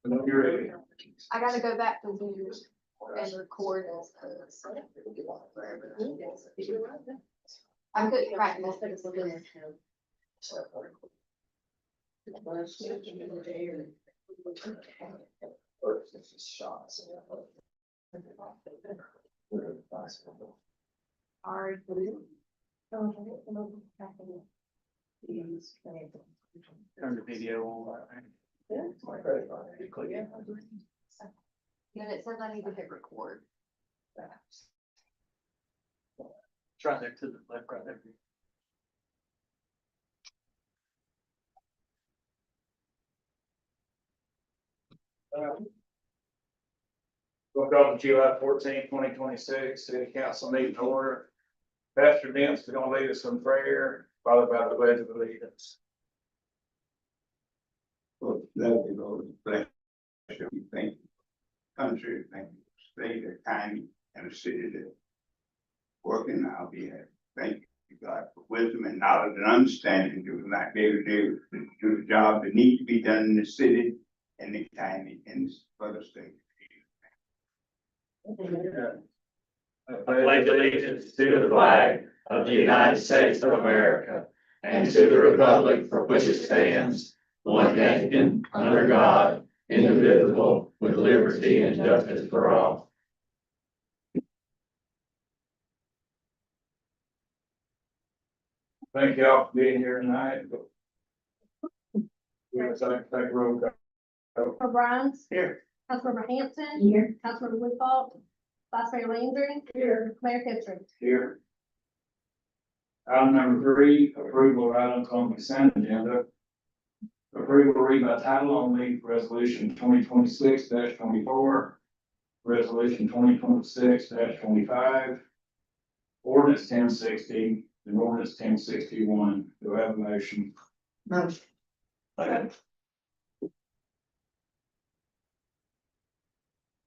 Whenever you're ready. I gotta go back to Zoom and record. I'm good, right, that's what it's doing. Sorry. Turn the video on. And it says I need to hit record. It's right there to the left, right there. We'll call the July 14, 2026 City Council meeting to order. Pastor Dent's gonna lead us in prayer, followed by the pledge of allegiance. Lord, love you, Lord, bless you, thank you. Country, thank you, state, a county, and a city that working on our behalf. Thank you, God, for wisdom and knowledge and understanding to not be able to do the job that needs to be done in the city and the county and this other state. I pledge allegiance to the flag of the United States of America and to the republic for which it stands, one nation, under God, indivisible, with liberty and justice for all. Thank y'all for being here tonight. Yes, I take roll call. Councilmember Grimes, Here. Councilmember Hanson. Here. Councilmember Woodfall, Vice Mayor Landry. Here. Mayor Kitchen. Here. Item number 3, approval of items on the consent agenda. Approval read by title only, resolution 2026-24, resolution 2026-25, ordinance 1060, and ordinance 1061. Do I have a motion? Motion. Second.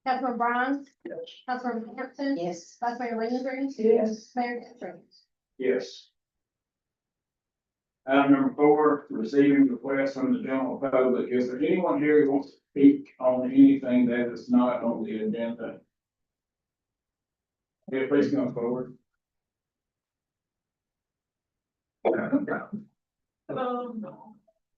Councilmember Grimes, Yes. Councilmember Hanson. Yes. Vice Mayor Landry. Yes. Mayor Kitchen. Yes. Item number 4, receiving requests from the general public. Is there anyone here who wants to speak on anything that is not on the agenda? Yeah, please come forward. Hello,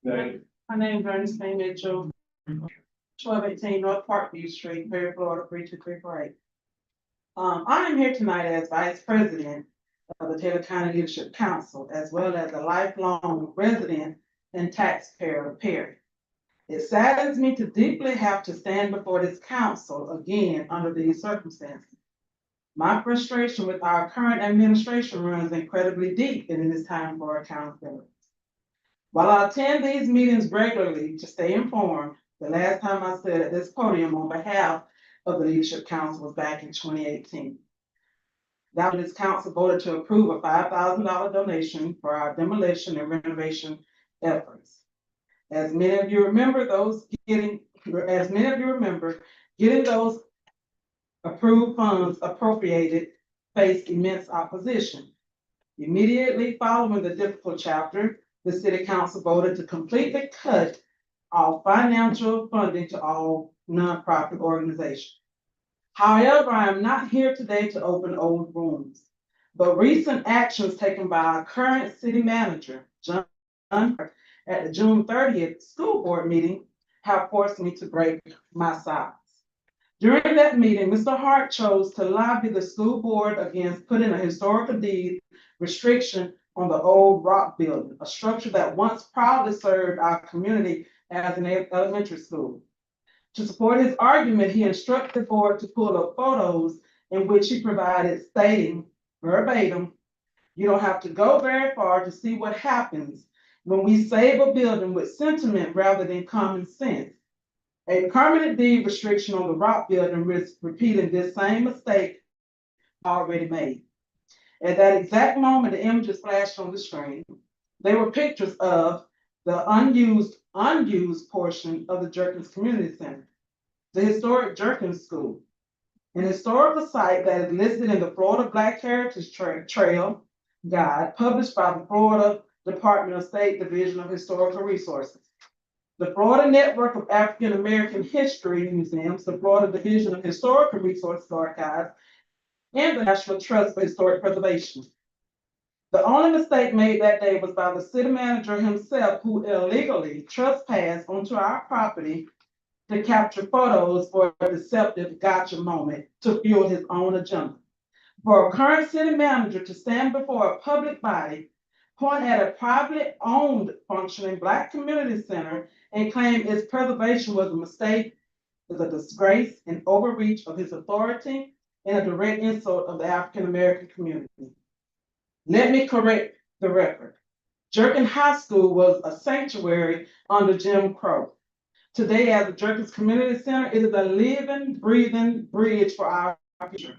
Dave. my name is Ernestine Mitchell, 1218 North Parkview Street, Perry, Florida, 32348. I am here tonight as Vice President of the Taylor County Leadership Council, as well as a lifelong resident and taxpayer of Perry. It saddens me to deeply have to stand before this council again under these circumstances. My frustration with our current administration runs incredibly deep, and it is time for accountability. While I attend these meetings regularly to stay informed, the last time I stood at this podium on behalf of the Leadership Council was back in 2018. That when this council voted to approve a $5,000 donation for our demolition and renovation efforts. As many of you remember, getting those approved funds appropriated faced immense opposition. Immediately following the difficult chapter, the city council voted to completely cut all financial funding to all nonprofit organizations. However, I am not here today to open old wounds, but recent actions taken by our current city manager, John, at the June 30th school board meeting have forced me to break my silence. During that meeting, Mr. Hart chose to lobby the school board against putting a historical deed restriction on the old rock building, a structure that once proudly served our community as an elementary school. To support his argument, he instructed the board to pull up photos in which he provided, stating verbatim, "You don't have to go very far to see what happens when we save a building with sentiment rather than common sense. A permanent deed restriction on the rock building risks repeating this same mistake already made." At that exact moment, the images flashed on the screen. They were pictures of the unused portion of the Jerkins Community Center, the historic Jerkins School, an historical site that is listed in the Florida Black Heritage Trail Guide published by the Florida Department of State Division of Historical Resources. The Florida Network of African American History Museums, the Florida Division of Historical Resources Archives, and the National Trust for Historic Preservation. The only mistake made that day was by the city manager himself, who illegally trespassed onto our property to capture photos for a deceptive gotcha moment to fuel his own agenda. For a current city manager to stand before a public body, point at a privately owned functioning Black community center and claim its preservation was a mistake is a disgrace and overreach of his authority and a direct insult of the African American community. Let me correct the record. Jerkins High School was a sanctuary under Jim Crow. Today, as the Jerkins Community Center, it is a living, breathing bridge for our future.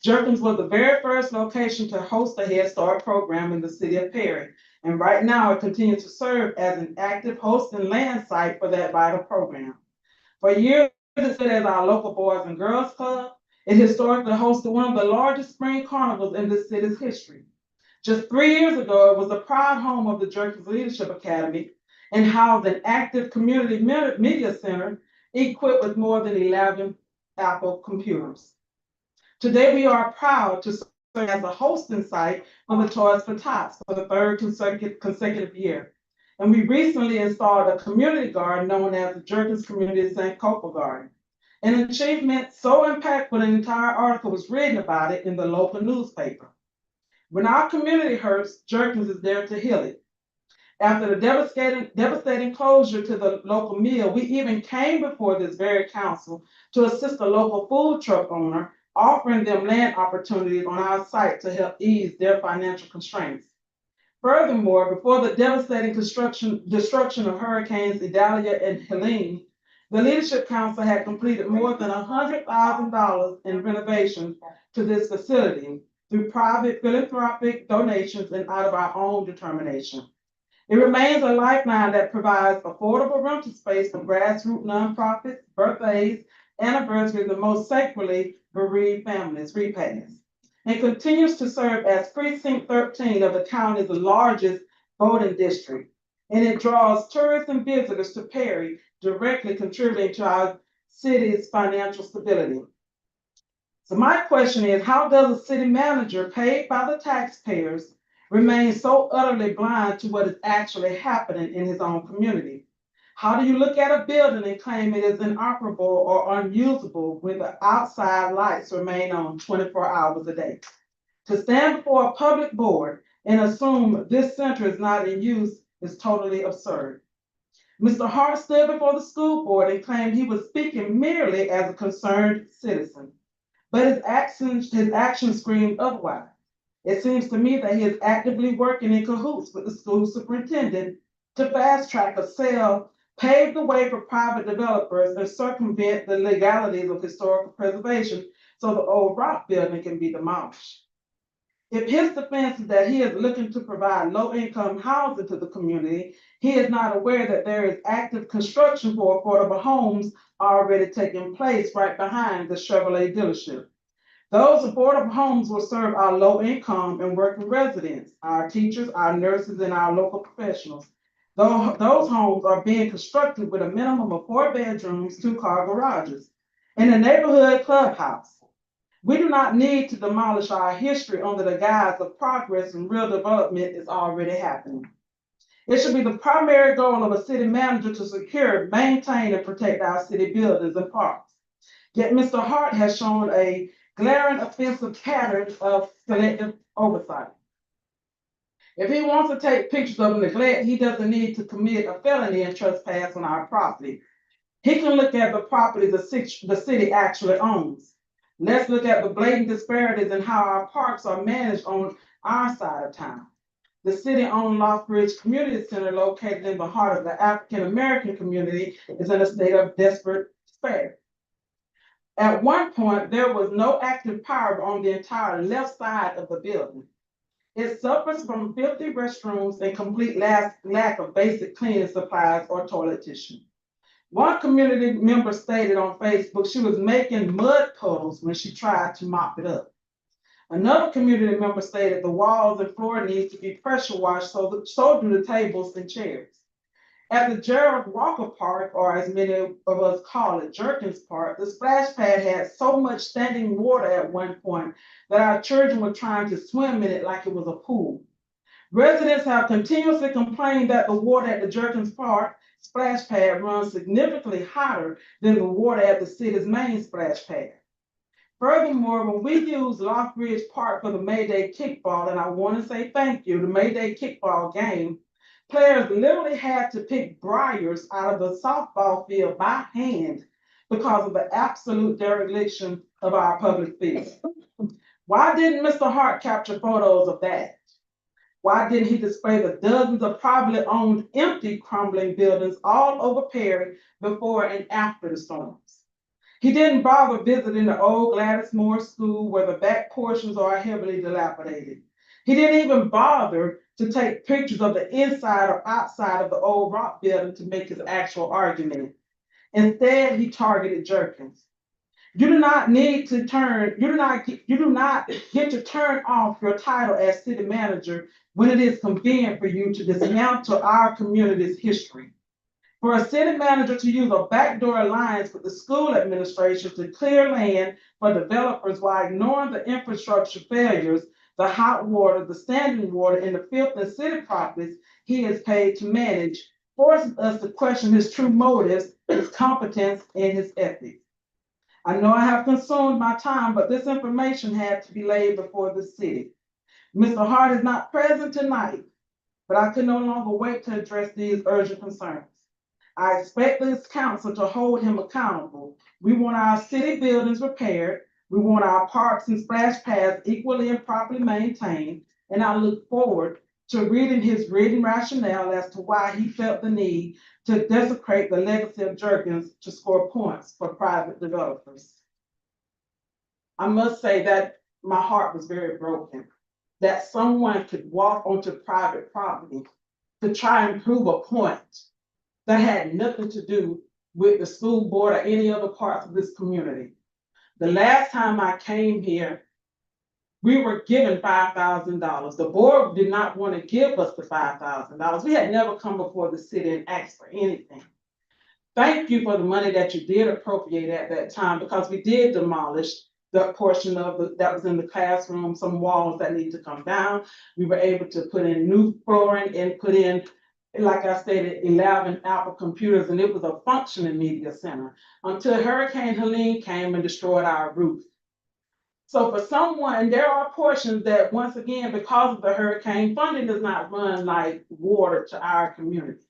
Jerkins was the very first location to host a Head Start program in the city of Perry, and right now it continues to serve as an active host and land site for that vital program. For years, it served as our local Boys and Girls Club. It historically hosted one of the largest spring carnivals in this city's history. Just 3 years ago, it was the proud home of the Jerkins Leadership Academy and housed an active community media center equipped with more than 11 Apple computers. Today, we are proud to serve as a hosting site for the Toys for Tots for the third consecutive year. And we recently installed a community garden known as the Jerkins Community Sankofa Garden. An achievement so impactful, an entire article was written about it in the local newspaper. When our community hurts, Jerkins is there to heal it. After the devastating closure to the local mill, we even came before this very council to assist a local food truck owner, offering them land opportunities on our site to help ease their financial constraints. Furthermore, before the devastating destruction of Hurricanes Idalia and Helene, the Leadership Council had completed more than $100,000 in renovations to this facility through private philanthropic donations and out of our own determination. It remains a lifeline that provides affordable rental space for grassroots nonprofits, birthdays, anniversaries, and most sacredly bereaved families, repasts, and continues to serve as Precinct 13 of the county's largest voting district. And it draws tourists and visitors to Perry, directly contributing to our city's financial stability. So my question is, how does a city manager paid by the taxpayers remain so utterly blind to what is actually happening in his own community? How do you look at a building and claim it is inoperable or unusable when the outside lights remain on 24 hours a day? To stand before a public board and assume this center is not in use is totally absurd. Mr. Hart stood before the school board and claimed he was speaking merely as a concerned citizen, but his actions screamed otherwise. It seems to me that he is actively working in cahoots with the school superintendent to fast track a sale, pave the way for private developers, and circumvent the legalities of historical preservation so the old rock building can be demolished. If his defense is that he is looking to provide low-income housing to the community, he is not aware that there is active construction for affordable homes already taking place right behind the Chevrolet dealership. Those affordable homes will serve our low-income and working residents, our teachers, our nurses, and our local professionals. Those homes are being constructed with a minimum of 4 bedrooms, 2-car garages, and a neighborhood clubhouse. We do not need to demolish our history under the guise of progress and real development is already happening. It should be the primary goal of a city manager to secure, maintain, and protect our city buildings and parks. Yet Mr. Hart has shown a glaring offensive pattern of selective oversight. If he wants to take pictures of neglect, he doesn't need to commit a felony and trespass on our property. He can look at the property the city actually owns. Let's look at the blatant disparities in how our parks are managed on our side of town. The city-owned Loftbridge Community Center, located in the heart of the African American community, is in a state of desperate despair. At one point, there was no active power on the entire left side of the building. It suffers from filthy restrooms and complete lack of basic cleaning supplies or toilet tissue. One community member stated on Facebook she was making mud puddles when she tried to mop it up. Another community member stated the walls and floor needs to be pressure washed, so do the tables and chairs. At the Gerald Walker Park, or as many of us call it, Jerkins Park, the splash pad had so much standing water at one point that our children were trying to swim in it like it was a pool. Residents have continuously complained that the water at the Jerkins Park splash pad runs significantly hotter than the water at the city's main splash pad. Furthermore, when we use Lockridge Park for the May Day kickball, and I want to say thank you, the May Day kickball game, players literally had to pick briars out of the softball field by hand because of the absolute dereliction of our public field. Why didn't Mr. Hart capture photos of that? Why didn't he display the dozens of privately owned empty crumbling buildings all over Perry before and after the storms? He didn't bother visiting the old Gladys Moore School where the back portions are heavily dilapidated. He didn't even bother to take pictures of the inside or outside of the old rock building to make his actual argument. Instead, he targeted Jerkins. You do not get to turn off your title as city manager when it is convenient for you to dismantle our community's history. For a city manager to use a backdoor alliance with the school administration to clear land for developers while ignoring the infrastructure failures, the hot water, the standing water, and the filth and city properties he is paid to manage, forces us to question his true motives, his competence, and his ethics. I know I have consumed my time, but this information had to be laid before the city. Mr. Hart is not present tonight, but I could no longer wait to address these urgent concerns. I expect this council to hold him accountable. We want our city buildings repaired. We want our parks and splash pads equally and properly maintained. And I look forward to reading his written rationale as to why he felt the need to desecrate the legacy of Jerkins to score points for private developers. I must say that my heart was very broken that someone could walk onto private property to try and prove a point that had nothing to do with the school board or any other parts of this community. The last time I came here, we were given $5,000. The board did not want to give us the $5,000. We had never come before the city and asked for anything. Thank you for the money that you did appropriate at that time, because we did demolish the portion of that was in the classroom, some walls that need to come down. We were able to put in new flooring and put in, like I stated, 11 Apple computers, and it was a functioning media center until Hurricane Helene came and destroyed our roof. So for someone, there are portions that, once again, because of the hurricane, funding does not run like water to our community.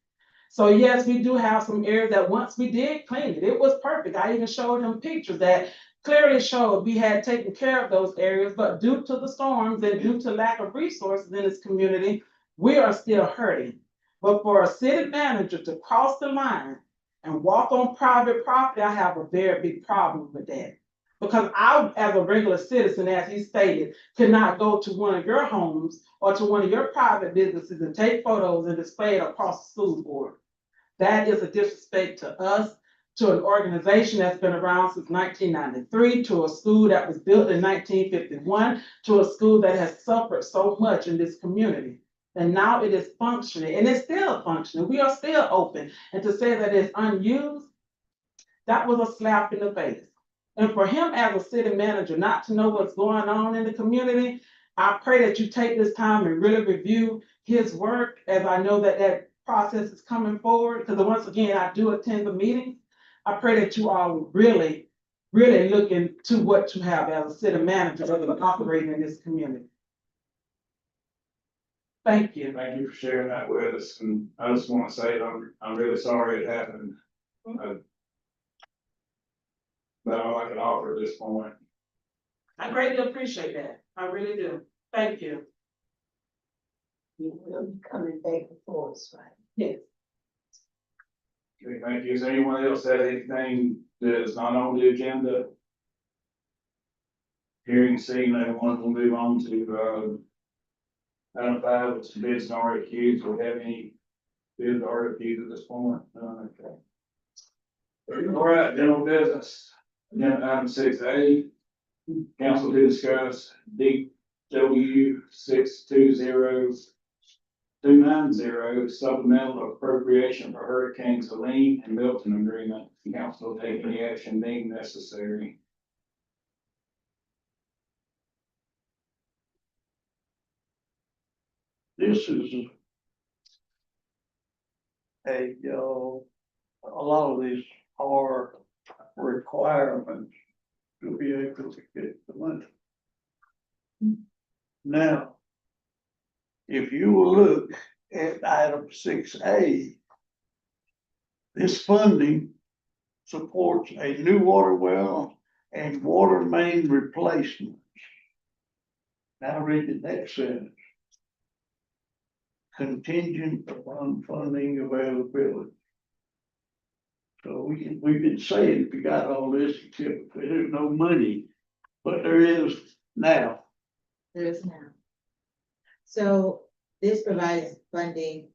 So yes, we do have some areas that once we did clean it, it was perfect. I even showed him pictures that clearly showed we had taken care of those areas, but due to the storms and due to lack of resources in this community, we are still hurting. But for a city manager to cross the line and walk on private property, I have a very big problem with that. Because I, as a regular citizen, as he stated, could not go to one of your homes or to one of your private businesses and take photos and display it across the school board. That is a disrespect to us, to an organization that's been around since 1993, to a school that was built in 1951, to a school that has suffered so much in this community. And now it is functioning, and it's still functioning. We are still open. And to say that it's unused, that was a slap in the face. And for him as a city manager not to know what's going on in the community, I pray that you take this time and really review his work, as I know that that process is coming forward. Because once again, I do attend the meetings. I pray that you all really, really look into what you have as a city manager of operating in this community. Thank you. Thank you for sharing that with us, and I just want to say I'm really sorry it happened. That's all I can offer at this point. I greatly appreciate that. I really do. Thank you. You will be coming back before us, right? Yes. Okay, thank you. Is there anyone else that has anything that is not on the agenda? Hearing, seeing, no one will move on to Item 5 was bids and RFQs. Do we have any bids or RFQs at this point? None, okay. All right, general business. Agenda item 6A. Council to discuss DW 620290 supplemental appropriation for Hurricanes Helene and Milton agreement. Council will take any action deemed necessary. This is a lot of these are requirements to be able to get the money. Now, if you look at item 6A, this funding supports a new water well and water main replacements. Now read the next sentence. Contingent upon funding availability. So we've been saying we got all this, except there's no money, but there is now. There is now. So this provides funding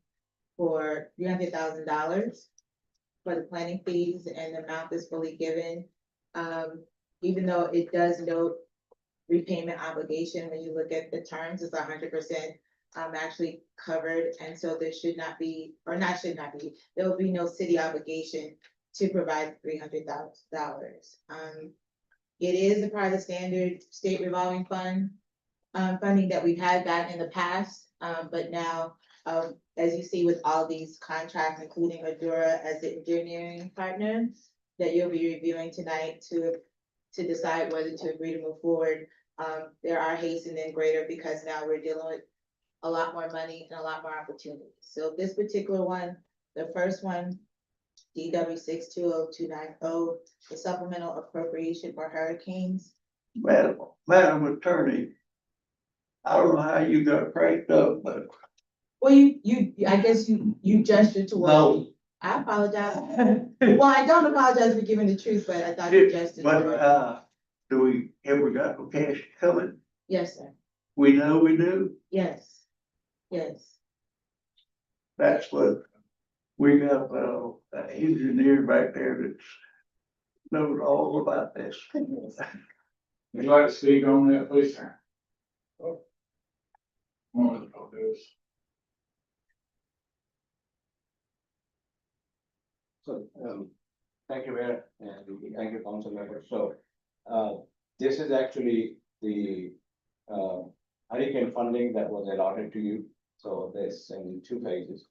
for $300,000 for the planning fees, and the amount is fully given. Even though it does note repayment obligation, when you look at the terms, it's 100% actually covered, and so there should not be, or not should not be, there will be no city obligation to provide $300,000. It is a part of the standard state revolving fund funding that we've had gotten in the past, but now, as you see with all these contracts, including Adura as the engineering partner, that you'll be reviewing tonight to decide whether to agree to move forward. There are hastened and greater because now we're dealing with a lot more money and a lot more opportunities. So this particular one, the first one, DW 620290, the supplemental appropriation for hurricanes. Madam Attorney, I don't know how you got cranked up, but Well, I guess you gestured towards no. me. I apologize. Well, I don't apologize for giving the truth, but I thought you gestured towards me. But, do we ever got no cash coming? Yes, sir. We know we do. Yes. Yes. That's what, we got, an engineer back there that knows all about this. Would you like to speak on that, please, sir? One of the photos. So, thank you, Mayor, and thank you, council members. So, this is actually the, hurricane funding that was allotted to you. So there's in 2 phases.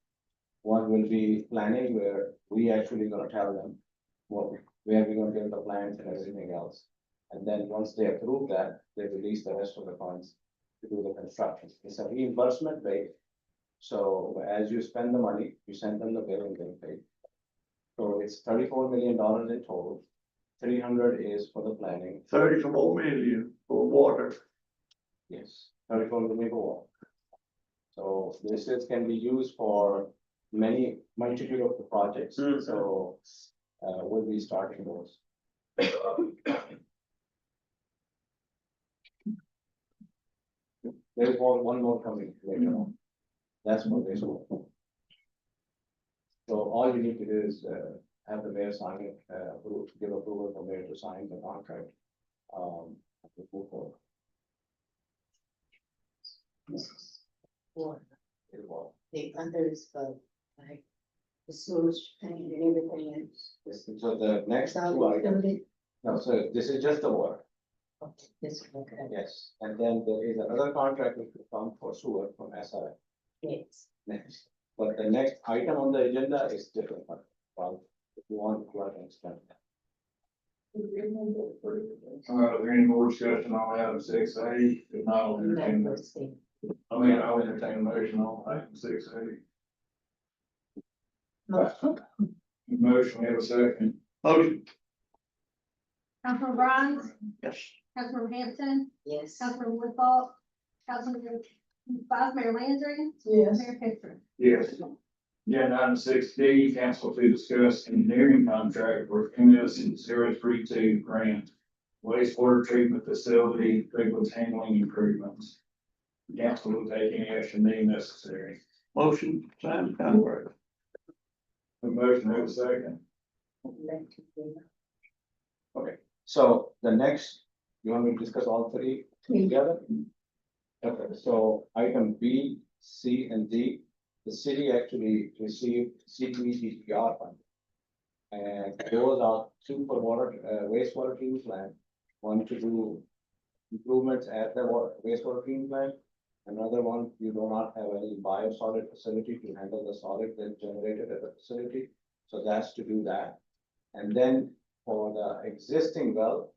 One will be planning, where we actually gonna tell them where we're gonna get the plans and everything else. And then once they approve that, they release the rest of the funds to do the construction. It's a reimbursement rate. So as you spend the money, you send them the bill and they pay. So it's $34 million in total. 300 is for the planning. 34 million for water. Yes, 34 million for water. So this can be used for many multitude of the projects. So we'll be starting those. There's one more coming later on. That's what this one. So all you need to do is have the mayor sign it, give approval for mayor to sign the contract. To move forward. For It will. the others, but like the sewage thing and everything else. So the next That's all two we items, did. no, so this is just the water. Okay, this one, okay. Yes, and then there is another contract which will come for sewer from SRF Yes. next. But the next item on the agenda is different one. Well, if you want to go ahead and explain that. Is there any more discussion on item 6A? If not, I'll entertain, I'll entertain a motion on item 6A. Motion, we have a second. Motion, Councilman Bronze, yes. Councilman Hampton, Yes. Councilman Woodball, Councilman Vice Mayor Landry, Yes. Mayor Pitcher. Yes. Agenda item 6D, council to discuss engineering contract for MS-032 grant, wastewater treatment facility, liquids handling improvements. Council will take any action deemed necessary. Motion, sign the contract. A motion, have a second. So the next, you want me to discuss all three together? Okay, so item B, C, and D, the city actually received CPDPR funding. And those are two for water, wastewater treatment plant, one to do improvements at the wastewater treatment plant. Another one, you do not have any biosolid facility to handle the solid that's generated at the facility, so that's to do that. And then for the existing well,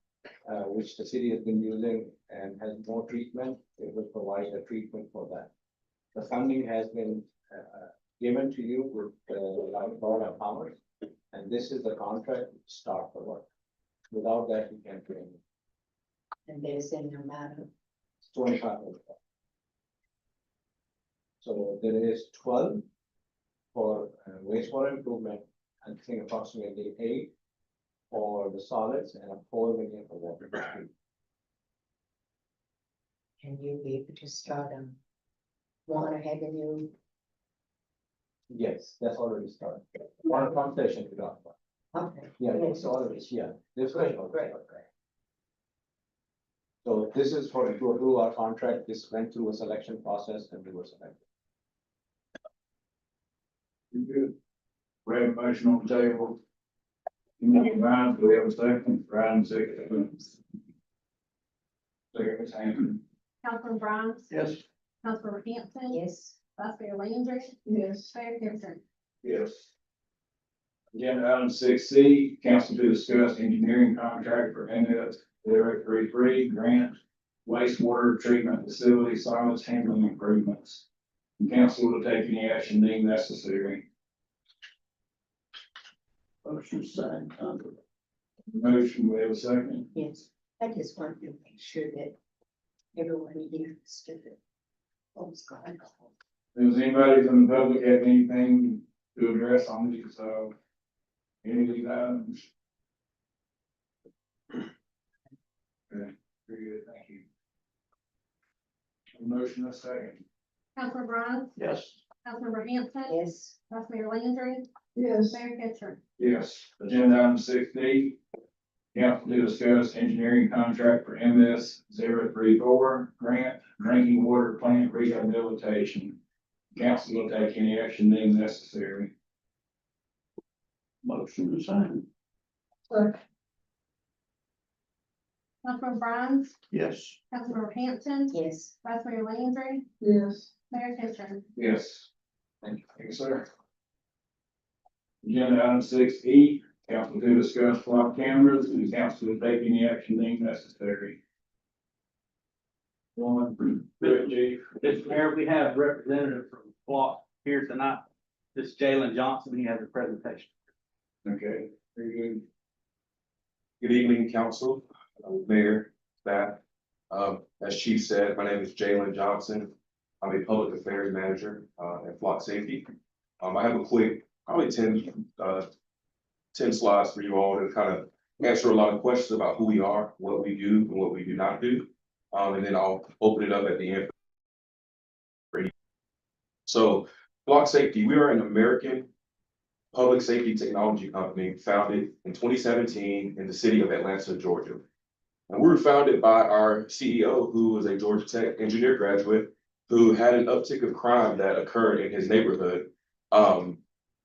which the city has been using and has more treatment, it will provide a treatment for that. The funding has been given to you with Board of Commerce, and this is the contract to start the work. Without that, you can't do anything. And there's an amount of, It's 25 million. So there is 12 for wastewater improvement, I think approximately 8 for the solids and 4 million for water. can you be able to start on water having you, Yes, that's already started. Water pump station we talked about. okay. Yeah, it's already, yeah. This Great, was- great. So this is for to approve our contract. This went through a selection process and we were selected. You good? We have a motion on the table. Ryan, do we have a second? Ryan, second. Second, Ms. Hammond. Councilman Brown, Yes. Councilmember Hampton. Yes, Vice Mayor Landry. Yes. Mayor Gibson. Yes. Agenda item 6C, council to discuss engineering contract for NS 033 grant wastewater treatment facility solids handling improvements. The council will take any action deemed necessary. Motion, sign contract. Motion, we have a second. yes. I just wanted to make sure that everyone here understood it. What was going on? Does anybody from the public have anything to address on these, any of these items? Okay, very good, thank you. A motion, a second. Councilman Brown, Yes. Councilmember Hampton. Yes, Vice Mayor Landry. Yes. Mayor Gibson. Yes. Agenda item 6D. Council to discuss engineering contract for MS 034 grant drinking water plant rehabilitation. Council will take any action deemed necessary. Motion to sign. Councilman Brown, Yes. Councilmember Hampton. yes. Vice Mayor Landry. Yes. Mayor Gibson. Yes. Thank you, sir. Agenda item 6E, council to discuss flock cameras and council to take any action deemed necessary. One, Chief. Mr. Mayor, we have a representative from Flock here tonight. This is Jalen Johnson. He has a presentation. Okay, very good. Good evening, council, mayor, staff. As chief said, my name is Jalen Johnson. I'm a public affairs manager, at Flock Safety. I have a quick, probably 10 slides for you all to kind of answer a lot of questions about who we are, what we do, and what we do not do. And then I'll open it up at the end. So Flock Safety, we are an American public safety technology company founded in 2017 in the city of Atlanta, Georgia. And we were founded by our CEO, who was a Georgia Tech engineer graduate, who had an uptick of crime that occurred in his neighborhood. Can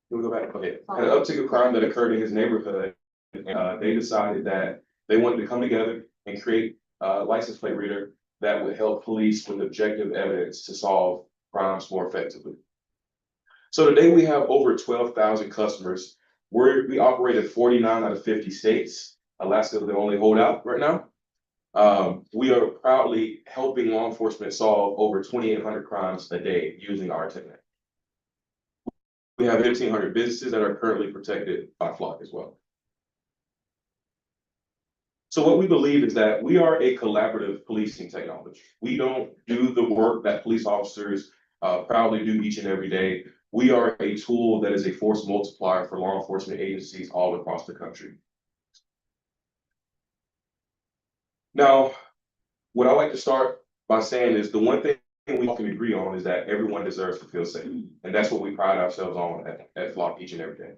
we go back? Okay, had an uptick of crime that occurred in his neighborhood. They decided that they wanted to come together and create a license plate reader that would help police with objective evidence to solve crimes more effectively. So today we have over 12,000 customers. We operate in 49 out of 50 states. Alaska is the only holdout right now. We are proudly helping law enforcement solve over 2,800 crimes a day using our technology. We have 1,500 businesses that are currently protected by Flock as well. So what we believe is that we are a collaborative policing technology. We don't do the work that police officers proudly do each and every day. We are a tool that is a force multiplier for law enforcement agencies all across the country. Now, what I like to start by saying is the one thing we all can agree on is that everyone deserves to feel safe. And that's what we pride ourselves on at Flock each and every day.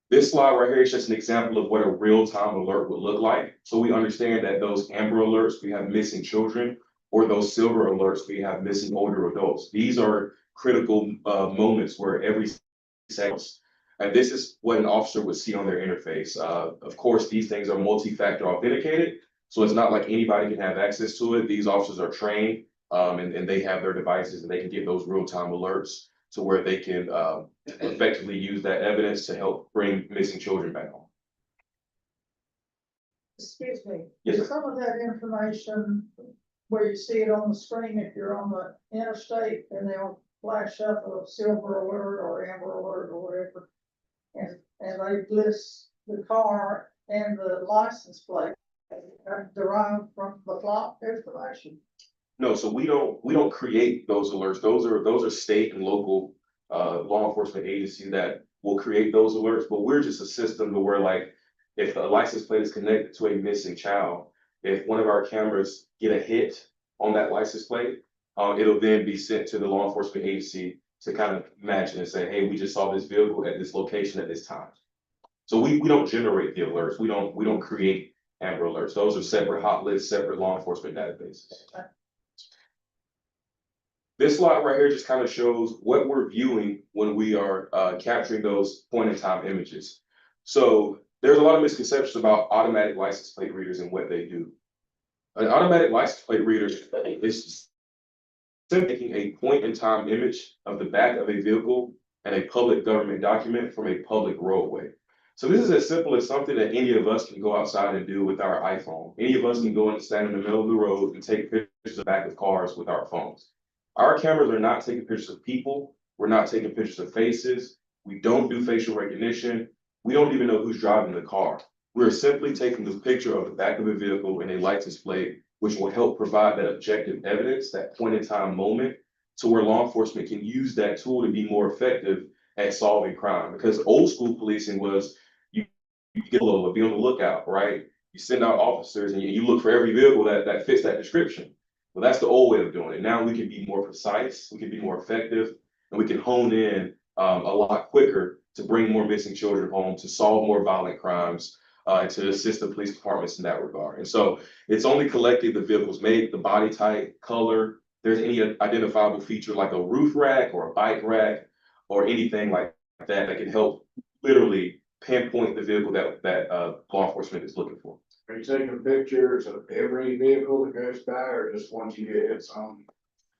This slide right here is just an example of what a real-time alert would look like. So we understand that those amber alerts, we have missing children, or those silver alerts, we have missing older adults. These are critical moments where every seconds. And this is what an officer would see on their interface. Of course, these things are multi-factor authenticated, so it's not like anybody can have access to it. These officers are trained, and they have their devices and they can get those real-time alerts to where they can effectively use that evidence to help bring missing children back home. Excuse me. Yes, Is sir. some of that information where you see it on the screen, if you're on the interstate and they'll flash up a silver alert or amber alert or whatever. And they list the car and the license plate derived from the Flock information. No, so we don't create those alerts. Those are state and local law enforcement agencies that will create those alerts, but we're just a system to where, like, if a license plate is connected to a missing child, if one of our cameras get a hit on that license plate, it'll then be sent to the law enforcement agency to kind of match it and say, hey, we just saw this vehicle at this location at this time. So we don't generate the alerts. We don't create Amber Alerts. Those are separate hot lists, separate law enforcement databases. This slide right here just kind of shows what we're viewing when we are capturing those point in time images. So there's a lot of misconceptions about automatic license plate readers and what they do. An automatic license plate reader is simply taking a point in time image of the back of a vehicle and a public government document from a public roadway. So this is as simple as something that any of us can go outside and do with our iPhone. Any of us can go and stand in the middle of the road and take pictures of the back of cars with our phones. Our cameras are not taking pictures of people. We're not taking pictures of faces. We don't do facial recognition. We don't even know who's driving the car. We're simply taking the picture of the back of a vehicle and a license plate, which will help provide that objective evidence, that point in time moment, to where law enforcement can use that tool to be more effective at solving crime. Because old school policing was you get a little, be on the lookout, right? You send out officers and you look for every vehicle that fits that description. Well, that's the old way of doing it. Now we can be more precise, we can be more effective, and we can hone in a lot quicker to bring more missing children home, to solve more violent crimes, and to assist the police departments in that regard. And so it's only collecting the vehicle's make, the body type, color, there's any identifiable feature like a roof rack or a bike rack or anything like that that can help literally pinpoint the vehicle that law enforcement is looking for. Are you taking pictures of every vehicle that goes by, or just once you get hit some?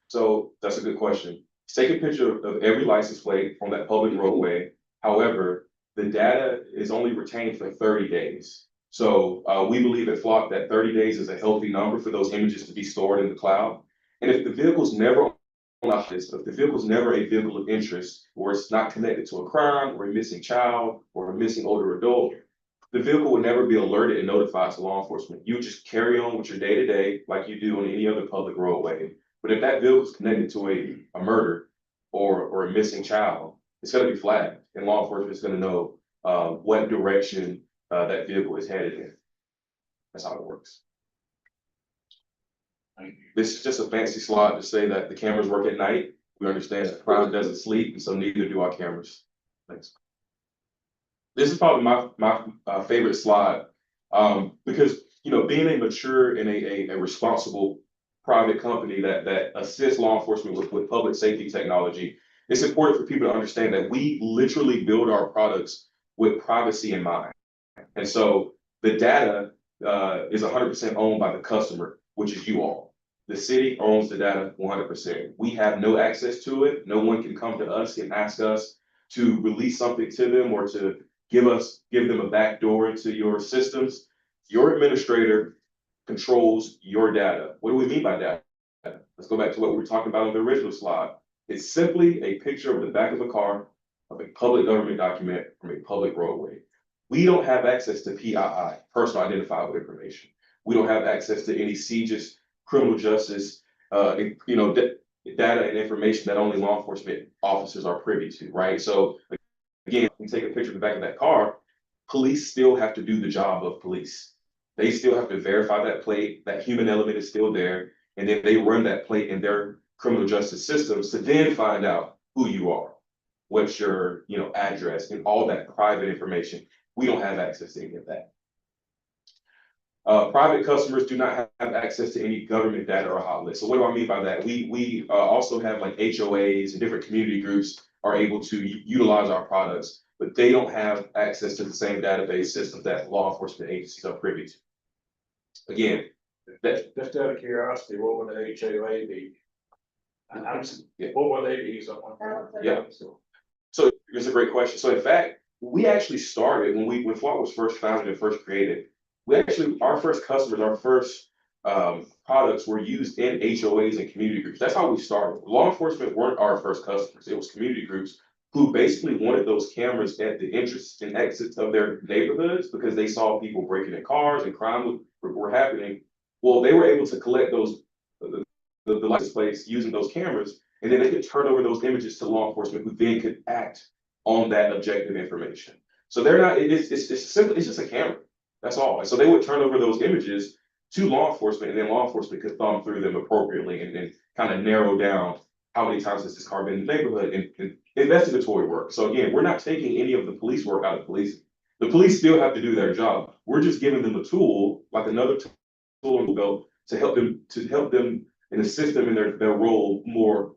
So that's a good question. Take a picture of every license plate from that public roadway. However, the data is only retained for 30 days. So we believe at Flock that 30 days is a healthy number for those images to be stored in the cloud. And if the vehicle's never on this, if the vehicle's never a vehicle of interest, or it's not connected to a crime or a missing child or a missing older adult, the vehicle would never be alerted and notified to law enforcement. You would just carry on with your day-to-day like you do on any other public roadway. But if that vehicle is connected to a murder or a missing child, it's going to be flagged, and law enforcement is going to know what direction that vehicle is headed in. That's how it works. This is just a fancy slide to say that the cameras work at night. We understand that crime doesn't sleep, and so neither do our cameras. Thanks. This is probably my favorite slide, because, you know, being a mature and a responsible private company that assists law enforcement with public safety technology, it's important for people to understand that we literally build our products with privacy in mind. And so the data is 100% owned by the customer, which is you all. The city owns the data 100%. We have no access to it. No one can come to us and ask us to release something to them or to give them a back door into your systems. Your administrator controls your data. What do we mean by data? Let's go back to what we were talking about on the original slide. It's simply a picture of the back of a car of a public government document from a public roadway. We don't have access to PII, personal identifiable information. We don't have access to any CJIS, criminal justice, data and information that only law enforcement officers are privy to, right? So again, we take a picture of the back of that car, police still have to do the job of police. They still have to verify that plate, that human element is still there. and then they run that plate in their criminal justice systems to then find out who you are, what's your, address and all that private information. We don't have access to any of that. Private customers do not have access to any government data or hot list. So what do I mean by that? We also have like HOAs and different community groups are able to utilize our products, but they don't have access to the same database systems that law enforcement agencies are privy to. Again, Just out of curiosity, what would the HOA be? What would they be? Yeah. So it's a great question. So in fact, we actually started when Flock was first founded and first created. Our first customers, our first products were used in HOAs and community groups. That's how we started. Law enforcement weren't our first customers. It was community groups who basically wanted those cameras at the entrance and exits of their neighborhoods because they saw people breaking in cars and crime were happening. Well, they were able to collect the license plates using those cameras, and then they could turn over those images to law enforcement, who then could act on that objective information. So they're not. It's simply just a camera. That's all. And so they would turn over those images to law enforcement, and then law enforcement could thumb through them appropriately and then kind of narrow down how many times has this car been in the neighborhood and investigatory work. So again, we're not taking any of the police work out of policing. The police still have to do their job. We're just giving them a tool, like another tool in the belt, to help them and assist them in their role more,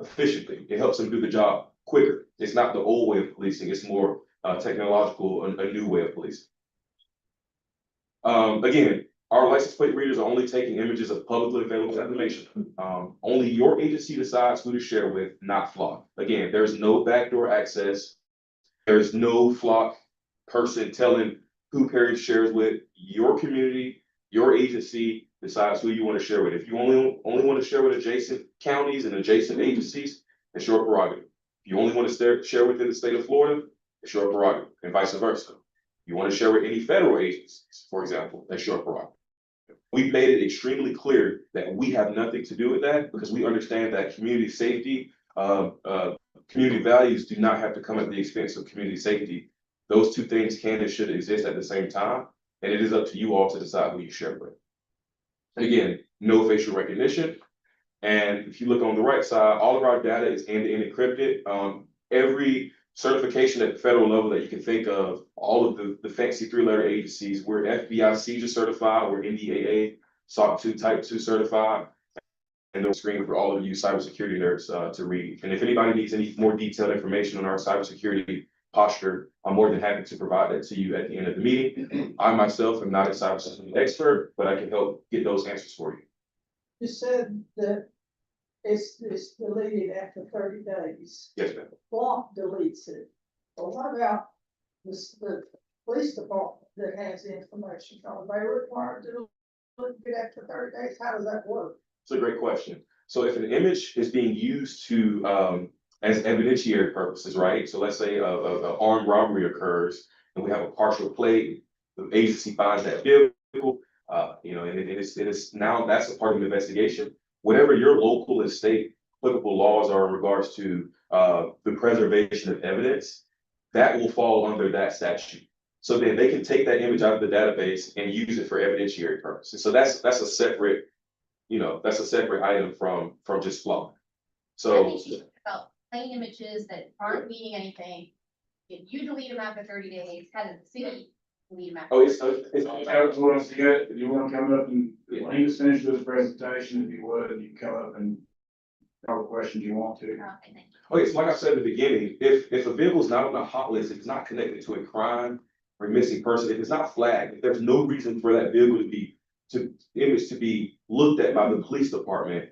efficiently. It helps them do the job quicker. It's not the old way of policing. It's more technological, a new way of policing. Again, our license plate readers are only taking images of publicly available information. Only your agency decides who to share with, not Flock. Again, there's no backdoor access. There's no Flock person telling who Perry shares with. Your community, your agency decides who you want to share with. If you only want to share with adjacent counties and adjacent agencies, it's your prerogative. If you only want to share within the state of Florida, it's your prerogative, and vice versa. You want to share with any federal agencies, for example, that's your prerogative. We've made it extremely clear that we have nothing to do with that because we understand that community safety, community values do not have to come at the expense of community safety. Those two things can and should exist at the same time, and it is up to you all to decide who you share with. Again, no facial recognition. And if you look on the right side, all of our data is end-to-end encrypted. Every certification at the federal level that you can think of, all of the fancy three-letter agencies, we're FBI CJIS certified, we're NDAA SOC 2 Type 2 certified, and they'll screen for all of you cybersecurity nerds to read. And if anybody needs any more detailed information on our cybersecurity posture, I'm more than happy to provide that to you at the end of the meeting. I myself am not a cybersecurity expert, but I can help get those answers for you. You said that it's deleted after 30 days. Yes, ma'am. Flock deletes it. But what about the police department that has the information? Are they required to delete it after 30 days? How does that work? It's a great question. So if an image is being used to as evidentiary purposes, right? So let's say a armed robbery occurs and we have a partial plate, the agency finds that vehicle, and it is now that's a part of the investigation. Whatever your local and state applicable laws are in regards to the preservation of evidence, that will fall under that statute. So then they can take that image out of the database and use it for evidentiary purposes. So that's a separate, that's a separate item from just Flock. So About plain images that aren't meaning anything, if you delete them after 30 days, how does the city delete them after? oh, it's If you want to come up and when he just finished this presentation, if you would, you can come up and all the questions you want to. Okay, thank you. okay, so like I said at the beginning, if a vehicle is not on the hot list, if it's not connected to a crime or a missing person, if it's not flagged, if there's no reason for that vehicle to be looked at by the police department,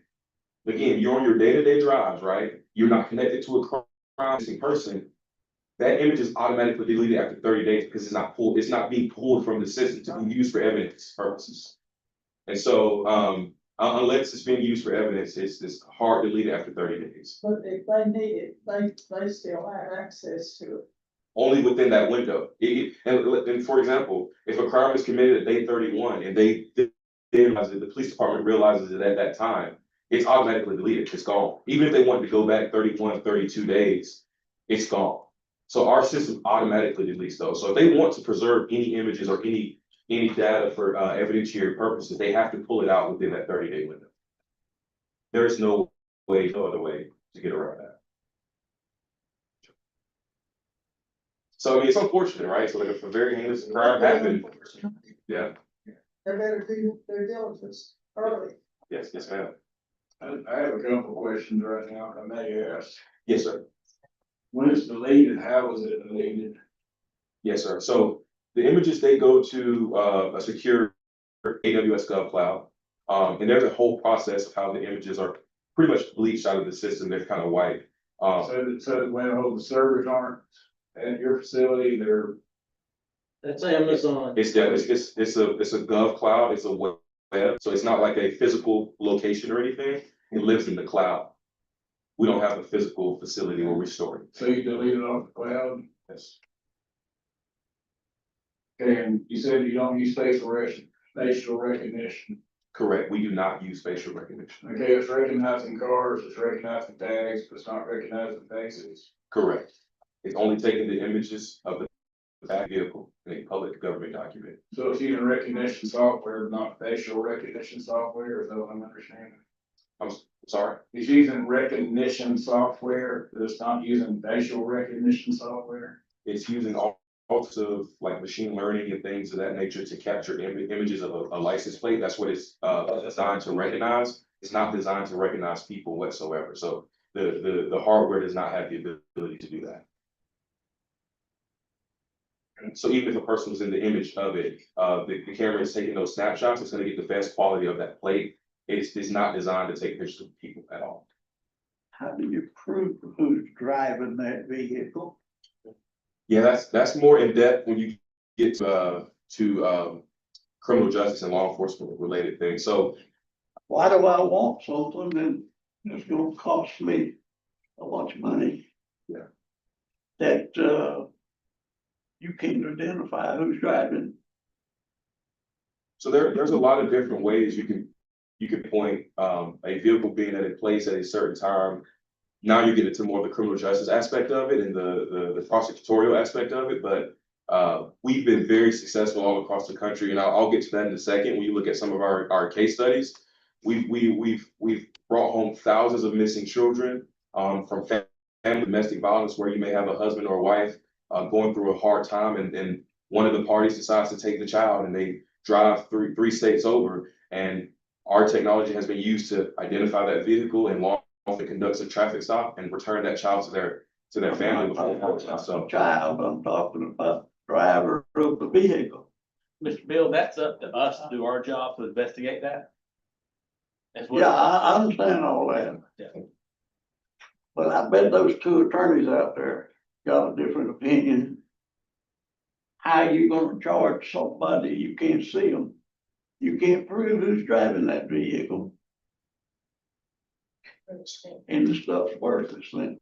again, you're on your day-to-day drives, right? You're not connected to a crime missing person. That image is automatically deleted after 30 days because it's not being pulled from the system to be used for evidence purposes. And so unless it's being used for evidence, it's hard to delete after 30 days. But if they need it, they still have access to it. Only within that window. And for example, if a crime is committed at day 31 and they realize it, the police department realizes it at that time, it's automatically deleted. It's gone. Even if they want to go back 31, 32 days, it's gone. So our system automatically deletes those. So if they want to preserve any images or any data for evidentiary purposes, they have to pull it out within that 30-day window. there's no way, no other way to get around that. So I mean, it's unfortunate, right? So like if a very heinous crime happened, yeah, They better do their diligence early. yes, yes, ma'am. I have a couple of questions right now, if I may ask. Yes, sir. When it's deleted, how is it deleted? Yes, sir. So the images, they go to a secure AWS GovCloud. And there's a whole process of how the images are pretty much bleached out of the system. They're kind of white. So that when all the servers aren't at your facility, they're. That's Amazon. It's a GovCloud, it's a web, so it's not like a physical location or anything. It lives in the cloud. We don't have a physical facility where we store it. So you delete it off the cloud? Yes. Okay, and you said you don't use facial recognition. Correct. We do not use facial recognition. Okay, it's recognizing cars, it's recognizing tags, but it's not recognizing faces. Correct. It's only taking the images of the back vehicle in a public government document. So it's using recognition software, not facial recognition software, is that what I'm understanding? I'm sorry. It's using recognition software, but it's not using facial recognition software. It's using all sorts of like machine learning and things of that nature to capture images of a license plate. That's what it's designed to recognize. It's not designed to recognize people whatsoever. So the hardware does not have the ability to do that. So even if a person was in the image of it, the camera is taking those snapshots, it's gonna get the best quality of that plate. It's not designed to take pictures of people at all. How do you prove who's driving that vehicle? Yeah, that's more in depth when you get to criminal justice and law enforcement related things. So Why do I want something that's gonna cost me a bunch of money? Yeah. That, you can't identify who's driving. So there's a lot of different ways you can point a vehicle being at a place at a certain time. Now you get into more of the criminal justice aspect of it and the prosecutorial aspect of it, but we've been very successful all across the country, and I'll get to that in a second. When you look at some of our case studies, we've brought home thousands of missing children from family domestic violence, where you may have a husband or a wife going through a hard time, and one of the parties decides to take the child, and they drive three states over, and our technology has been used to identify that vehicle and law enforcement conducts a traffic stop and return that child to their family before. So Child, I'm talking about driver of the vehicle. Mr. Bill, that's up to us to do our job to investigate that. That's what- Yeah, I understand all that. Yeah. But I bet those two attorneys out there got a different opinion. How you gonna charge somebody you can't see them? You can't prove who's driving that vehicle. And the stuff's worthless then.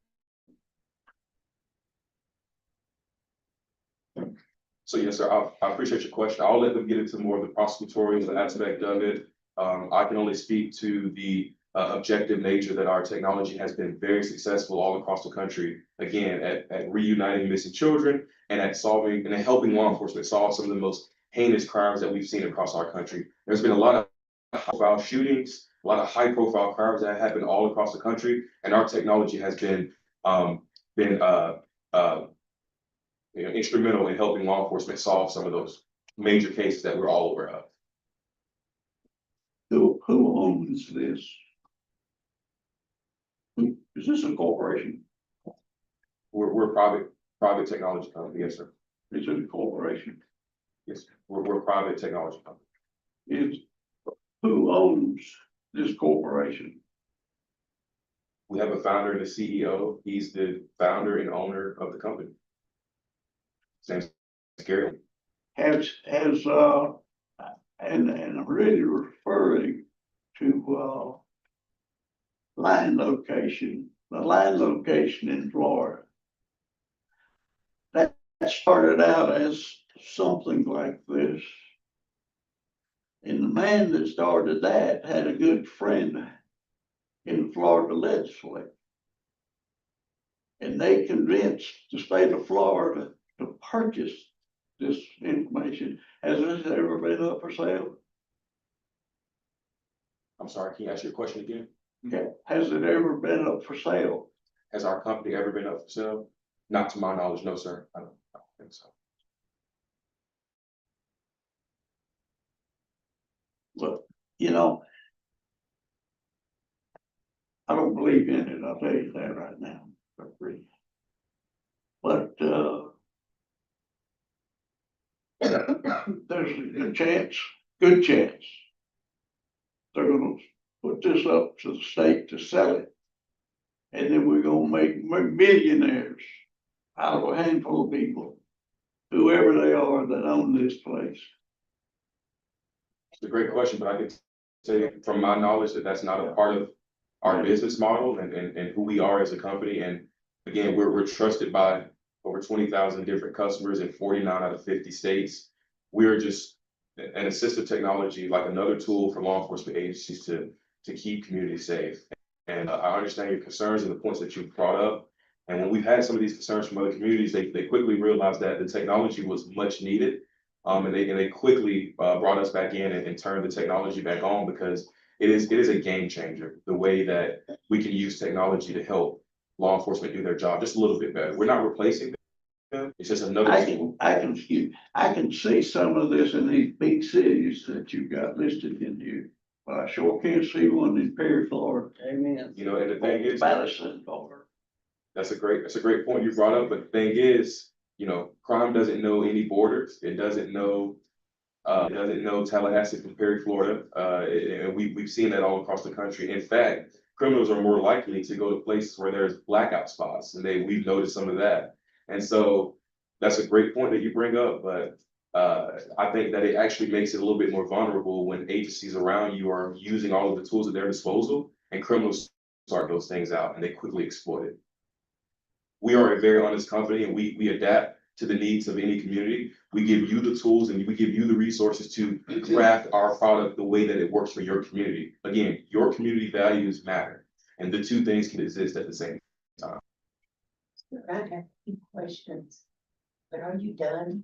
So yes, sir, I appreciate your question. I'll let them get into more of the prosecutorial aspect of it. I can only speak to the objective nature that our technology has been very successful all across the country. Again, at reuniting missing children and at solving and at helping law enforcement solve some of the most heinous crimes that we've seen across our country. There's been a lot of high-profile shootings, a lot of high-profile crimes that happen all across the country, and our technology has been instrumental in helping law enforcement solve some of those major cases that we're all aware of. Who owns this? Is this a corporation? We're a private technology company, yes, sir. Is it a corporation? Yes, we're a private technology company. Who owns this corporation? We have a founder and a CEO. He's the founder and owner of the company. His name's Gary. And I'm really referring to, line location, the line location in Florida. That started out as something like this. And the man that started that had a good friend in the Florida legislature. And they convinced the state of Florida to purchase this information. Has this ever been up for sale? I'm sorry, can you ask your question again? Okay, has it ever been up for sale? Has our company ever been up for sale? Not to my knowledge, no, sir. I don't think so. Look, you know, I don't believe in it, I'll tell you that right now, for free. But, there's a good chance. They're gonna put this up to the state to sell it. And then we're gonna make millionaires out of a handful of people, whoever they are that own this place. It's a great question, but I can say from my knowledge that that's not a part of our business model and who we are as a company. And again, we're trusted by over 20,000 different customers in 49 out of 50 states. We're just an assistive technology, like another tool for law enforcement agencies to keep communities safe. And I understand your concerns and the points that you've brought up. And when we've had some of these concerns from other communities, they quickly realized that the technology was much needed. And they quickly brought us back in and turned the technology back on, because it is a game changer, the way that we can use technology to help law enforcement do their job just a little bit better. We're not replacing them. It's just another tool. I can see some of this in these big cities that you've got listed in here. But I sure can't see one in Perry, Florida. Amen. You know, and the thing is, Madison, Florida. that's a great point you brought up. But the thing is, you know, crime doesn't know any borders. It doesn't know Tallahassee from Perry, Florida. And we've seen that all across the country. In fact, criminals are more likely to go to places where there's blackout spots, and we've noticed some of that. And so that's a great point that you bring up, but I think that it actually makes it a little bit more vulnerable when agencies around you are using all of the tools at their disposal, and criminals start those things out and they quickly exploit it. We are a very honest company, and we adapt to the needs of any community. We give you the tools and we give you the resources to craft our product the way that it works for your community. Again, your community values matter, and the two things can exist at the same time. I have a few questions, but are you done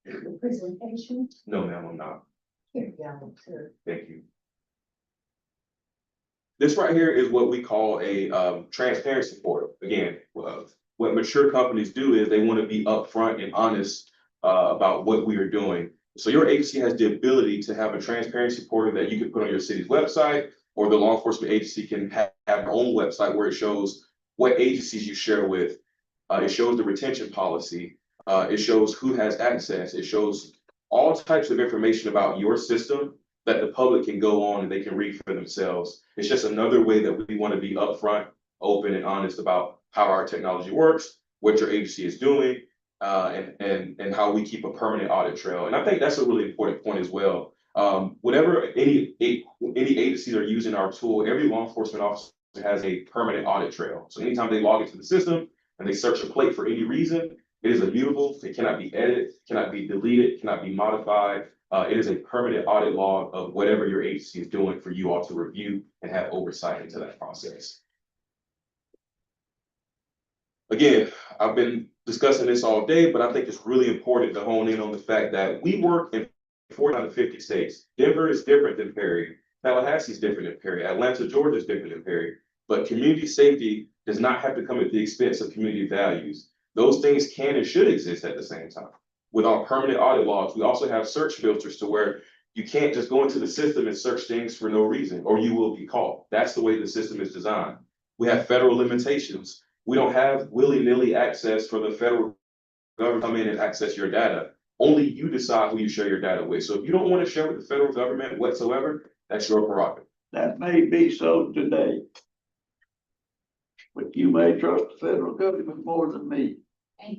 with the presentation? No, ma'am, I'm not. Here we go, sir. Thank you. This right here is what we call a transparency portal. Again, what mature companies do is they want to be upfront and honest about what we are doing. So your agency has the ability to have a transparency portal that you can put on your city's website, or the law enforcement agency can have their own website where it shows what agencies you share with. It shows the retention policy. It shows who has access. It shows all types of information about your system that the public can go on and they can read for themselves. It's just another way that we want to be upfront, open, and honest about how our technology works, what your agency is doing, and how we keep a permanent audit trail. And I think that's a really important point as well. Whenever any agencies are using our tool, every law enforcement officer has a permanent audit trail. So anytime they log into the system and they search a plate for any reason, it is immutable. It cannot be edited, cannot be deleted, cannot be modified. It is a permanent audit log of whatever your agency is doing for you all to review and have oversight into that process. Again, I've been discussing this all day, but I think it's really important to hone in on the fact that we work in 49 out of 50 states. Denver is different than Perry. Tallahassee is different than Perry. Atlanta, Georgia is different than Perry. But community safety does not have to come at the expense of community values. Those things can and should exist at the same time. With our permanent audit logs, we also have search filters to where you can't just go into the system and search things for no reason, or you will be caught. That's the way the system is designed. We have federal limitations. We don't have willy-nilly access for the federal government to come in and access your data. Only you decide who you share your data with. So if you don't want to share with the federal government whatsoever, that's your prerogative. That may be so today. But you may trust the federal government more than me. All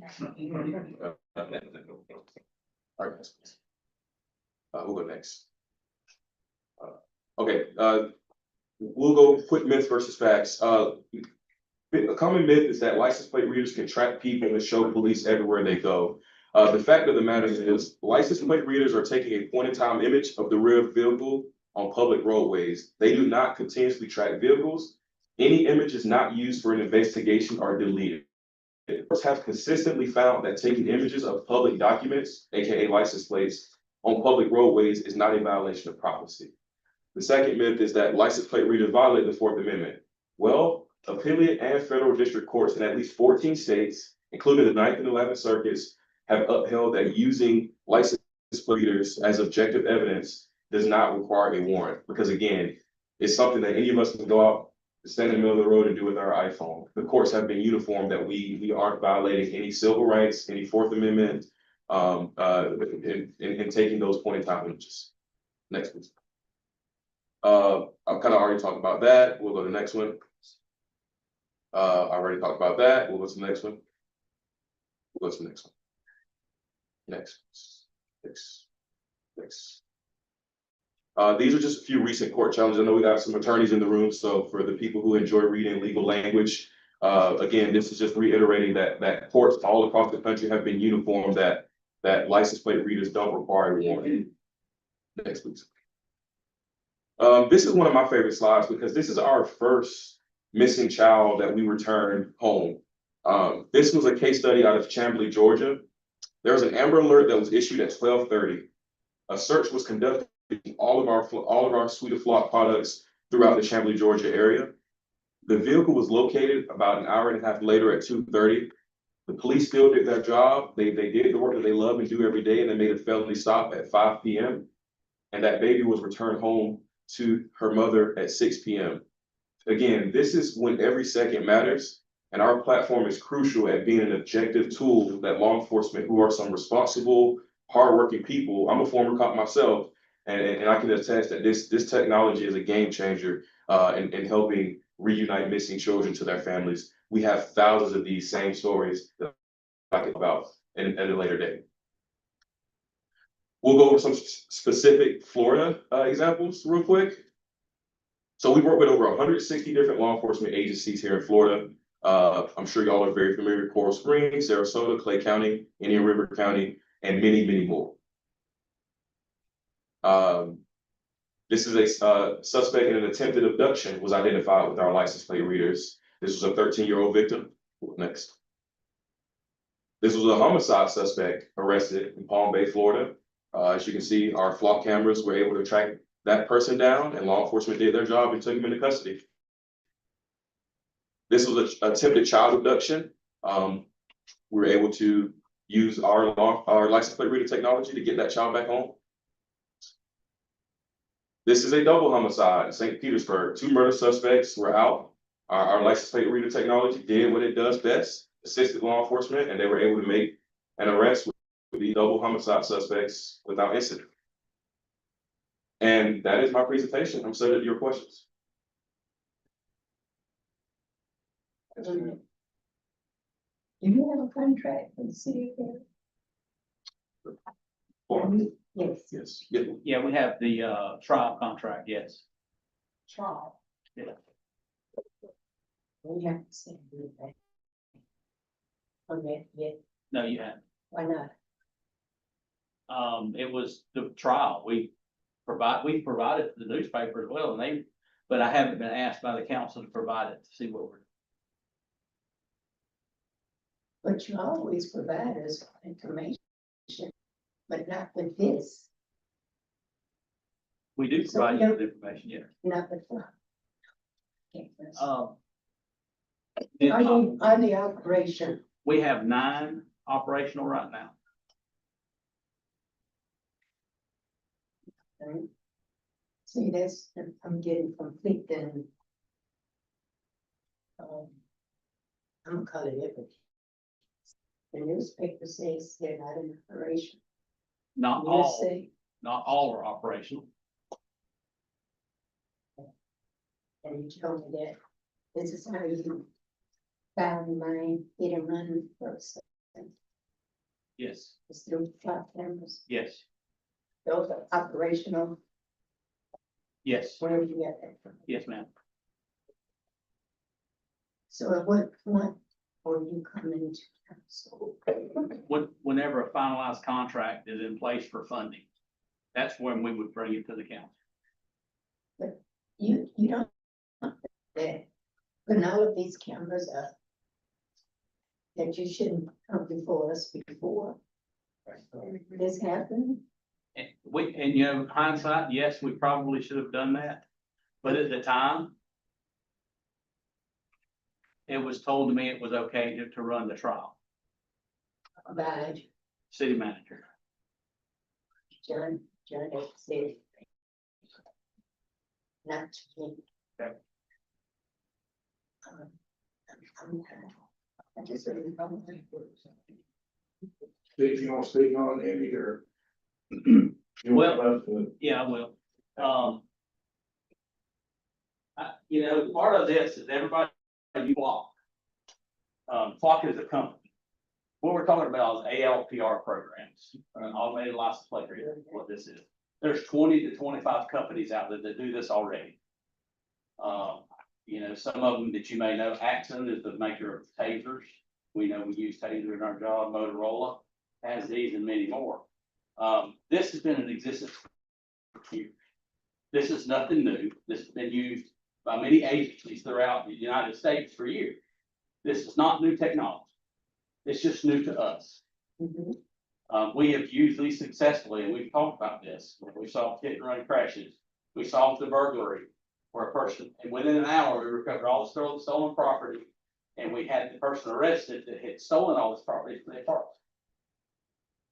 right. We'll go next. Okay, we'll go quick myth versus facts. A common myth is that license plate readers can track people and show police everywhere they go. The fact of the matter is license plate readers are taking a point-in-time image of the rear vehicle on public roadways. They do not continuously track vehicles. Any images not used for an investigation are deleted. Courts have consistently found that taking images of public documents, aka license plates, on public roadways is not a violation of privacy. The second myth is that license plate readers violate the Fourth Amendment. Well, appellate and federal district courts in at least 14 states, including the 9th and 11th circuits, have upheld that using license plate readers as objective evidence does not require a warrant. Because again, it's something that any of us can go out, stand in the middle of the road and do with our iPhone. The courts have been uniform that we aren't violating any civil rights, any Fourth Amendment, in taking those point in time images. Next, please. I've kind of already talked about that. We'll go to the next one. I already talked about that. We'll go to the next one. We'll go to the next one. Next. These are just a few recent court challenges. I know we got some attorneys in the room, so for the people who enjoy reading legal language, again, this is just reiterating that courts all across the country have been uniform that license plate readers don't require a warrant. Next, please. This is one of my favorite slides because this is our first missing child that we returned home. This was a case study out of Chamblee, Georgia. There was an Amber Alert that was issued at 12:30. A search was conducted in all of our suite of flock products throughout the Chamblee, Georgia area. The vehicle was located about an hour and a half later at 2:30. The police still did their job. They did the work that they love and do every day, and they made a felony stop at 5 p.m. And that baby was returned home to her mother at 6 p.m. Again, this is when every second matters, and our platform is crucial at being an objective tool that law enforcement, who are some responsible, hardworking people. I'm a former cop myself, and I can attest that this technology is a game changer in helping reunite missing children to their families. We have thousands of these same stories that I can talk about at a later date. We'll go over some specific Florida examples real quick. So we work with over 160 different law enforcement agencies here in Florida. I'm sure y'all are very familiar with Coral Springs, Sarasota, Clay County, Indian River County, and many, many more. This is a suspect in an attempted abduction was identified with our license plate readers. This was a 13-year-old victim. Next. This was a homicide suspect arrested in Palm Bay, Florida. As you can see, our flock cameras were able to track that person down, and law enforcement did their job and took him into custody. This was an attempted child abduction. We were able to use our license plate reader technology to get that child back home. This is a double homicide in St. Petersburg. 2 murder suspects were out. Our license plate reader technology did what it does best, assisted law enforcement, and they were able to make an arrest with the double homicide suspects without incident. And that is my presentation. I'm subject to your questions. Do you have a contract with the city of Fairfield? Yes. Yes. Yeah. Yeah, we have the trial contract, yes. Trial. Yeah. We have to send you that. On that, yet, No, you haven't. why not? It was the trial. We provided to the newspaper as well, but I haven't been asked by the council to provide it to see what we're. But you always provide us information, but not with this, We do So provide we you don't- with information, yeah. not with. Okay, Did, on the operation, we have 9 operational right now. right? See, that's, I'm getting conflicting. I'm calling it. The newspaper says they're not in operation. Not You all, say, not all are operational. and you told me that this is how you found mine, hit and run first. Yes, It's through flock cameras. yes, Those are operational. yes, Where did you get that from? yes, ma'am. So at what point will you come into council? Whenever a finalized contract is in place for funding, that's when we would bring it to the council. You don't, that, putting all of these cameras up, that you shouldn't come before us before this happened. And you know, hindsight, yes, we probably should have done that, but at the time, it was told to me it was okay to run the trial, By city manager. John F. City. Not me. Okay. I just really don't think. If you want to speak on it, Andy, or. Well, yeah, I will. You know, part of this is everybody, you Flock. Flock is a company. What we're talking about is ALPR programs, automated license plate reader, what this is. There's 20 to 25 companies out there that do this already. You know, some of them that you may know, Axon is the maker of tasers. We know we use taser in our job. Motorola has these and many more. This has been in existence for years. This is nothing new. This has been used by many agencies throughout the United States for years. This is not new technology. It's just new to us. We have used these successfully, and we've talked about this. We solved hit and run crashes. We solved the burglary where a person, and within an hour, we recovered all the stolen property, and we had the person arrested that had stolen all this property from their apartment.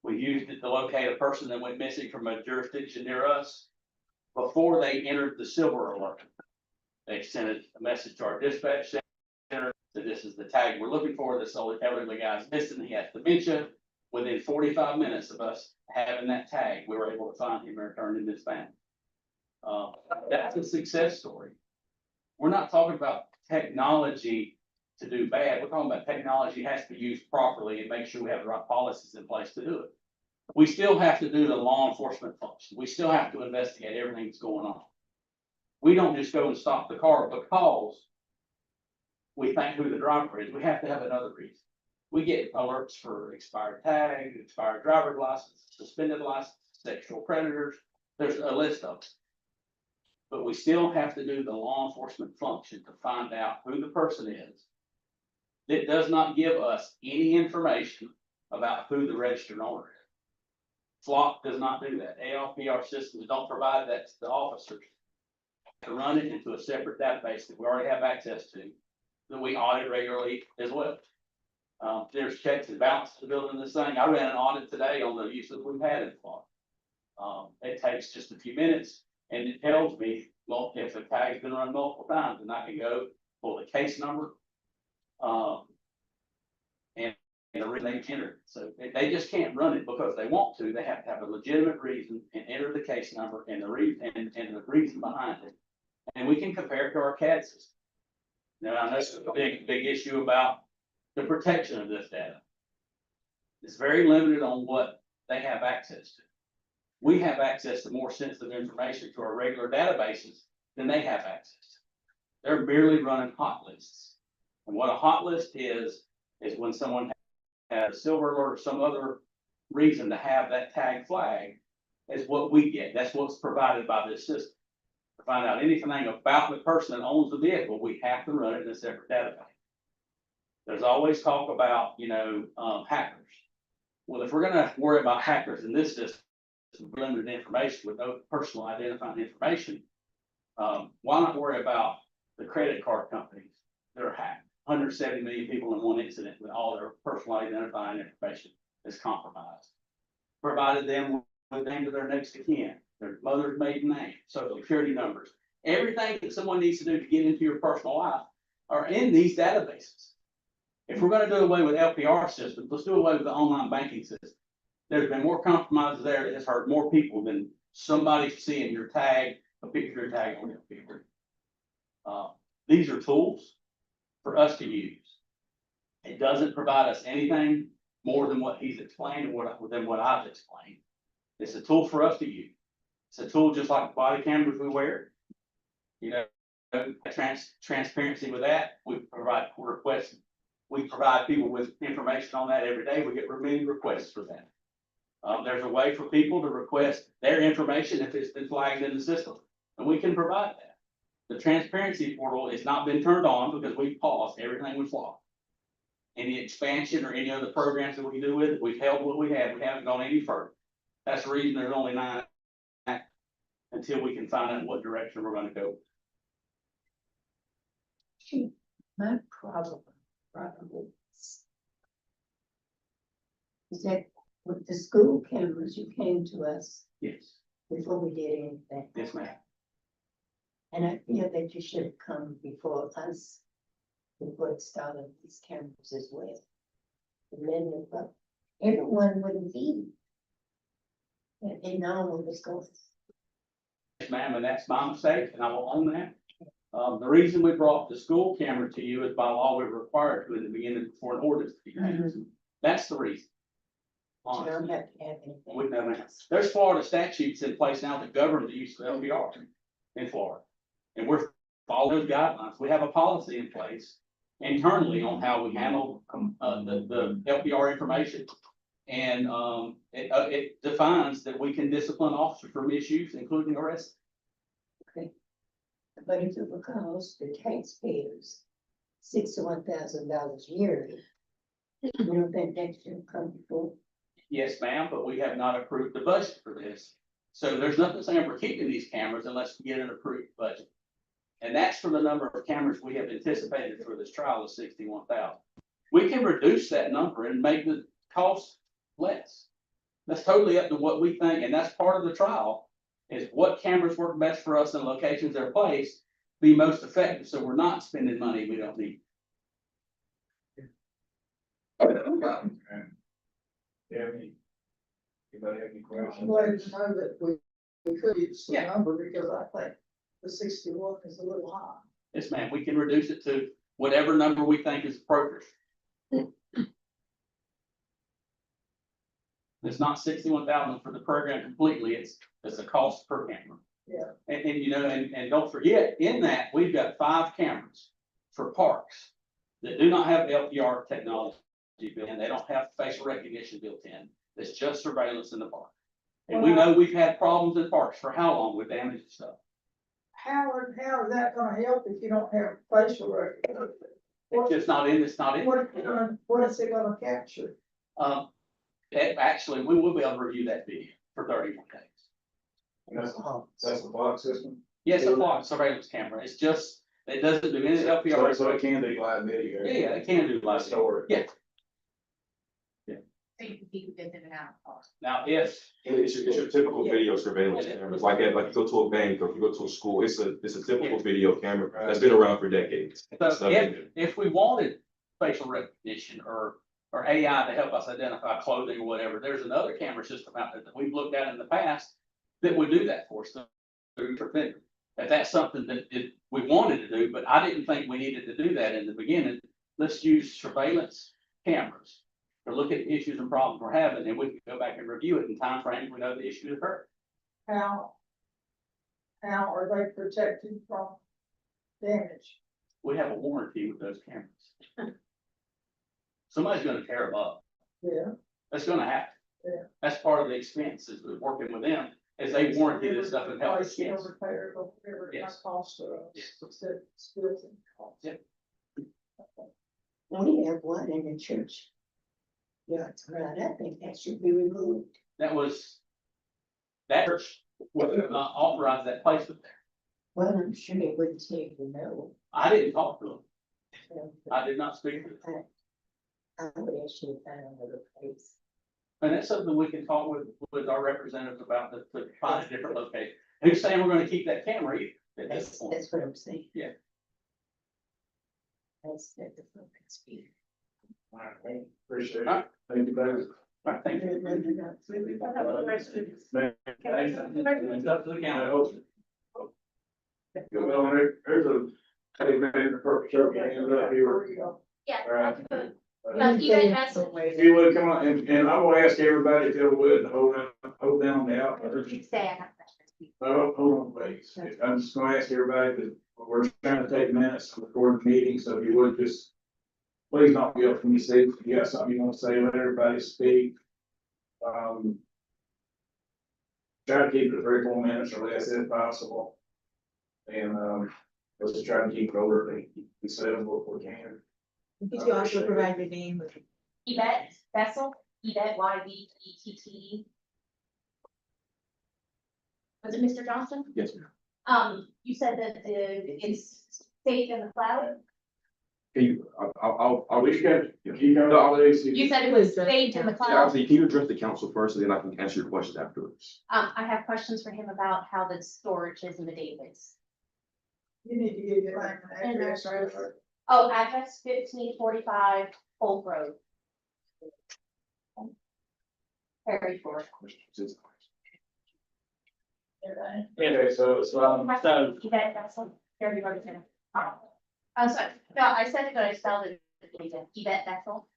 We used it to locate a person that went missing from a jurisdiction near us before they entered the silver alert. They sent a message to our dispatch center that this is the tag we're looking for. This elderly guy's missing. He has dementia. Within 45 minutes of us having that tag, we were able to find him and return him to his family. That's a success story. We're not talking about technology to do bad. We're talking about technology has to be used properly and make sure we have the right policies in place to do it. We still have to do the law enforcement function. We still have to investigate everything that's going on. We don't just go and stop the car because we think who the driver is. We have to have another reason. We get alerts for expired tag, expired driver's license, suspended license, sexual predators. There's a list of them. But we still have to do the law enforcement function to find out who the person is. It does not give us any information about who the registered owner is. Flock does not do that. ALPR systems don't provide that to the officers. To run it into a separate database that we already have access to, that we audit regularly as well. There's checks and balances to build in this thing. I ran an audit today on the use that we've had in Flock. It takes just a few minutes and it tells me, well, if the tag's been run multiple times, and I can go pull the case number. And the reason they entered. So they just can't run it because they want to. They have to have a legitimate reason and enter the case number and the reason and the reason behind it. And we can compare it to our CAD system. Now, I know it's a big issue about the protection of this data. It's very limited on what they have access to. We have access to more sensitive information to our regular databases than they have access to. They're merely running hot lists. And what a hot list is when someone has a silver alert or some other reason to have that tag flag is what we get. That's what's provided by this system. To find out anything about the person that owns the vehicle, we have to run it in a separate database. There's always talk about, hackers. Well, if we're gonna worry about hackers in this system, limited information with no personal identifying information, why not worry about the credit card companies that are hacked? 170 million people in one incident with all their personal identifying information is compromised. Provided them with the name of their next of kin, their mother's maiden name, social security numbers, everything that someone needs to do to get into your personal life are in these databases. If we're going to do away with LPR systems, let's do away with the online banking system. There's been more compromises there that has hurt more people than somebody seeing your tag, a picture of your tag on your computer. These are tools for us to use. It doesn't provide us anything more than what he's explained or than what I've explained. It's a tool for us to use. It's a tool just like the body cameras we wear. Transparency with that. We provide requests. We provide people with information on that every day. We get many requests for that. There's a way for people to request their information if it's been flagged in the system, and we can provide that. The transparency portal has not been turned on because we paused everything with Flock. Any expansion or any other programs that we do with it, we've held what we have. We haven't gone any further. That's the reason there's only 9 until we can find out what direction we're gonna go. My problem is that with the school cameras, you came to us Yes, before we did anything. yes, ma'am. And I feel that you should have come before us, before installing these cameras as well. And then, but everyone wouldn't be. And they know what was going. Yes, ma'am, and that's my mistake, and I will own that. The reason we brought the school camera to you is by law, we were required to in the beginning before an ordinance to be passed. That's the reason. You don't Honestly, have to have anything. we know that. There's Florida statutes in place now that govern the use of LPR in Florida. And we're following those guidelines. We have a policy in place internally on how we handle, the LPR information. And, it defines that we can discipline officers for misuse, including arrest. But if it would cost the taxpayers $61,000 yearly, you don't think that should come before? Yes, ma'am, but we have not approved the budget for this. So there's nothing saying we're keeping these cameras unless we get an approved budget. And that's for the number of cameras we have anticipated for this trial of 61,000. We can reduce that number and make the cost less. That's totally up to what we think, and that's part of the trial, is what cameras work best for us in locations they're placed, be most effective, so we're not spending money we don't need. Anybody have any I'm questions? glad to know that we could use the Yeah. number, because I think the 61 is a little high. Yes, ma'am, we can reduce it to whatever number we think is appropriate. It's not 61,000 for the program completely, it's a cost per camera. Yeah. And you know, and don't forget, in that, we've got 5 cameras for parks that do not have LPR technology built in, they don't have facial recognition built in, it's just surveillance in the park. And we know we've had problems in parks for how long with damaged stuff. How is that gonna help if you don't have facial recognition? It's just not in, it's not in. What is it gonna capture? Actually, we will be able to review that video for 31 days. That's the block system? Yes, a block surveillance camera, it's just, it doesn't do any LPR. So it can do live video. Yeah, it can do live Store it. Yeah. So you can see who gets in and out of the car. Now, if, It's your typical video surveillance cameras, like you go to a bank or if you go to a school, it's a typical video camera that's been around for decades. so if we wanted facial recognition or AI to help us identify clothing or whatever, there's another camera system out there that we've looked at in the past that would do that for us through Trifendra. If that's something that we wanted to do, but I didn't think we needed to do that in the beginning. Let's use surveillance cameras to look at the issues and problems we're having, and we can go back and review it in time frames we know the issue occurred. How are they protected from damage? We have a warranty with those cameras. Somebody's gonna tear them up. Yeah. That's gonna happen. Yeah. That's part of the expenses of working with them, is they warranty this stuff and help us. Replace, Yes. repair, or whatever it Yes. costs to us. Yes. It's built in cost. Yep. We have one in the church. Yeah, it's right, I think that should be removed. That church authorized that placement there. Well, I'm sure they wouldn't say no. I didn't talk to them. I did not speak to them. I would actually find another place. And that's something we can talk with our representatives about to find a different location. Who's saying we're gonna keep that camera either at this point? That's what I'm saying. Yeah. That's the focus be. All right, appreciate All it. right. Thank you, David. All right, thank you. It's up to the county. Well, there's a, hey, man, the purple shirt, hands up here. Yeah. All right. You guys asked- If you would come on, and I will ask everybody if they would hold down the out. You say I have questions. Oh, hold on, please. I'm just gonna ask everybody, that we're trying to take minutes to record the meeting, so if you would just. Please don't be up from your seat. If you got something you want to say, let everybody speak. Try to keep it 3-4 minutes or less if possible. And, let's just try to keep it over, instead of what we can. Could you also provide your name with Yvette Vessel, Yvette, YVETTE. Was it Mr. Johnson? Yes, ma'am. You said that it's safe in the cloud? Can you, I'll. We should Yeah. keep going to all these. You said it was saved in the Yeah, cloud? obviously, can you address the council first, and then I can answer your questions afterwards? I have questions for him about how the storage is in the database. You need to give your name and address. Oh, address 1545 Old Road. Very short. Okay, so, Yvette Bessel, very hard to say. I'm sorry, no, I said it, but I spelled it, Yvette Bessel.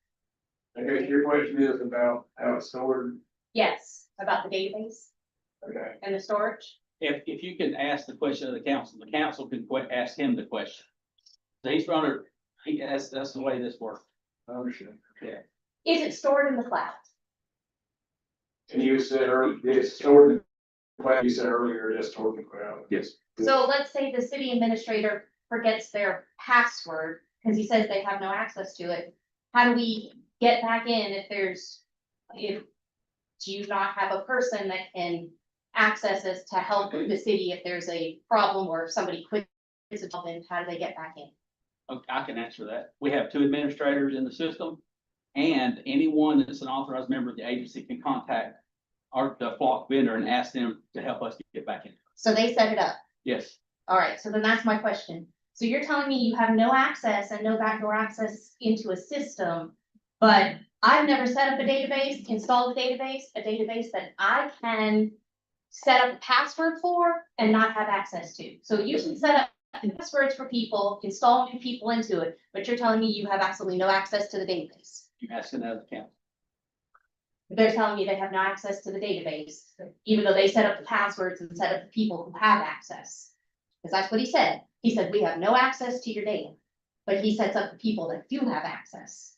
Okay, your question is about how it's stored. Yes, about the database Okay. and the storage. if you can ask the question of the council can ask him the question. So he's running, that's the way this works. I understand. Yeah. Is it stored in the cloud? And you said earlier, it's stored in the cloud. You said earlier, it's stored in the cloud. Yes. So let's say the city administrator forgets their password, because he says they have no access to it. How do we get back in do you not have a person that can access this to help the city if there's a problem or if somebody quits a job, then how do they get back in? Okay, I can answer that. We have 2 administrators in the system. And anyone that's an authorized member of the agency can contact the Flock vendor and ask them to help us get back in. So they set it up. Yes, All right, so then that's my question. So you're telling me you have no access and no backdoor access into a system, but I've never set up a database, installed a database that I can set up a password for and not have access to. So you can set up passwords for people, install new people into it, but you're telling me you have absolutely no access to the database. you can ask another council. They're telling me they have no access to the database, even though they set up the passwords and set up the people who have access. Because that's what he said. He said, we have no access to your data, but he sets up the people that do have access.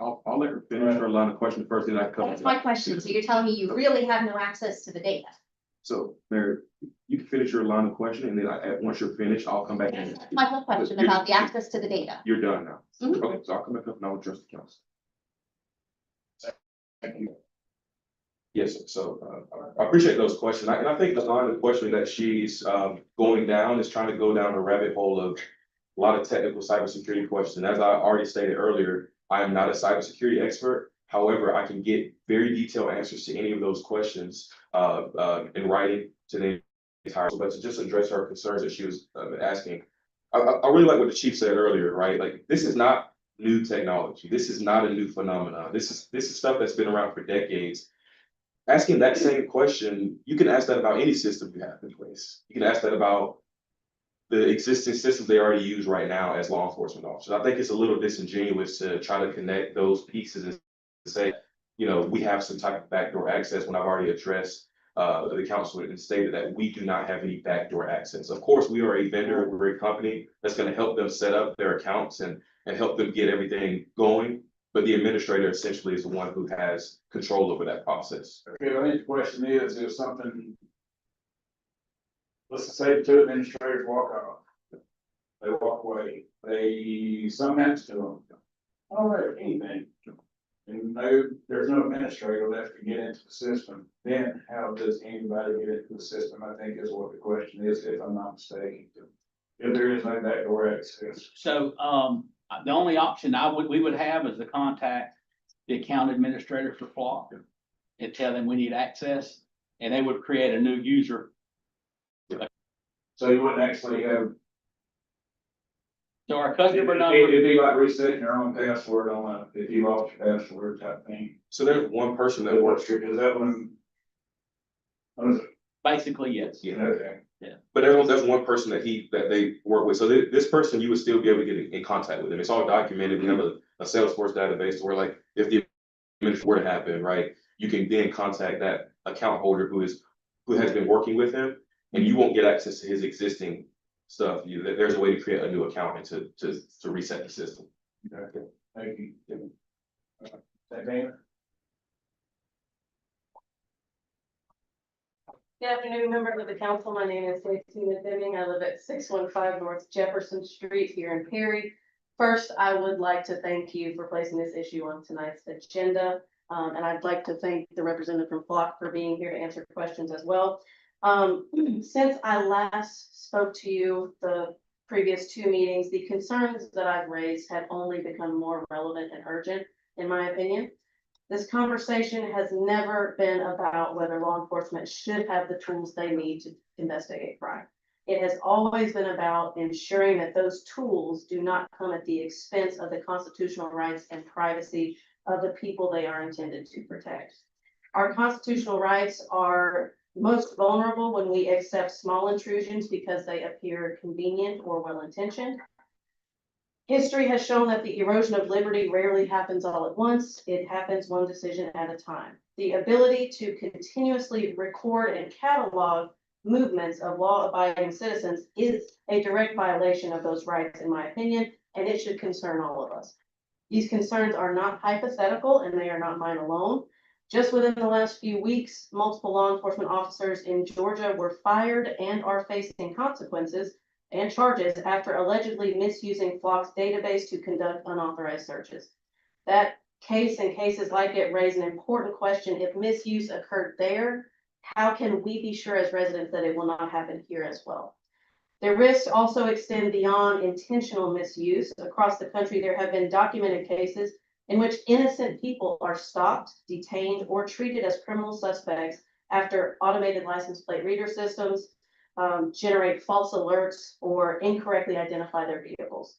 I'll let her finish her line of question first, then I come. That's my question. So you're telling me you really have no access to the data? So, Mayor, you can finish your line of question, and then once you're finished, I'll come back in. That's my whole question about the access to the data. You're done now. Mhm. Okay, so I'll come back up and I'll address the council. Thank you. Yes, so I appreciate those questions. And I think the line of questioning that she's going down is trying to go down a rabbit hole of a lot of technical cybersecurity questions. As I already stated earlier, I am not a cybersecurity expert. However, I can get very detailed answers to any of those questions in writing to the entire, but to just address her concerns that she was asking. I really like what the chief said earlier, right? Like, this is not new technology. This is not a new phenomenon. This is stuff that's been around for decades. Asking that same question, you can ask that about any system you have in place. You can ask that about the existing systems they already use right now as law enforcement officers. I think it's a little disingenuous to try to connect those pieces and say, we have some type of backdoor access when I've already addressed the council and stated that we do not have any backdoor access. Of course, we are a vendor, we're a company that's going to help them set up their accounts and help them get everything going. But the administrator essentially is the one who has control over that process. Okay, I think the question is, if something. Let's just say the 2 administrators walk off. They walk away, something happens to them. I don't know anything. And there's no administrator left to get into the system, then how does anybody get into the system? I think is what the question is, if I'm not mistaken. If there is no backdoor access. So, the only option we would have is to contact the account administrator for Flock and tell them we need access, and they would create a new user. So you wouldn't actually have. So our customer It'd number, be like resetting your own password if you lost your password type thing. So there's one person that works, Is that one? What is it? basically, yes. Okay. but there's one person that they work with. So this person, you would still be able to get in contact with them. It's all documented. We have a Salesforce database where, like, if the administration were to happen, right, you can then contact that account holder who has been working with him, and you won't get access to his existing stuff. There's a way to create a new account and to reset the system. Okay, thank you. Dana? Good afternoon, members of the council. My name is Latina Deming. I live at 615 North Jefferson Street here in Perry. First, I would like to thank you for placing this issue on tonight's agenda. And I'd like to thank the representative from Flock for being here to answer questions as well. Since I last spoke to you, the previous two meetings, the concerns that I've raised have only become more relevant and urgent, in my opinion. This conversation has never been about whether law enforcement should have the tools they need to investigate crime. It has always been about ensuring that those tools do not come at the expense of the constitutional rights and privacy of the people they are intended to protect. Our constitutional rights are most vulnerable when we accept small intrusions because they appear convenient or well-intentioned. History has shown that the erosion of liberty rarely happens all at once. It happens one decision at a time. The ability to continuously record and catalog movements of law-abiding citizens is a direct violation of those rights, in my opinion, and it should concern all of us. These concerns are not hypothetical and they are not mine alone. Just within the last few weeks, multiple law enforcement officers in Georgia were fired and are facing consequences and charges after allegedly misusing Flock's database to conduct unauthorized searches. That case and cases like it raise an important question. If misuse occurred there, how can we be sure as residents that it will not happen here as well? The risks also extend beyond intentional misuse. Across the country, there have been documented cases in which innocent people are stopped, detained, or treated as criminal suspects after automated license plate reader systems generate false alerts or incorrectly identify their vehicles.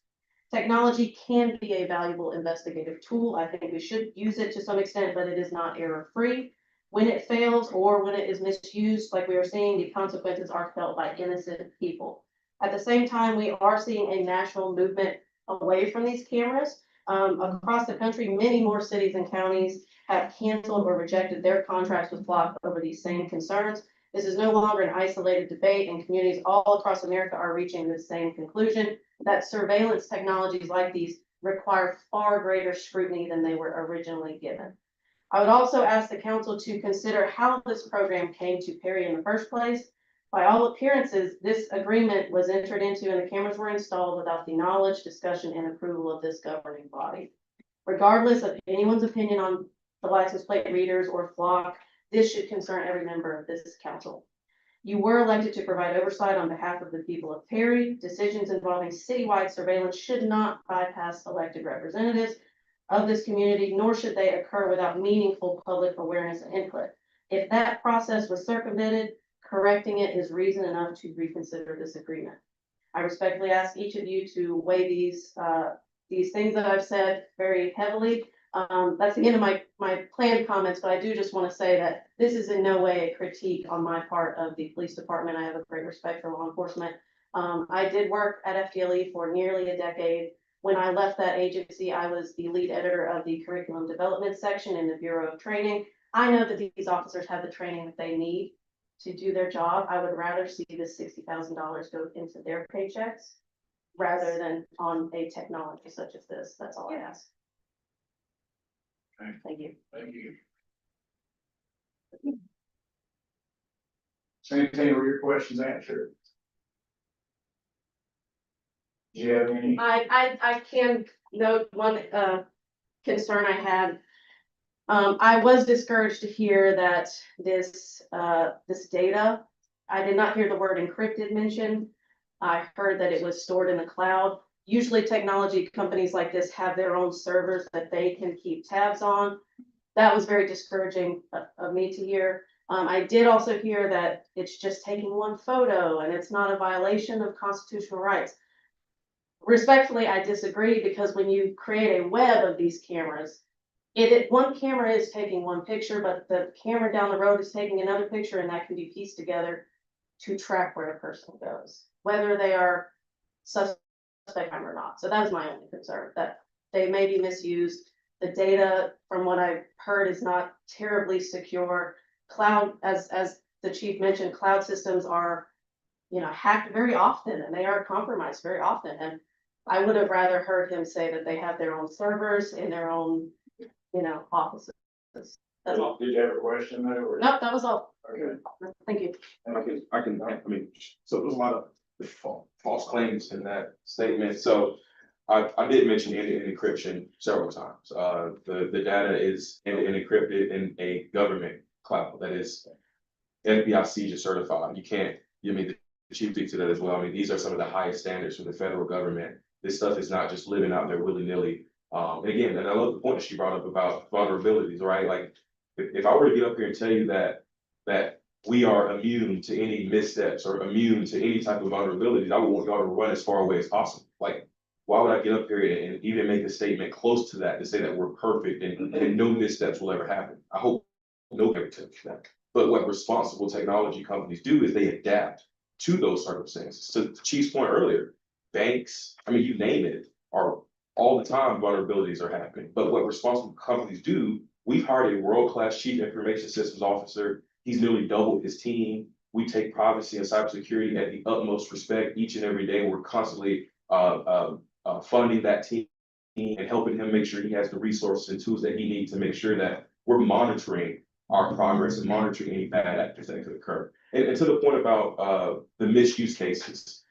Technology can be a valuable investigative tool. I think we should use it to some extent, but it is not error-free. When it fails or when it is misused, like we are seeing, the consequences are felt by innocent people. At the same time, we are seeing a national movement away from these cameras. Across the country, many more cities and counties have canceled or rejected their contracts with Flock over these same concerns. This is no longer an isolated debate, and communities all across America are reaching the same conclusion that surveillance technologies like these require far greater scrutiny than they were originally given. I would also ask the council to consider how this program came to Perry in the first place. By all appearances, this agreement was entered into and the cameras were installed without the knowledge, discussion, and approval of this governing body. Regardless of anyone's opinion on the license plate readers or Flock, this should concern every member of this council. You were elected to provide oversight on behalf of the people of Perry. Decisions involving citywide surveillance should not bypass elected representatives of this community, nor should they occur without meaningful public awareness and input. If that process was circumvented, correcting it is reason enough to reconsider this agreement. I respectfully ask each of you to weigh these things that I've said very heavily. That's the end of my planned comments, but I do just want to say that this is in no way a critique on my part of the police department. I have a great respect for law enforcement. I did work at FDLE for nearly a decade. When I left that agency, I was the lead editor of the curriculum development section in the Bureau of Training. I know that these officers have the training that they need to do their job. I would rather see this $60,000 go into their paychecks rather than on a technology such as this. That's all I ask. Okay. Thank you. Thank you. Santana, were your questions answered? Do you have any? I can note one concern I had. I was discouraged to hear that this data, I did not hear the word encrypted mentioned. I heard that it was stored in the cloud. Usually technology companies like this have their own servers that they can keep tabs on. That was very discouraging of me to hear. I did also hear that it's just taking one photo and it's not a violation of constitutional rights. Respectfully, I disagree, because when you create a web of these cameras, one camera is taking one picture, but the camera down the road is taking another picture, and that can be pieced together to track where a person goes, whether they are suspect or not. So that is my only concern, that they may be misused. The data, from what I've heard, is not terribly secure. Cloud, as the chief mentioned, cloud systems are, hacked very often, and they are compromised very often. And I would have rather heard him say that they have their own servers in their own, offices. That's all. Did you have a question though? Or? Nope, that was all. Okay. Thank you. So there's a lot of false claims in that statement. So I did mention end-to-end encryption several times. The data is end-to-end encrypted in a government cloud that is FBI CJIS certified. You can't, I mean, the chief speaks to that as well. I mean, these are some of the highest standards from the federal government. This stuff is not just living out there willy-nilly. And again, and I love the point that she brought up about vulnerabilities, right? Like, if I were to get up here and tell you that we are immune to any missteps or immune to any type of vulnerabilities, I would want y'all to run as far away as possible. Like, why would I get up here and even make a statement close to that to say that we're perfect and no missteps will ever happen? I hope nobody tells you that. But what responsible technology companies do is they adapt to those circumstances. To the Chief's point earlier, banks, I mean, you name it, are all the time vulnerabilities are happening. But what responsible companies do, we've hired a world-class chief information systems officer. He's nearly doubled his team. We take privacy and cybersecurity at the utmost respect each and every day. We're constantly funding that team and helping him make sure he has the resources and tools that he needs to make sure that we're monitoring our progress and monitoring any bad actors that could occur. And to the point about the misuse cases,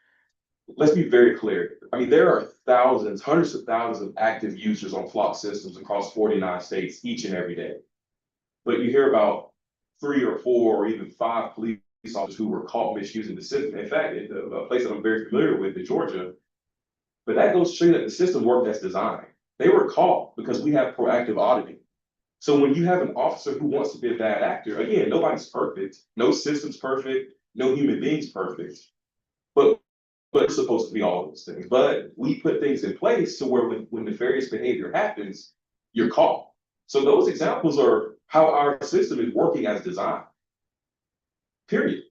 let's be very clear. I mean, there are thousands, hundreds of thousands of active users on Flock systems across 49 states each and every day. But you hear about 3 or 4 or even 5 police officers who were caught misusing the system. In fact, in a place that I'm very familiar with in Georgia, but that goes to show you that the system worked as designed. They were caught because we have proactive auditing. So when you have an officer who wants to be a bad actor, again, nobody's perfect, no system's perfect, no human being's perfect, but it's supposed to be all those things. But we put things in place to where when nefarious behavior happens, you're caught. So those examples are how our system is working as designed. Period.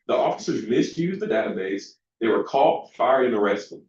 The officers misused the database, they were caught, fired, and arrested.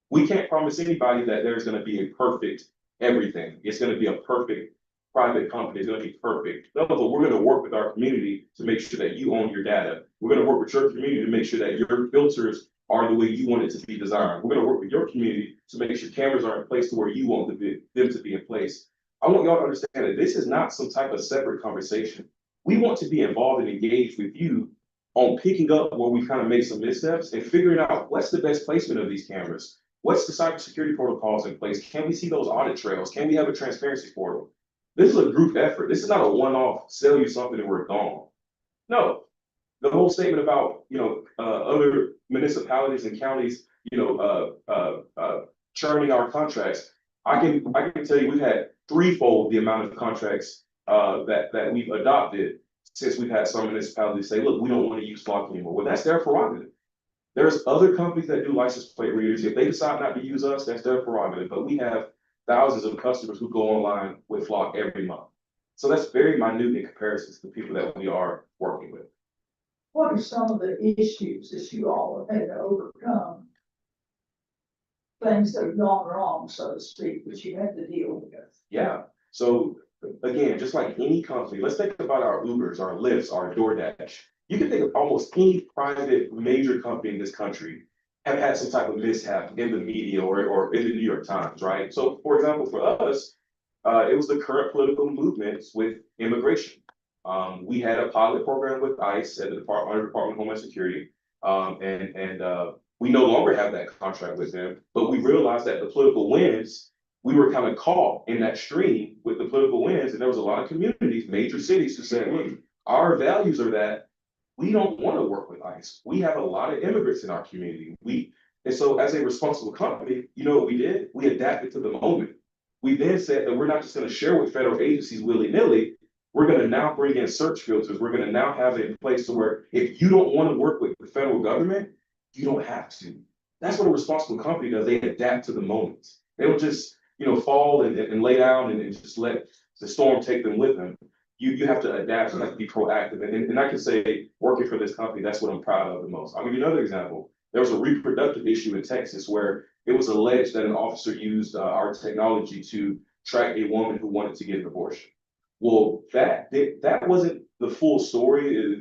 We can't promise anybody that there's going to be a perfect everything. It's going to be a perfect private company. It's going to be perfect. No, but we're going to work with our community to make sure that you own your data. We're going to work with your community to make sure that your filters are the way you want it to be designed. We're going to work with your community to make sure cameras are in place to where you want them to be in place. I want y'all to understand that this is not some type of separate conversation. We want to be involved and engaged with you on picking up where we kind of made some missteps and figuring out what's the best placement of these cameras. What's the cybersecurity protocols in place? Can we see those audit trails? Can we have a transparency portal? This is a group effort. This is not a one-off, sell you something and we're gone. No, the whole statement about, other municipalities and counties, churning our contracts. I can tell you we've had threefold the amount of contracts that we've adopted since we've had some municipalities say, look, we don't want to use Flock anymore. Well, that's their prerogative. There's other companies that do license plate readers. If they decide not to use us, that's their prerogative. But we have thousands of customers who go online with Flock every month. So that's very minute in comparison to the people that we are working with. What are some of the issues that you all have had to overcome? Things that have gone wrong, so to speak, that you had to deal with? Yeah. So again, just like any company, let's think about our Ubers, our Lyfts, our DoorDash. You can think of almost any private major company in this country have had some type of mishap in the media or in the New York Times, right? So for example, for us, it was the current political movements with immigration. We had a pilot program with ICE at the Department of Homeland Security, and we no longer have that contract with them, but we realized that the political winds, we were kind of caught in that stream with the political winds, and there was a lot of communities, major cities who said, look, our values are that we don't want to work with ICE. We have a lot of immigrants in our community. And so as a responsible company, you know what we did? We adapted to the moment. We then said that we're not just going to share with federal agencies willy-nilly. We're going to now bring in search filters. We're going to now have it in place to where if you don't want to work with the federal government, you don't have to. That's what a responsible company does. They adapt to the moment. They don't just, fall and lay down and just let the storm take them with them. You have to adapt, you have to be proactive. And I can say, working for this company, that's what I'm proud of the most. I'll give you another example. There was a reproductive issue in Texas where it was alleged that an officer used our technology to track a woman who wanted to get an abortion. Well, that wasn't the full story.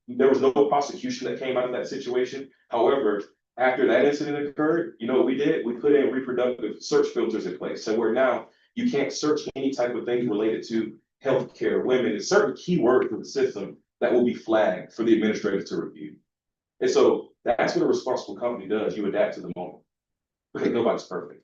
There was no prosecution that came out of that situation. However, after that incident occurred, you know what we did? We put in reproductive search filters in place. So where now you can't search any type of things related to healthcare, women, and certain keywords in the system that will be flagged for the administrator to review. And so that's what a responsible company does. You adapt to the moment because nobody's perfect.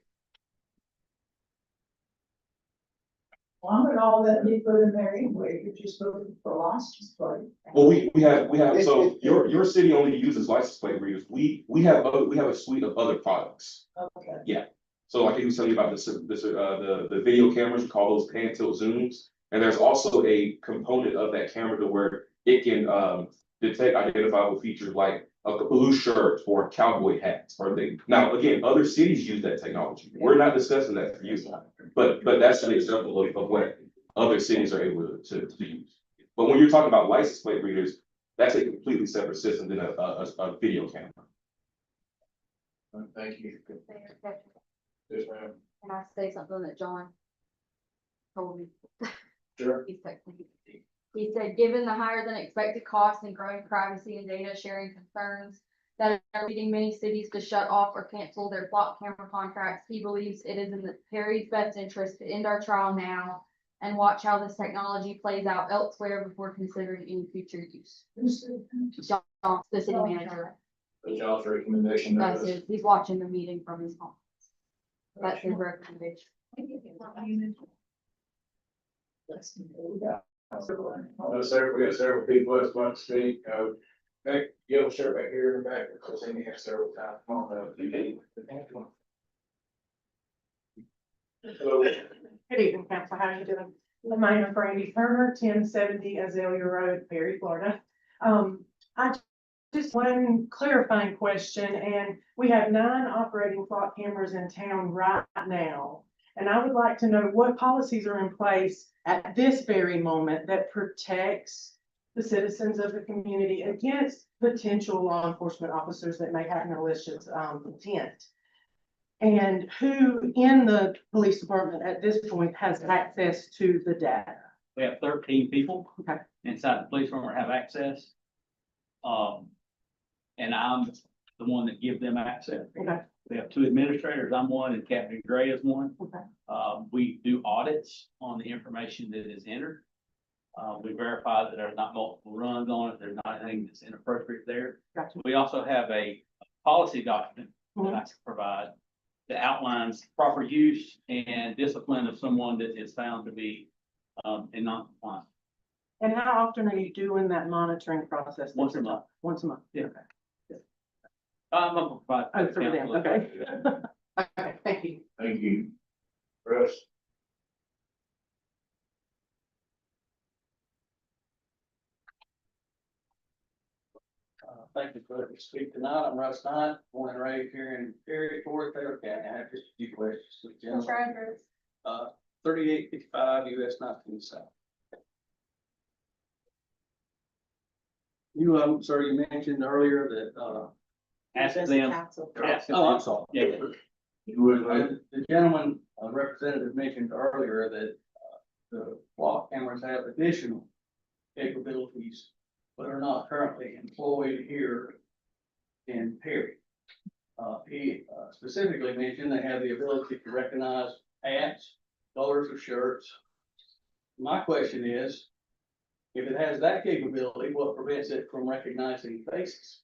Why would all that be put in there anyway, you're just looking for license plate? Well, we have, so your city only uses license plate readers. We have a suite of other products. Okay. So like he was telling you about the video cameras, we call those pan tilt zooms. And there's also a component of that camera to where it can detect identifiable features like a blue shirt or cowboy hats or things. Now, again, other cities use that technology. We're not discussing that for you, but that's an example of what other cities are able to use. But when you're talking about license plate readers, that's a completely separate system than a video camera. Thank you. Can Yes, ma'am. I say something that John told me? Sure. He's texting me. He said, given the higher than expected costs and growing privacy and data sharing concerns that are leading many cities to shut off or cancel their block camera contracts, he believes it is in the Perry's best interest to end our trial now and watch how this technology plays out elsewhere before considering any future use. John, the city manager, The job's recommendation. that's it. He's watching the meeting from his home. That's his recommendation. We got several people that's going to speak, hey, yellow shirt back here in the back, because they have several times. Come on, Hello. Good evening, council. How are you doing? My name is Brandy Turner, 1070 Azalea Road, Perry, Florida. I just one clarifying question, and we have 9 operating clock cameras in town right now. And I would like to know what policies are in place at this very moment that protects the citizens of the community against potential law enforcement officers that may have malicious intent. And who in the police department at this point has access to the data? We have 13 people. Okay. Inside the police department have access. And I'm the one that give them access. Okay. We have 2 administrators, I'm one, and Captain Gray is one. Okay. We do audits on the information that is entered. We verify that there's not multiple runs on it, there's not anything that's inappropriate there. Gotcha. We also have a policy document that I can provide that outlines proper use and discipline of someone that is found to be in non-compliance. And how often are you doing that monitoring process? Once a month. Once a month? Yeah. Okay. I'm gonna provide. Oh, for them, okay. Okay, thank you. Thank you. Russ. Thank you for letting me speak tonight. I'm Russ Knight, born and raised here in Perry, Florida, Taylor County. I have just a few questions to the What's gentleman. your address? 3855 US 19 South. You, sir, you mentioned earlier that, Ask Address them. council. oh, I'm sorry. Yeah. You would, The gentleman, representative mentioned earlier that, the block cameras have additional capabilities, but are not currently employed here in Perry. He specifically mentioned they have the ability to recognize hats, colors of shirts. My question is, if it has that capability, what prevents it from recognizing faces?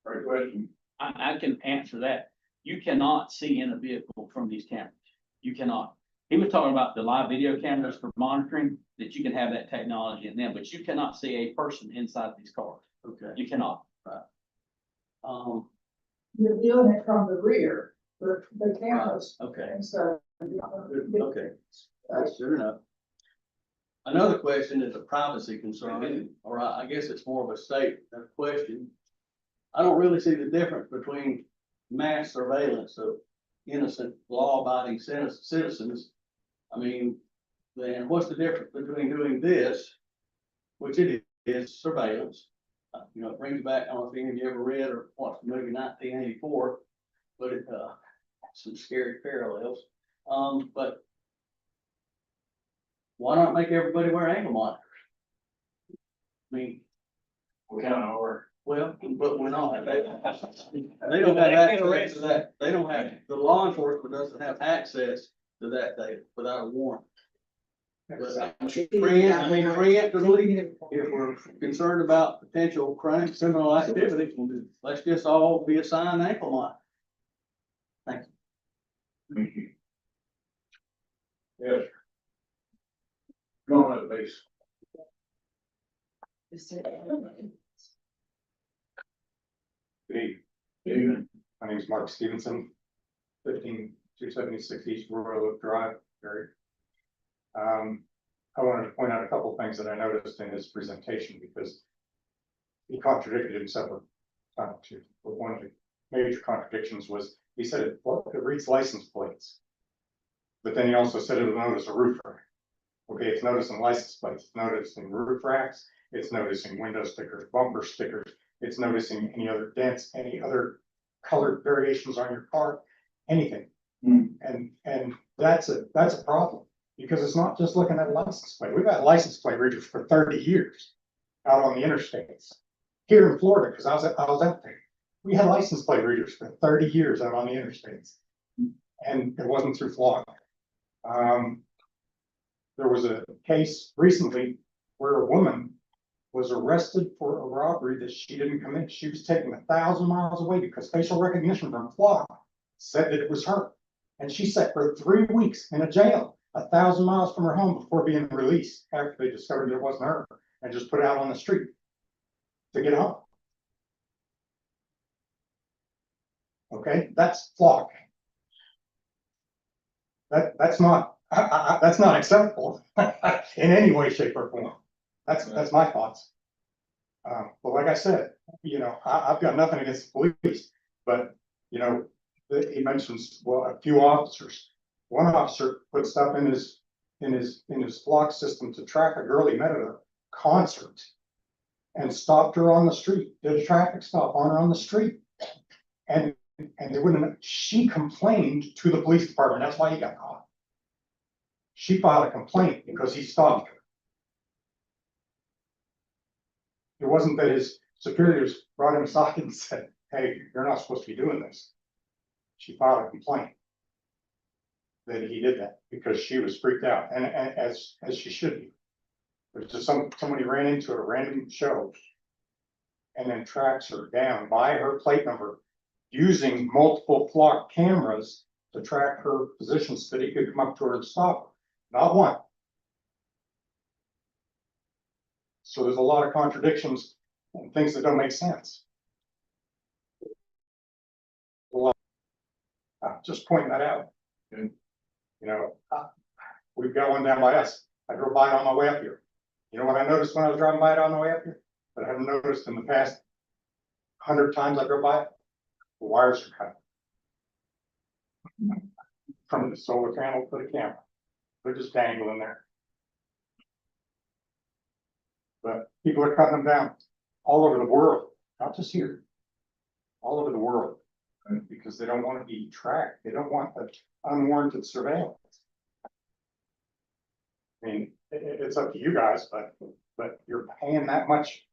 great question. I can answer that. You cannot see in a vehicle from these cameras. You cannot. He was talking about the live video cameras for monitoring, that you can have that technology in them, but you cannot see a person inside these cars. Okay. You cannot. You're viewing it from the rear, the cameras, Okay. and so. Okay, that's good enough. Another question is a privacy concern, or I guess it's more of a state question. I don't really see the difference between mass surveillance of innocent, law-abiding citizens. I mean, then what's the difference between doing this, which it is surveillance? You know, it brings back, I don't know if any of you ever read or watched the movie 1984, but it, some scary parallels. But why not make everybody wear ankle monitors? I mean, We kind of are. well, but we're not. They don't have access to that. They don't have, the law enforcement doesn't have access to that data without a warrant. But preemptively, if we're concerned about potential crime, criminal activity, let's just all be assigned ankle monitor. Thank you. please. Good evening. My name is Mark Stevenson, 15276 East Royal Oak Drive, Gary. I wanted to point out a couple of things that I noticed in his presentation because he contradicted himself a time or two. But one of the major contradictions was he said, well, it reads license plates. But then he also said it'll notice a roof rack. Okay, it's noticing license plates, it's noticing roof racks, it's noticing window stickers, bumper stickers, it's noticing any other dents, any other colored variations on your car, anything. And that's a problem, because it's not just looking at a license plate. We've had license plate readers for 30 years out on the interstates. Here in Florida, because I was out there, we had license plate readers for 30 years out on the interstates. And it wasn't through flogging. There was a case recently where a woman was arrested for a robbery that she didn't commit. She was taken 1,000 miles away because facial recognition from Florida said that it was her. And she sat for 3 weeks in a jail 1,000 miles from her home before being released after they discovered it wasn't her and just put out on the street to get home. Okay, that's flogging. That's not acceptable in any way, shape, or form. That's my thoughts. But like I said, you know, I've got nothing against the police, but you know, he mentions, well, a few officers. One officer put stuff in his block system to track a girl he met at a concert and stopped her on the street, did a traffic stop on her on the street. And they wouldn't, she complained to the police department. That's why he got caught. She filed a complaint because he stopped her. It wasn't that his superiors brought him aside and said, hey, you're not supposed to be doing this. She filed a complaint that he did that because she was freaked out, and as she should be. There's just somebody ran into a random show and then tracks her down by her plate number using multiple flock cameras to track her position so that he could come up to her and stop her. Not one. So there's a lot of contradictions and things that don't make sense. Just pointing that out. And, you know, we've got one down by us. I drove by it on my way up here. You know what I noticed when I was driving by it on the way up here? That I haven't noticed in the past 100 times I drove by it? The wires are cut. From the solar panel to the camera. They're just dangling there. But people are cutting them down all over the world, not just here. All over the world. Because they don't want to be tracked. They don't want the unwarranted surveillance. I mean, it's up to you guys, but you're paying that much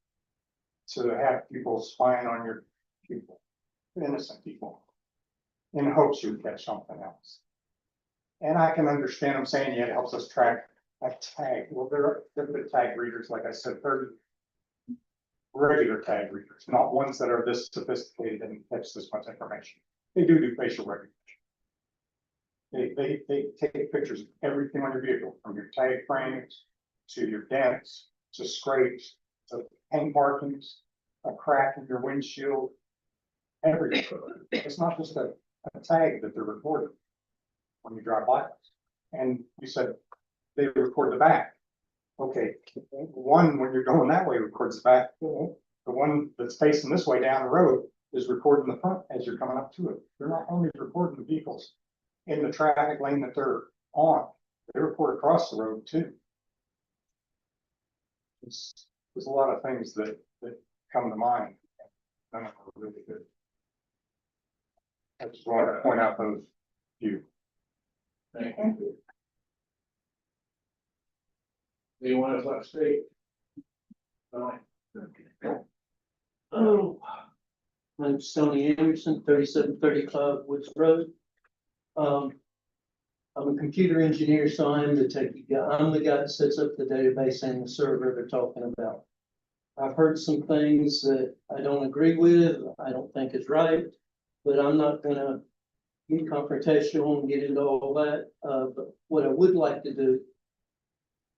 to have people spying on your people, innocent people, in hopes you catch something else. And I can understand them saying, yeah, it helps us track a tag. Well, they're the tag readers, like I said, 30 regular tag readers, not ones that are this sophisticated and catch this much information. They do facial recognition. They take pictures of everything on your vehicle, from your tag frames to your dents to scrapes to paint markings, a crack in your windshield, everything. It's not just a tag that they're recording when you drive by us. And you said they record the back. Okay, one, when you're going that way, records the back. The one that's facing this way down the road is recording the front as you're coming up to it. They're not only recording the vehicles in the traffic lane that they're on, they record across the road too. There's a lot of things that come to mind. None of them are really good. I just wanted to point out those few. Thank you. Anyone else like to speak? Oh, I'm Stoney Anderson, 3730 Cloud Woods Road. I'm a computer engineer, so I'm the techie guy. I'm the guy that sets up the database and the server they're talking about. I've heard some things that I don't agree with, I don't think is right, but I'm not gonna get confrontational and get into all that. But what I would like to do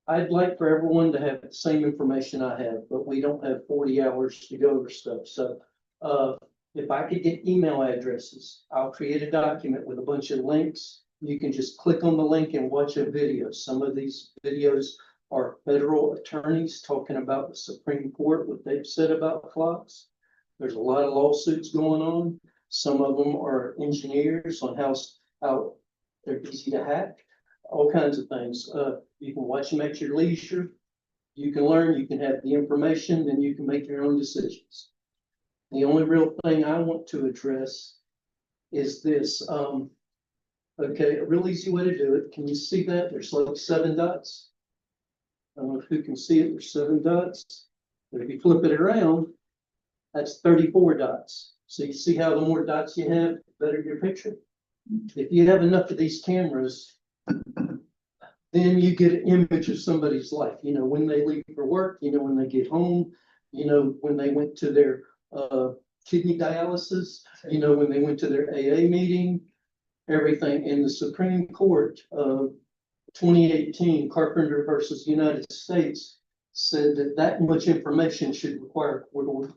I'd like for everyone to have the same information I have, but we don't have 40 hours to go over stuff. So, if I could get email addresses, I'll create a document with a bunch of links. You can just click on the link and watch a video. Some of these videos are federal attorneys talking about the Supreme Court, what they've said about clocks. There's a lot of lawsuits going on. Some of them are engineers on how they're easy to hack, all kinds of things. You can watch them at your leisure. You can learn, you can have the information, then you can make your own decisions. The only real thing I want to address is this. Okay, a real easy way to do it. Can you see that? There's like 7 dots. I don't know who can see it. There's 7 dots. But if you flip it around, that's 34 dots. So you see how the more dots you have, the better your picture. If you have enough of these cameras, then you get an image of somebody's life. You know, when they leave for work, you know, when they get home, you know, when they went to their kidney dialysis, you know, when they went to their AA meeting, everything. In the Supreme Court of 2018, Carpenter versus United States said that that much information should require a court order.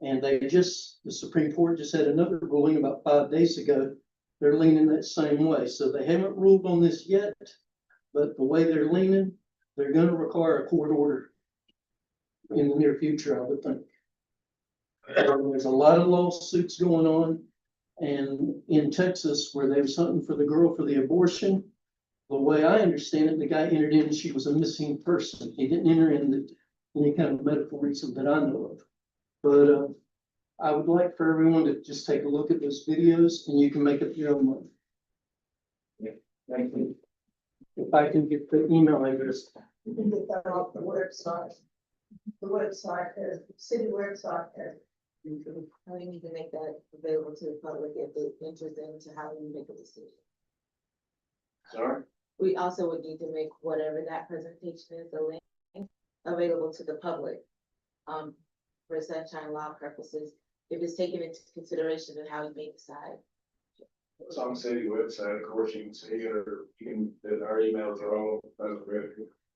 And the Supreme Court just had another ruling about 5 days ago. They're leaning that same way. So they haven't ruled on this yet, but the way they're leaning, they're going to require a court order in the near future, I would think. There's a lot of lawsuits going on. And in Texas, where they was hunting for the girl for the abortion, the way I understand it, the guy entered in and she was a missing person. He didn't enter in any kind of medical reason that I know of. But I would like for everyone to just take a look at those videos and you can make up your own mind. Yeah, thank you. If I can get the email address. You can get that off the website. The website has, the city website has. We need to make that available to the public if they're interested into how you make a decision. Sorry? We also would need to make whatever that presentation is, the link available to the public. For sunshine law purposes, if it's taken into consideration of how you may decide. It's on the city website, of course, you can see it, or our emails are all.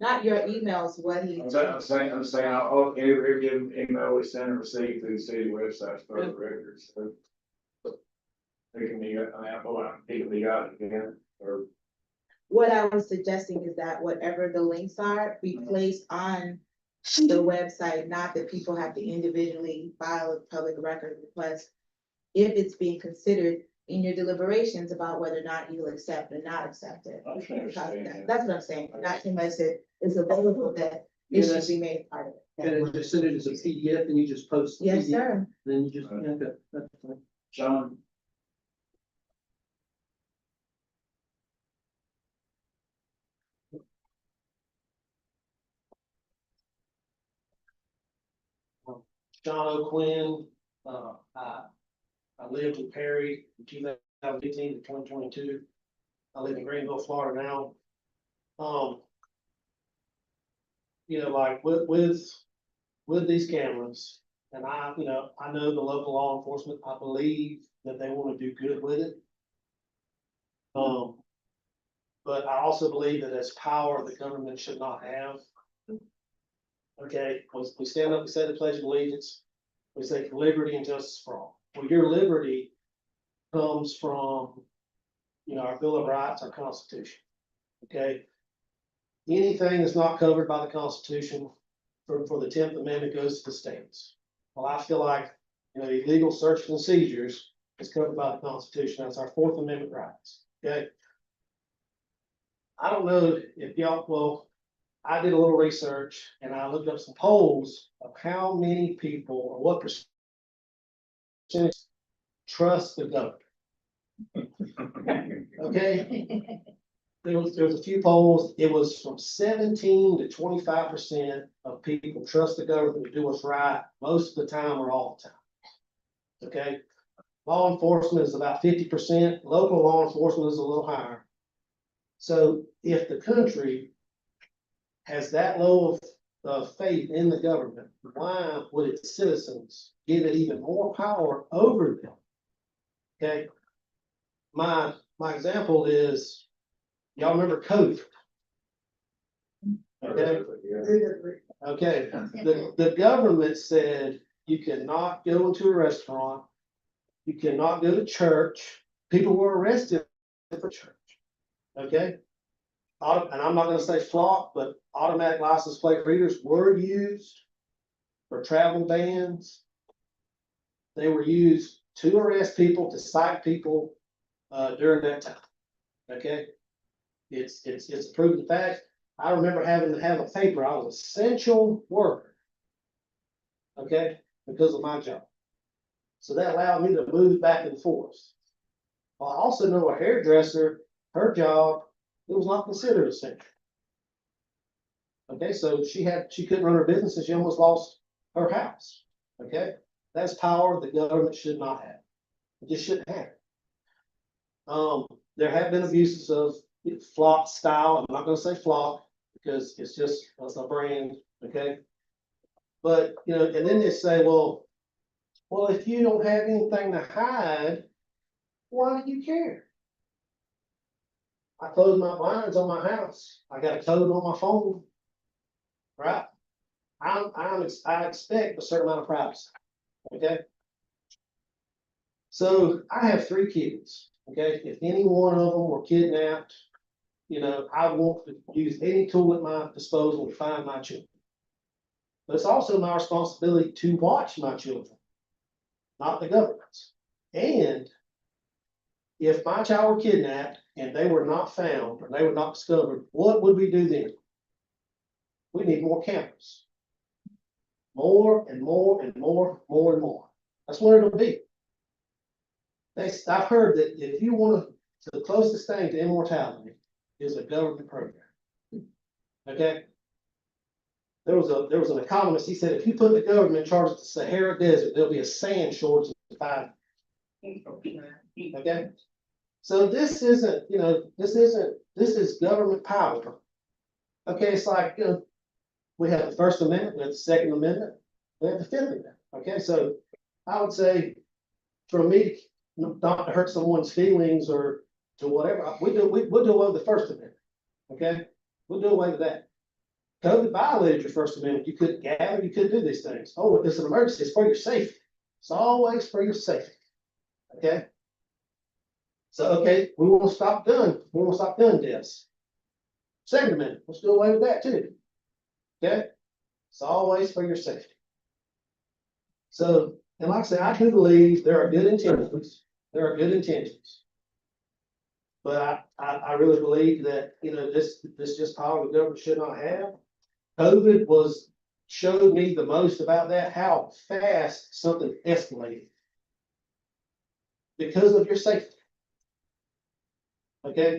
Not your emails, what he. I'm saying, every given email we send and receive through the city website for the records. So it can be, it can be got again, or. What I was suggesting is that whatever the links are, be placed on the website, not that people have to individually file a public record request. If it's being considered in your deliberations about whether or not you accept or not accept it. That's what I'm saying, not too much that is available that it should be made part of it. And just send it as a PDF and you just post. the Yes, PDF, sir. Then you just, okay, that's fine. John? John O'Quinn, I lived in Perry from 2018 to 2022. I live in Greenville, Florida now. You know, like with these cameras, and I know the local law enforcement, I believe that they want to do good with it. But I also believe that it's power the government should not have. Okay, we stand up, we say the Pledge of Allegiance, we say for liberty and justice for all. Well, your liberty comes from, our Bill of Rights, our Constitution. Okay. Anything that's not covered by the Constitution for the 10th Amendment goes to the states. Well, I feel like, illegal searches and seizures is covered by the Constitution. That's our 4th Amendment rights. Okay. I don't know if I did a little research and I looked up some polls of how many people or what percentage trust the government. Okay. There was a few polls. It was from 17 to 25% of people trust the government to do what's right most of the time or all the time. Okay. Law enforcement is about 50%. Local law enforcement is a little higher. So if the country has that low of faith in the government, why would its citizens give it even more power over them? Okay. My example is, y'all remember COVID? Okay, Vividly. okay, the government said you cannot go into a restaurant. You cannot go to church. People were arrested for church. Okay? And I'm not gonna say flock, but automatic license plate readers were used for travel bans. They were used to arrest people, to cite people, during that time. Okay? It's a proven fact. I remember having to have a paper. I was essential worker. Okay? Because of my job. So that allowed me to move back and forth. Well, I also know a hairdresser, her job, it was not considered essential. Okay, so she couldn't run her business and she almost lost her house. Okay, that's power the government should not have. It just shouldn't have it. There have been abuses of flock style. I'm not gonna say flock because it's just a brand, okay? But, you know, and then they say, well, if you don't have anything to hide, why do you care? I close my blinds on my house. I got a code on my phone. Right? I expect a certain amount of privacy. Okay? So I have 3 kids. Okay? If any one of them were kidnapped, you know, I want to use any tool at my disposal to find my children. But it's also my responsibility to watch my children, not the government's. And if my child were kidnapped and they were not found or they were not discovered, what would we do then? We need more cameras. More and more and more and more. That's what it'll be. I've heard that if you want to, the closest thing to immortality is a government program. Okay? There was an economist, he said, if you put the government in charge of the Sahara Desert, there'll be a sand shortage in 5 years. Okay? So this isn't, you know, this is government power. Okay, it's like, you know, we have the First Amendment, we have the Second Amendment, we have the Fifth Amendment. Okay, so I would say for me, not to hurt someone's feelings or to whatever, we'll do away with the First Amendment. Okay, we'll do away with that. COVID violated your First Amendment. You couldn't gather, you couldn't do these things. Oh, it's an emergency, it's for your safety. It's always for your safety. Okay. So, okay, we won't stop doing this. Second Amendment, let's do away with that too. Okay, it's always for your safety. So, and like I said, I do believe there are good intentions. There are good intentions. But I really believe that, you know, this just power the government should not have. COVID showed me the most about that, how fast something escalated. Because of your safety. Okay?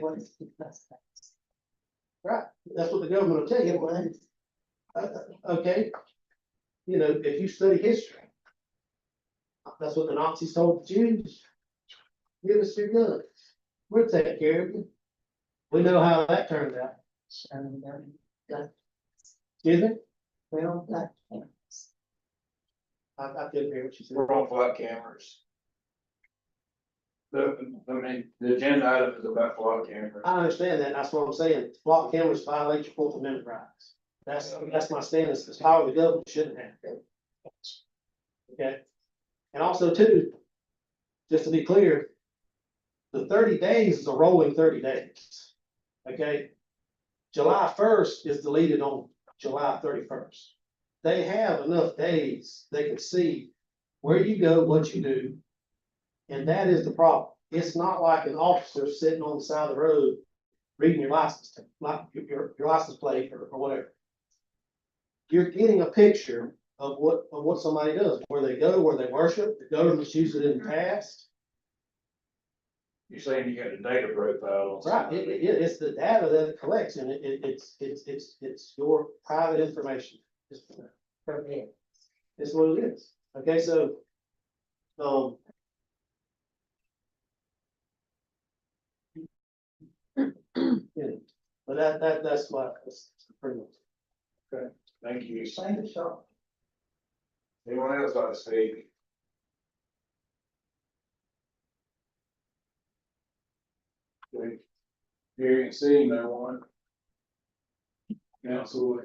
Right, that's what the government will tell you. Okay, you know, if you study history, that's what the Nazis told the Jews. Give us your guns. We'll take care of you. We know how that turned out. Excuse me? Well, I couldn't hear what you said. We're on flat cameras. The agenda item is about flat cameras. I understand that. That's what I'm saying. Flock cameras violate your Fourth Amendment rights. That's my stance. This power the government shouldn't have. Okay. And also too, just to be clear, the 30 days is a rolling 30 days. Okay. July 1st is deleted on July 31st. They have enough days they can see where you go, what you do. And that is the problem. It's not like an officer sitting on the side of the road reading your license, like your license plate or whatever. You're getting a picture of what somebody does, where they go, where they worship. The government's used it in the past. You're saying you got a data profile. Right, it's the data that it collects, and it's your private information. It's what it is. Okay, so, yeah, but that's pretty much. Okay, thank you. Same shop. Anyone else like to speak? Okay. Hearing and seeing no one. council.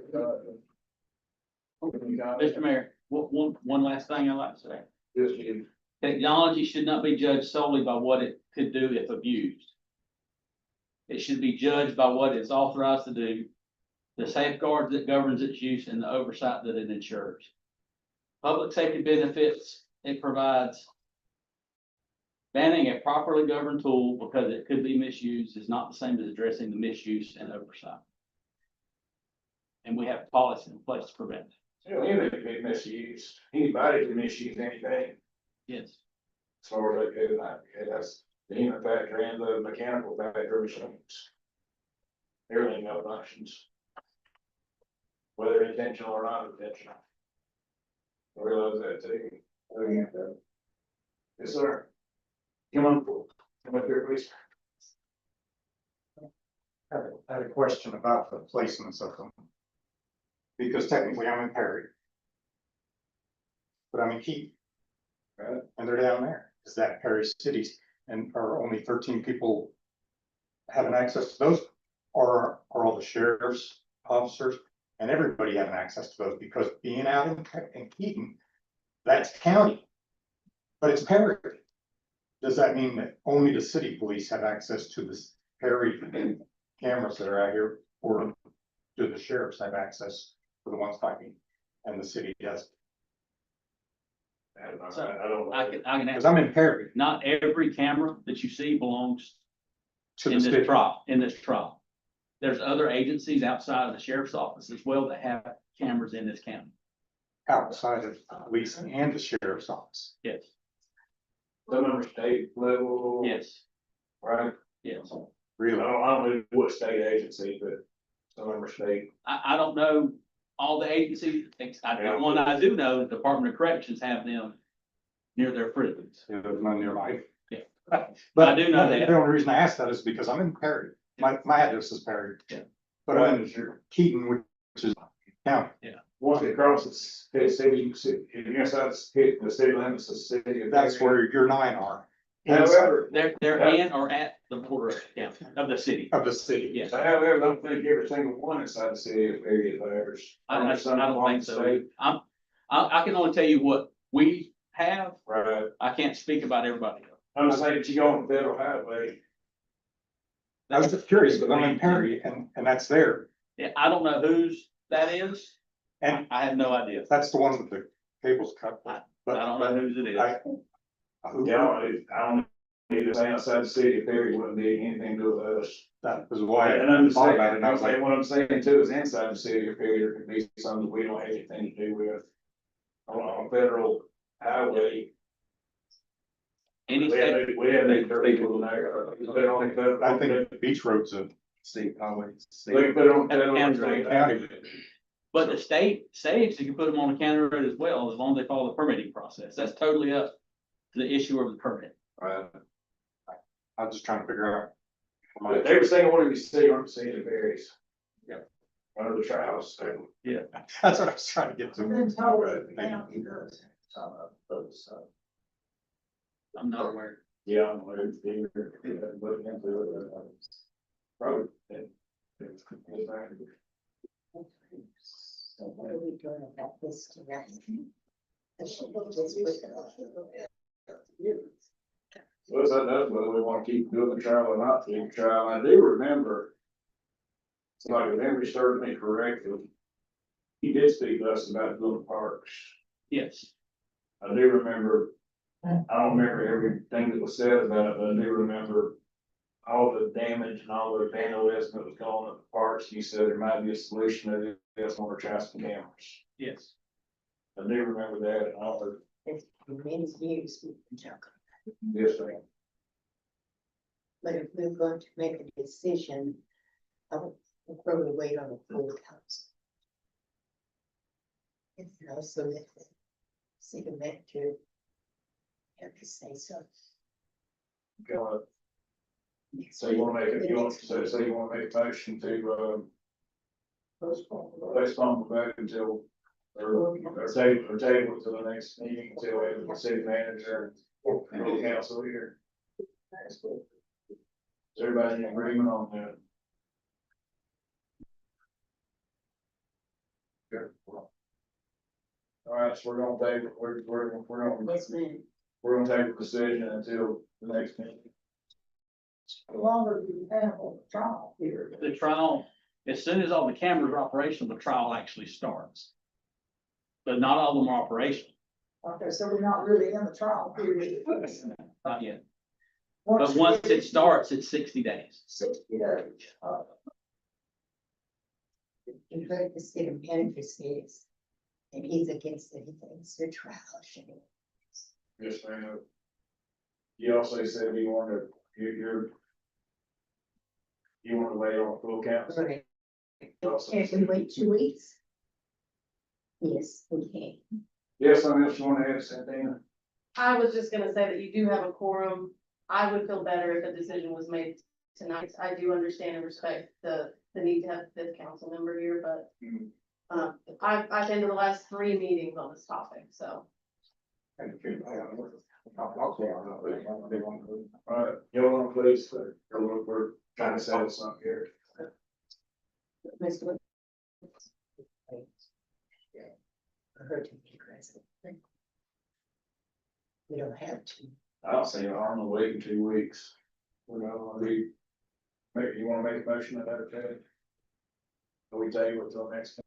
Mr. Mayor, one last thing I'd like to say. Yes, Jim. Technology should not be judged solely by what it could do if abused. It should be judged by what it's authorized to do, the safeguards that governs its use, and the oversight that it ensures. Public safety benefits it provides. Banning a properly governed tool because it could be misused is not the same as addressing the misuse and oversight. And we have policy in place to prevent it. You know, anything can be misused, anybody can misuse anything, Yes. as far as they go, that's the human factor and the mechanical factor of machines. Everything malfunctions. Whether intentional or not intentional. I realize that too. Oh, yeah. Yes, sir. Come on, come up here, please. I had a question about the placements of them. Because technically I'm in Perry. But I'm in Keene. Right, and they're down there. Is that Perry cities and are only 13 people having access to those? Or are all the sheriff's officers and everybody having access to those? Because being out in Keaton, that's county. But it's Perry. Does that mean that only the city police have access to this Perry cameras that are out here? Or do the sheriffs have access to the ones fighting and the city does? I don't know. So, I don't know. I can Because answer. I'm in Perry Not every camera that you see belongs to the in this city. trial. There's other agencies outside of the sheriff's office as well that have cameras in this county. Outside of the police and the sheriff's office. Yes, Some of them are state level. yes, Right? yes. Really? I don't know what state agency, but some of them are state. I don't know all the agencies. The one I do know, the Department of Corrections have them near their prisons. Yeah, there's none nearby. Yeah. But I do know that. The only reason I asked that is because I'm in Perry. My address is Perry. Yeah. But I'm in Keaton, which is county. Once it crosses the city, if you're inside the city limits of the city. That's where your 9 are. However, They're in or at the border of the county, of the city. Of the city. Yes. however, I don't think every single one inside the city of area is theirs. I don't think so. I can only tell you what we have. Right. I can't speak about everybody else. I'm just saying that you go on the federal highway. I was just curious, because I'm in Perry and that's there. Yeah, I don't know whose that is. And I have no idea. that's the one with the cables cut. I But don't know whose it is. I don't need to say outside the city of Perry wouldn't be anything to do with us. That was why And I'm I just thought saying, about it and I was like, what I'm saying too is inside the city of Perry, there could be something we don't have anything to do with. On a federal highway. Any We have, state, we have the people in there. They're on the federal- I think Beach Road's a State highways. They put it on federal County state road. highway. but the state says you can put them on a county road as well, as long as they follow the permitting process. That's totally up to the issuer of the permit. I'm just trying to figure out. But every single one of you see on the city of Perry's. Yeah. Under the trials, so. That's what I was trying to get to. Then tell us the county does. I'm not aware. Yeah, I'm looking into it. Probably. So what are we doing about this tonight? I should have just put it on. Well, that's whether we want to keep doing the trial or not keep the trial. I do remember. It's like if memory serves me correctly. He did speak to us about doing parks. Yes, I do remember, I don't remember everything that was said about it, but I do remember. All the damage and all the vandalism that was going on at the parks. He said there might be a solution to this when we're tracing cameras. yes. I do remember that and all the, It's been many years we've been talking. this thing. But if we're going to make a decision, I would probably wait on the full council. And also let the city manager have to say so. So you wanna make it, you want, so you wanna make a motion to, postpone the vote until, or table it to the next meeting until we have the city manager and the council here. Is everybody in agreement on that? All right, so we're gonna take, we're gonna, Yes, ma'am. we're gonna take a decision until the next meeting. The longer you have on the trial period. The trial, as soon as all the cameras are operational, the trial actually starts. But not all of them are operational, Okay, so we're not really in the trial period. not yet. But once it starts, it's 60 days. 60 days. You heard the city manager says, and he's against it, he thinks the trial should be. Yes, ma'am. You also said you wanted, you want to wait on full council. Right. Can't we wait 2 weeks? Yes, we can. Yes, something else you want to add, Santina? I was just gonna say that you do have a quorum. I would feel better if a decision was made tonight. I do understand and respect the need to have the fifth council member here, but I've been to the last 3 meetings on this topic, so. All right, y'all please, we're trying to settle something here. Mr. I heard you be aggressive. We don't have to. I'll say I'm gonna wait in 2 weeks. We're not gonna be, maybe you wanna make a motion at that effect? Or we table it till next?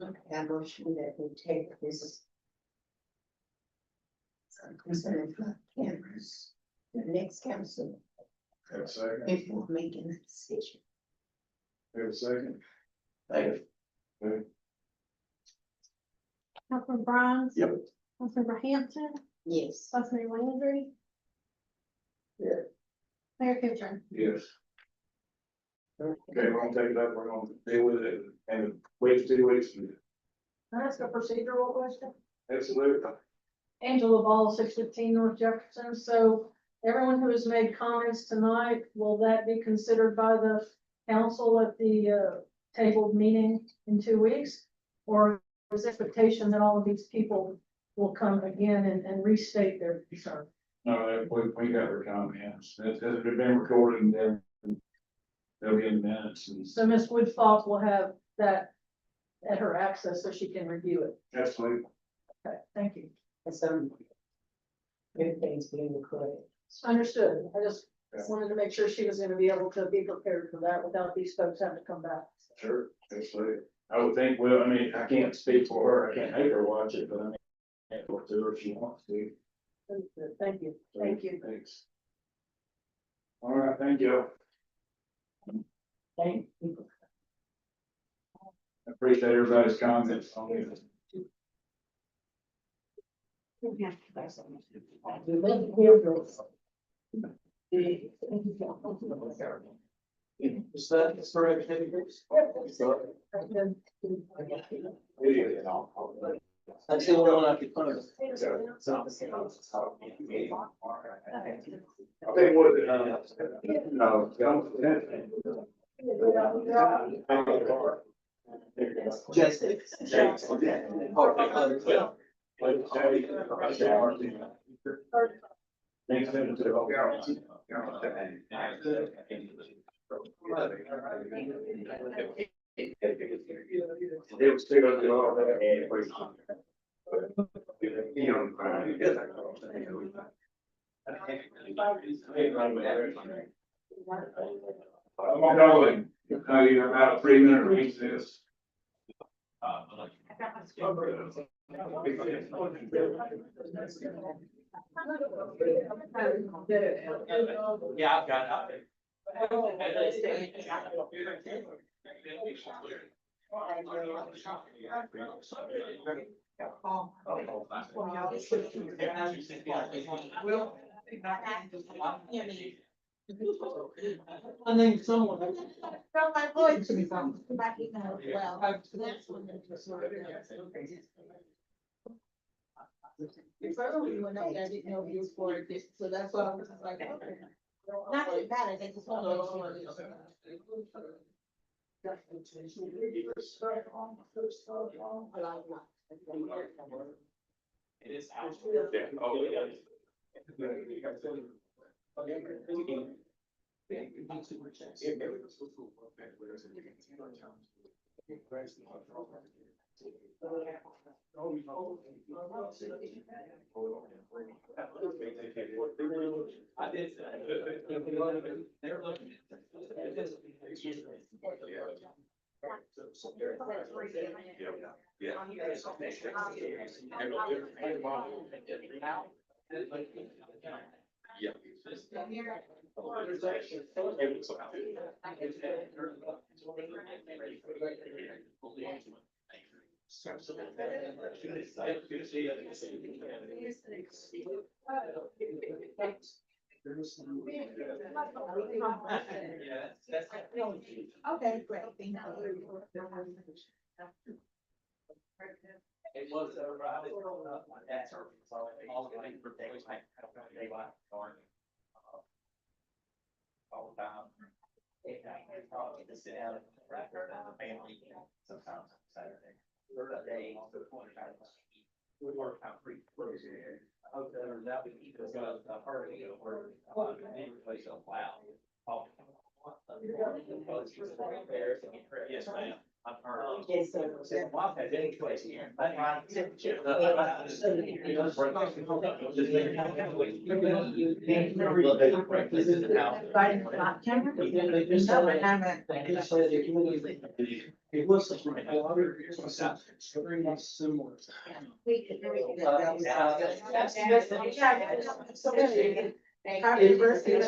Okay, I motion that we take this. Concerning flood cameras, the next council Have a second? before making a decision. Have a second? Councilman Grimes? Yep. Councilmember Hampton? Yes. Vice Mayor Landry? Yeah. Mayor Kitchen? Yes. Okay, we're gonna take it up, we're gonna deal with it and wait 2 weeks. Can I ask a procedural question? Absolutely. Angela Ball, 615 North Jefferson. So everyone who has made comments tonight, will that be considered by the council at the tabled meeting in 2 weeks? Or is the expectation that all of these people will come again and restate their concern? No, we got our comments, it's been recorded and then they'll be in the minutes and. So Ms. Woodfall will have that at her access so she can review it. Absolutely. Okay, thank you. And some. Everything's being recorded. Understood. I just wanted to make sure she was gonna be able to be prepared for that without these folks having to come back. Sure, absolutely. I would think, well, I mean, I can't speak for her, I can't make her watch it, but I mean, I can't talk to her if she wants to. Thank you. Thank you. Thanks. All right, thank you. Thank you. I appreciate everybody's comments on it. Is that correct? That's the only one I could find. I think what, It was still good all that. I'm gonna go and, you're about a 3-minute recess. Yeah, I've got it. I named someone. From my voice to be found. Back in the well, that's when it was sort of. If I really went up there, I didn't know he was for this, so that's why I was like, okay. Not that it matters, they just want to make sure. It is out. I did. They're looking. Okay, great, thank you. It was, I was growing up, my dad's serving, so all the things for days, like, they like gardening. All the time. And I probably just sit down and right there as a family, you know, sometimes on Saturday. Third day, also 25. We work out pretty close. I hope that turns out, because I've heard, you know, where, they play so loud. Yes, ma'am. I've heard. Yes, sir. Wife has any place here. It wasn't water, it was very much similar. Happy birthday.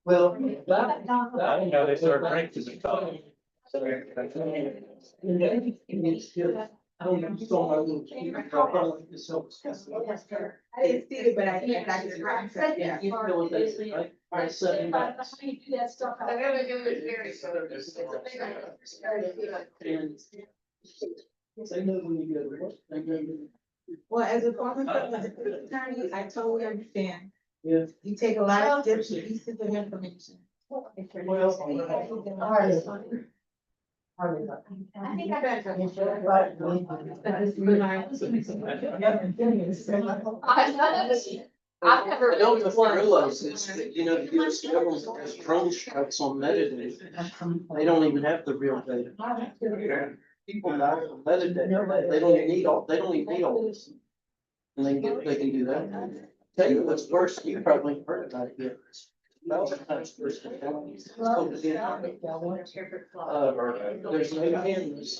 Well, I didn't know they served drinks as a couple. I don't saw my little kid, I like this helps. I didn't see it, but I just heard. Yeah. You feel that, right? I said that. And they know when you go to work, they go to. Well, as a former public attorney, I totally understand. Yeah. You take a lot of different pieces of information. I think I got I've never. I don't know if you realize this, but you know, the US government has drone strikes on metadata. They don't even have the real data. People die on metadata, they don't even need all this. And they can do that. Tell you what's worse, you probably ain't heard about it yet. Valentine's first. There's no cameras.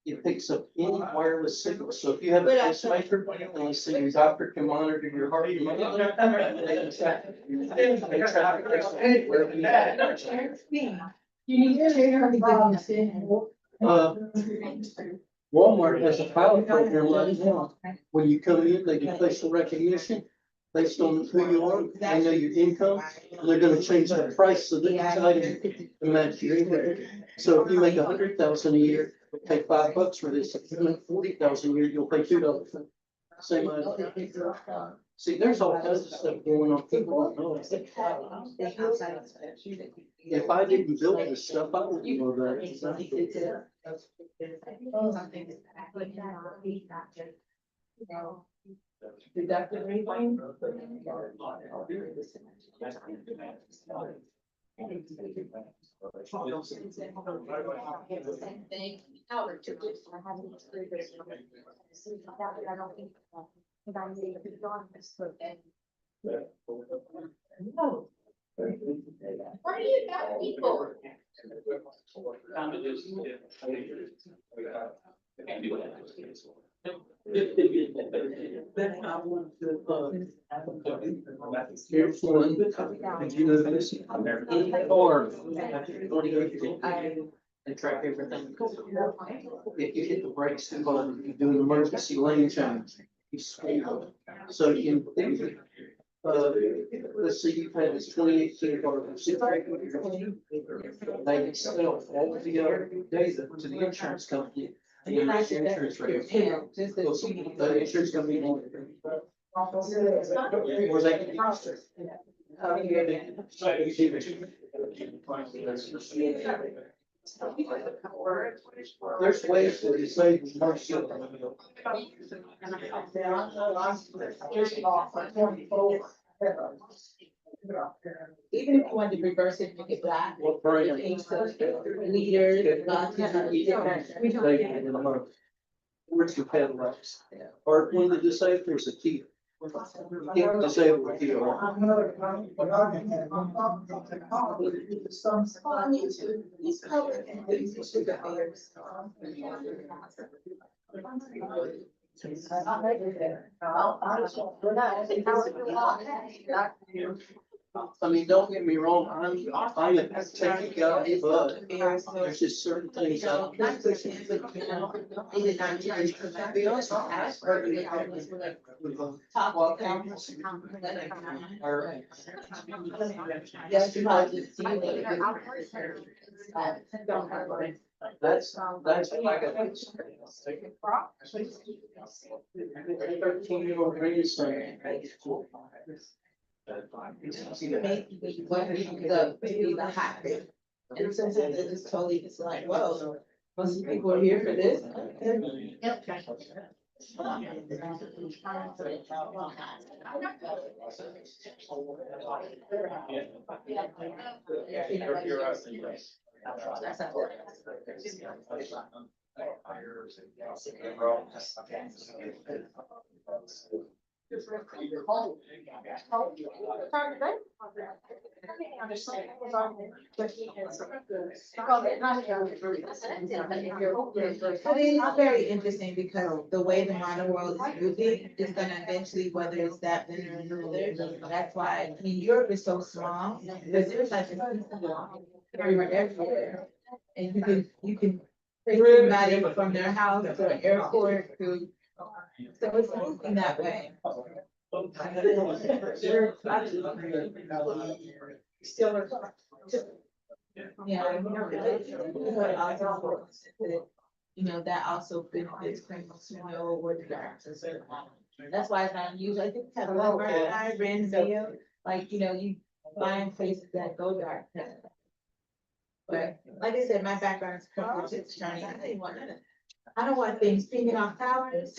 It picks up any wireless signal. So if you have a pacemaker, and let's say your doctor can monitor your heart. They can track it. They track it wherever you are. Walmart has a pilot program right now. When you come in, they do facial recognition based on who you are. They know your income, and they're gonna change the price so they can tell you to match your income. So if you make $100,000 a year, you'll pay $5 for this. If you make $40,000 a year, you'll pay $2 for it. Same idea. See, there's all kinds of stuff going on. People don't know. If I didn't build this stuff, I wouldn't know that. Deductive anything? No. What do you got people? Here's one. Did you know this? Or. And track everything. If you hit the brakes too hard, you do an emergency lane change. You speed. So you. Let's see, you've had this 2018 car. They sell all the data to the insurance company. And your insurance rate. The insurance company. Or they can cost it. There's ways to disable commercial. Even if you wanted to reverse it, make it black. What brand? Leaders. Where's the pedals? Or when the disabler's a key. You can't disable a key. He's covered in these affairs. I mean, don't get me wrong, I'm a techie guy, but there's just certain things out there. We also asked for the talk to them. Yes, you might just see That's like a 13-year-old grandson. The hot rate. And sometimes it just totally, it's like, whoa, most people are here for this. But it's very interesting because the way the modern world is moving is gonna eventually, whether it's that one or another, that's why, I mean, Europe is so small, because there's like everywhere. And you can trace somebody from their house to an airport to, so it's moving that way. Still. Yeah. You know, that also benefits criminals who know where the darkness are. That's why it's not unusual. I think kind of I ran video, like, you know, you find places that go dark. But like I said, my background is criminal justice attorney. I don't want things pinging off towers.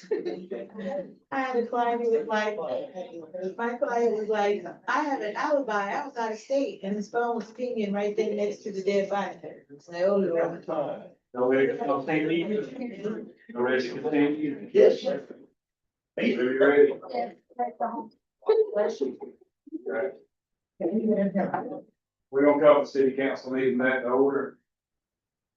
I had a client who was like, my client was like, I have an alibi, I was out of state, and his phone was pinging right there next to the dead body. It's like, oh Lord. No way to continue. No ready to continue. Yes, sir. Are you ready? Right. We're gonna call the city council meeting back to order.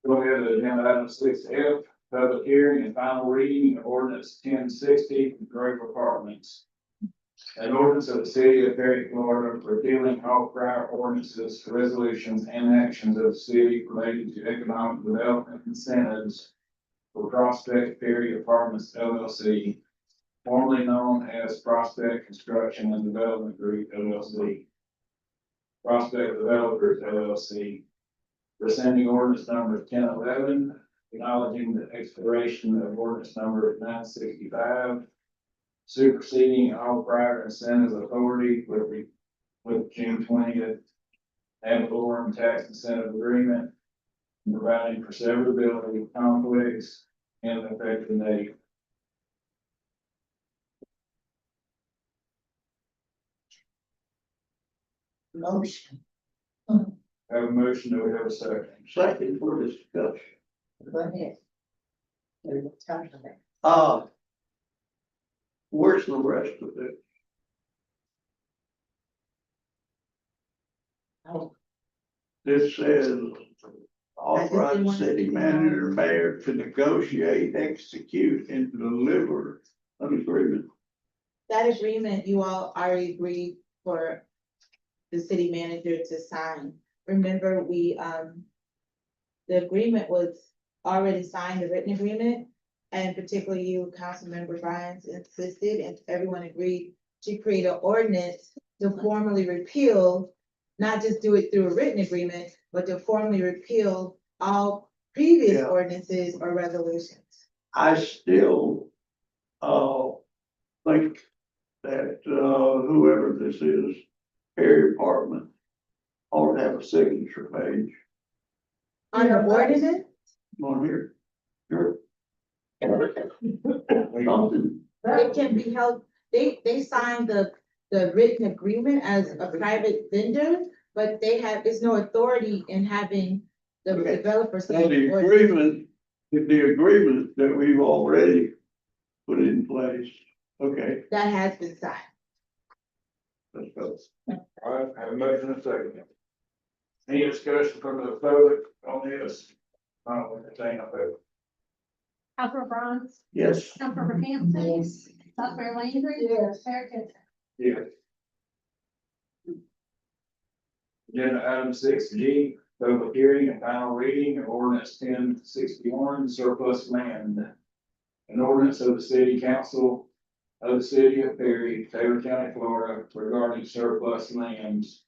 Go ahead to agenda item 6F, public hearing and final reading of ordinance 1060, Grove Apartments. An ordinance of the city of Perry, Florida, repealing all prior ordinances, resolutions, and actions of the city relating to economic development incentives for Prospect Perry Apartments LLC, formerly known as Prospect Construction and Development Group LLC. Prospect Developers LLC, rescinding ordinance number 1011, acknowledging the expiration of ordinance number 965, superseding all prior incentives authority with June 20th ad valorem tax incentive agreement, and providing for severability, conflicts, and effective date. Motion. Have a motion, do we have a second? Second for discussion. Go ahead. Where's the rest of it? This says authorize the city manager, mayor to negotiate, execute, and deliver an agreement. That agreement, you all already agreed for the city manager to sign. Remember, the agreement was already signed, the written agreement, and particularly you, Councilmember Grimes, insisted, and everyone agreed to create an ordinance to formally repeal, not just do it through a written agreement, but to formally repeal all previous ordinances or resolutions. I still, think that, whoever this is, Perry Apartment, ought to have a signature page. On the ordinance, On here. Sure. Something. it can be held, they signed the written agreement as a private vendor, but there's no authority in having the Okay. developer. So sign the the ordinance. agreement that we've already put in place, okay, That has been signed. let's go. All right, have a motion and a second. Any discussion from the public on this? I'll entertain a vote. Councilor Bronze, Yes. Councilor Hampton, Yes. Councilor Landry. Yes. Mayor Kinsler. Yes. Agenda item 6G, public hearing and final reading of ordinance 1061 surplus land. An ordinance of the city council of the city of Perry, Taylor County, Florida, regarding surplus lands.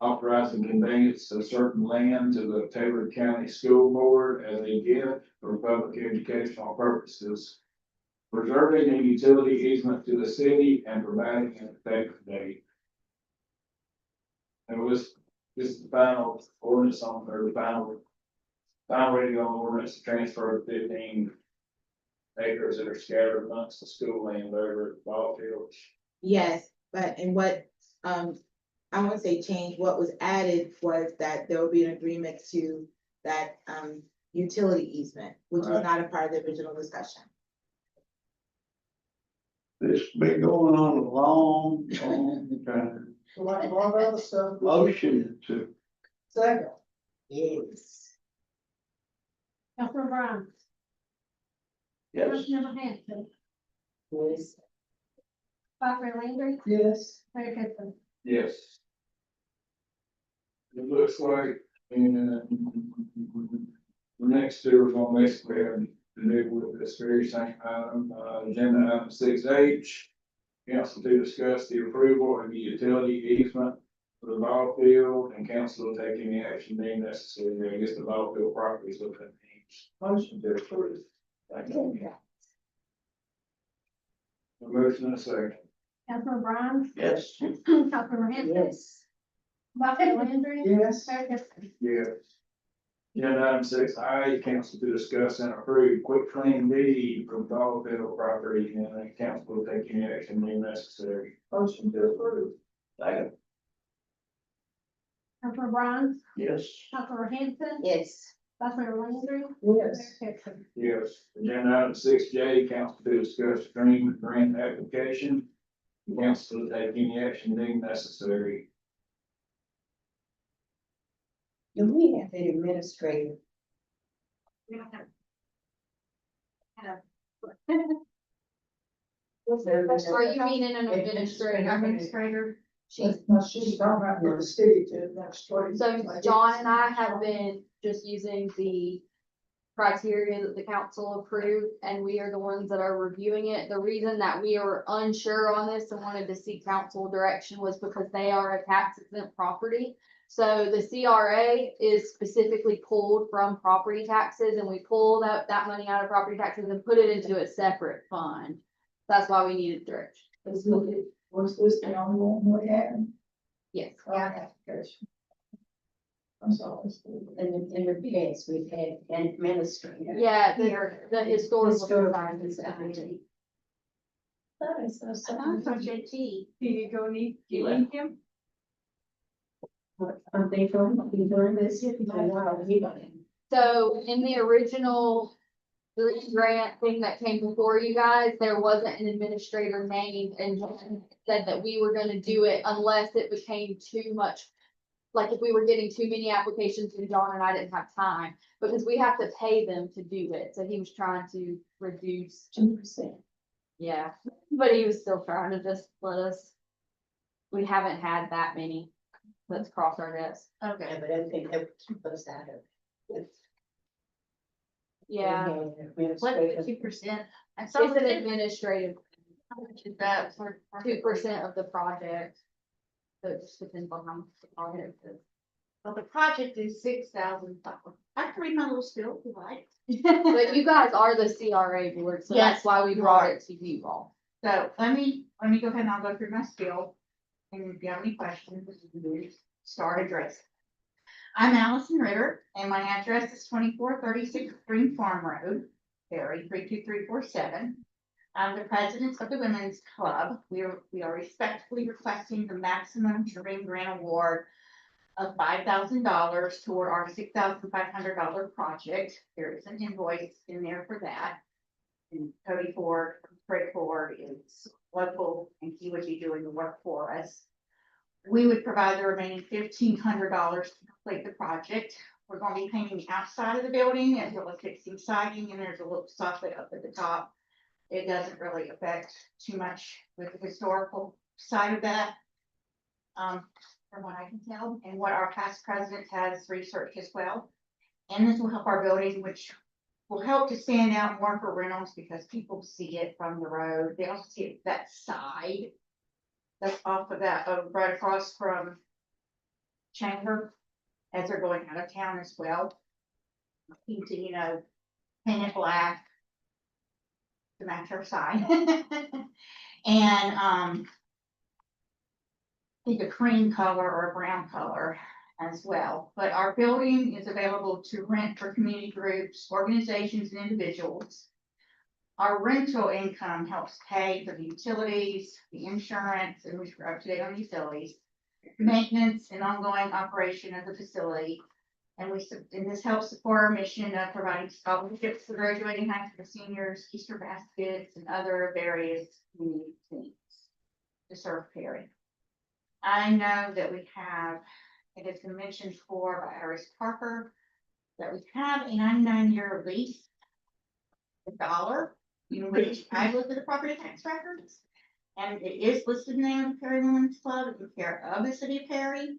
Authorizing conveyance of certain land to the Taylor County School Board as a gift for public educational purposes. Preserving a utility easement to the city and providing an effective date. This is the final ordinance on, or the final reading on ordinance to transfer 15 acres that are scattered amongst the school land over at the ball fields. Yes, but and what, I won't say change, what was added was that there will be an agreement to that, utility easement, which was not a part of the original discussion. This has been going on a long, long time. Like a lot of other stuff. Motion to, Second. Yes. Councilor Bronze, yes, Councilor Hampton, Yes. Councilor Landry. Yes. Mayor Kinsler. Yes. It looks like, and the next two are gonna basically have to do with this very same item, agenda item 6H. Council to discuss the approval of the utility easement for the ball field, and council will take any action deemed necessary. I guess the ball field property is what that means. Motion to approve. Thank you. A motion and a second. Councilor Bronze, yes, Councilor Hampton. Yes. Councilor Landry. Yes. Mayor Kinsler. Yes. Agenda item 6I, council to discuss and approve quick claim deed from Dollar Bill property, and the council will take any action deemed necessary. Motion to approve. second, Councilor Bronze, yes, Councilor Hampton. Yes. Councilor Landry. Yes. Mayor Kinsler. Yes. Agenda item 6J, council to discuss stream grant application. Council will take any action deemed necessary. Do we have an administrator? Are you meaning an administrator? She's, She's talking about the city to administrate. so John and I have been just using the criteria that the council approved, and we are the ones that are reviewing it. The reason that we are unsure on this and wanted to seek council direction was because they are a tax exempt property. So the CRA is specifically pulled from property taxes, and we pull that money out of property taxes and put it into a separate fund. That's why we needed direction. Was this the only one we had? Yes. Application. I'm sorry. In the past, we've had an administrator. Yeah, the historical Historical society. Thought I saw I'm something. from JT. Do you go need him? Are they going to be doing this? So in the original grant thing that came before you guys, there wasn't an administrator named, and John said that we were gonna do it unless it became too much. Like if we were getting too many applications and John and I didn't have time, because we have to pay them to do it, so he was trying to reduce. 2%. Yeah, but he was still trying to just let us. We haven't had that many. Let's cross our desk. Okay, but I think that would keep us out of it. Yeah. Administrator. 2%? It's an administrative. How much is that for 2% of the project? So it just depends on how much the project is. Well, the project is $6,000. I can read my little skill, if you like. But you guys are the CRA board, so that's Yes, why we you brought are. it to you all. So let me go ahead and I'll go through my skill. And if you have any questions, start addressing. I'm Allison Ritter, and my address is 2436 Green Farm Road, Perry 32347. I'm the president of the Women's Club. We are respectfully requesting the maximum Dream Grant Award of $5,000 toward our $6,500 project. There is an invoice in there for that. And Cody Ford, Craig Ford is local, and he would be doing the work for us. We would provide the remaining $1,500 to complete the project. We're going to be painting the outside of the building as well as fixing siding, and there's a little soffit up at the top. It doesn't really affect too much with the historical side of that. From what I can tell, and what our past president has researched as well. And this will help our building, which will help to stand out more for rentals because people see it from the road. They also see it that side. That's off of that, right across from Chamber, as they're going out of town as well. To, paint it black to match our sign. And, I think a cream color or a brown color as well. But our building is available to rent for community groups, organizations, and individuals. Our rental income helps pay for the utilities, the insurance, and which we're up to date on utilities, maintenance and ongoing operation of the facility. And this helps support our mission of providing scholarships to graduating high school seniors, Easter baskets, and other various community things to serve Perry. I know that we have, it has been mentioned before by Iris Parker, that we have a 99-year lease. $1, which I looked at the property tax records. And it is listed in the name of Perry Women's Club in care of the city of Perry.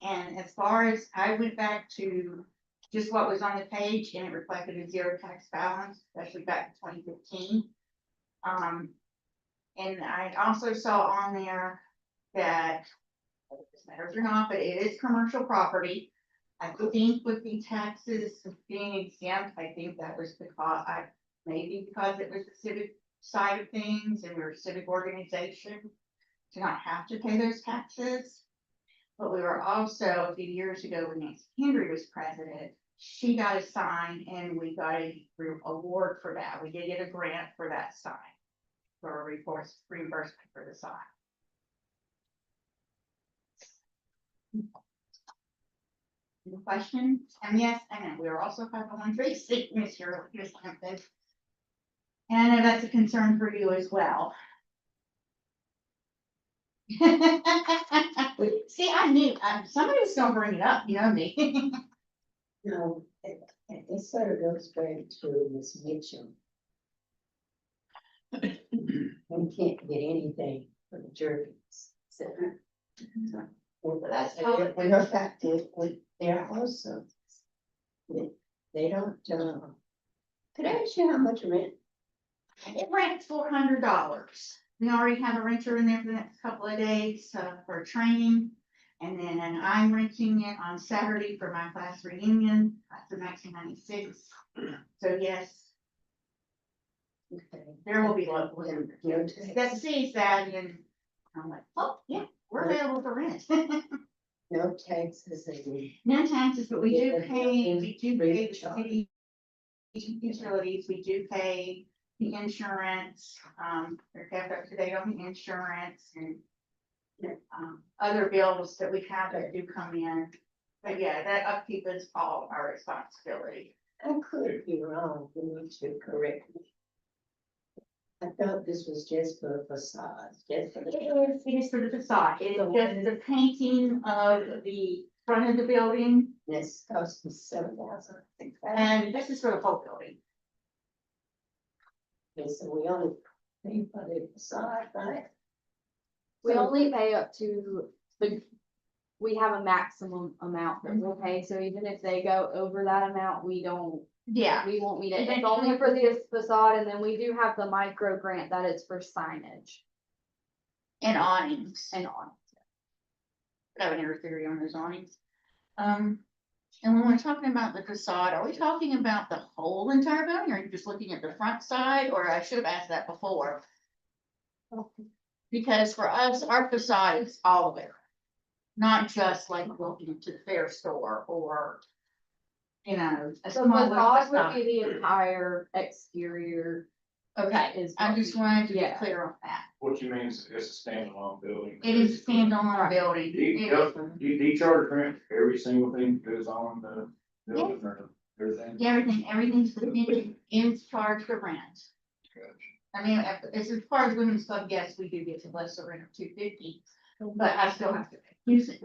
And as far as I went back to just what was on the page, and it reflected a zero tax balance, especially back in 2015. And I also saw on there that, whether this matters or not, but it is commercial property. I think with the taxes being exempt, I think that was because maybe because it was the civic side of things and we're a civic organization to not have to pay those taxes. But we were also a few years ago when Nancy Henry was president, she got a sign and we got a award for that. We did get a grant for that sign, for a reimbursement for the sign. Any questions? And yes, I know, we are also 501(c)(3), Mr. Hampton. And I know that's a concern for you as well. See, I knew, somebody was gonna bring it up, you know me. No, it sort of goes back to Ms. Mitchell. We can't get anything for the Jerkins Center. That's We're affected with their also. They don't, could I ask you how much rent? It rents $400. We already have a renter in there for the next couple of days for training. And then I'm renting it on Saturday for my class reunion, class of 1996. So yes. Okay. There will be local. That sees that and I'm like, oh, yeah, we're available for rent. No taxes. No taxes, but we do pay the city utilities, we do pay the insurance, we're kept up to date on the insurance and other bills that we have that do come in. But yeah, that upkeep is all our responsibility. I could be wrong, you need to correct me. I thought this was just for facades, just for the. It is for the facade, it is just the painting of the front of the building. This cost me $7,000. And this is for the whole building. Okay, so we only pay for the facade, right? We only pay up to we have a maximum amount that we'll pay, so even if they go over that amount, we won't meet it. It's only for the facade, and then we do have the micro grant that is for signage. And awnings. And awnings. I have another theory on those awnings. And when we're talking about the facade, are we talking about the whole entire building, or are you just looking at the front side, or I should have asked that before? Because for us, our facade is all the way around. not just like walking to the fair store or, you know, a So small. the cause would restaurant. be the entire exterior. Okay, is I just wanted to be yeah. clear on that. What you mean is it's a standalone building. It is a standalone building. You charge rent for every single thing that goes on the building or everything. Everything's in charge for rent. I mean, as far as women's club, yes, we do get to less the rent of $250, but I still have to use it.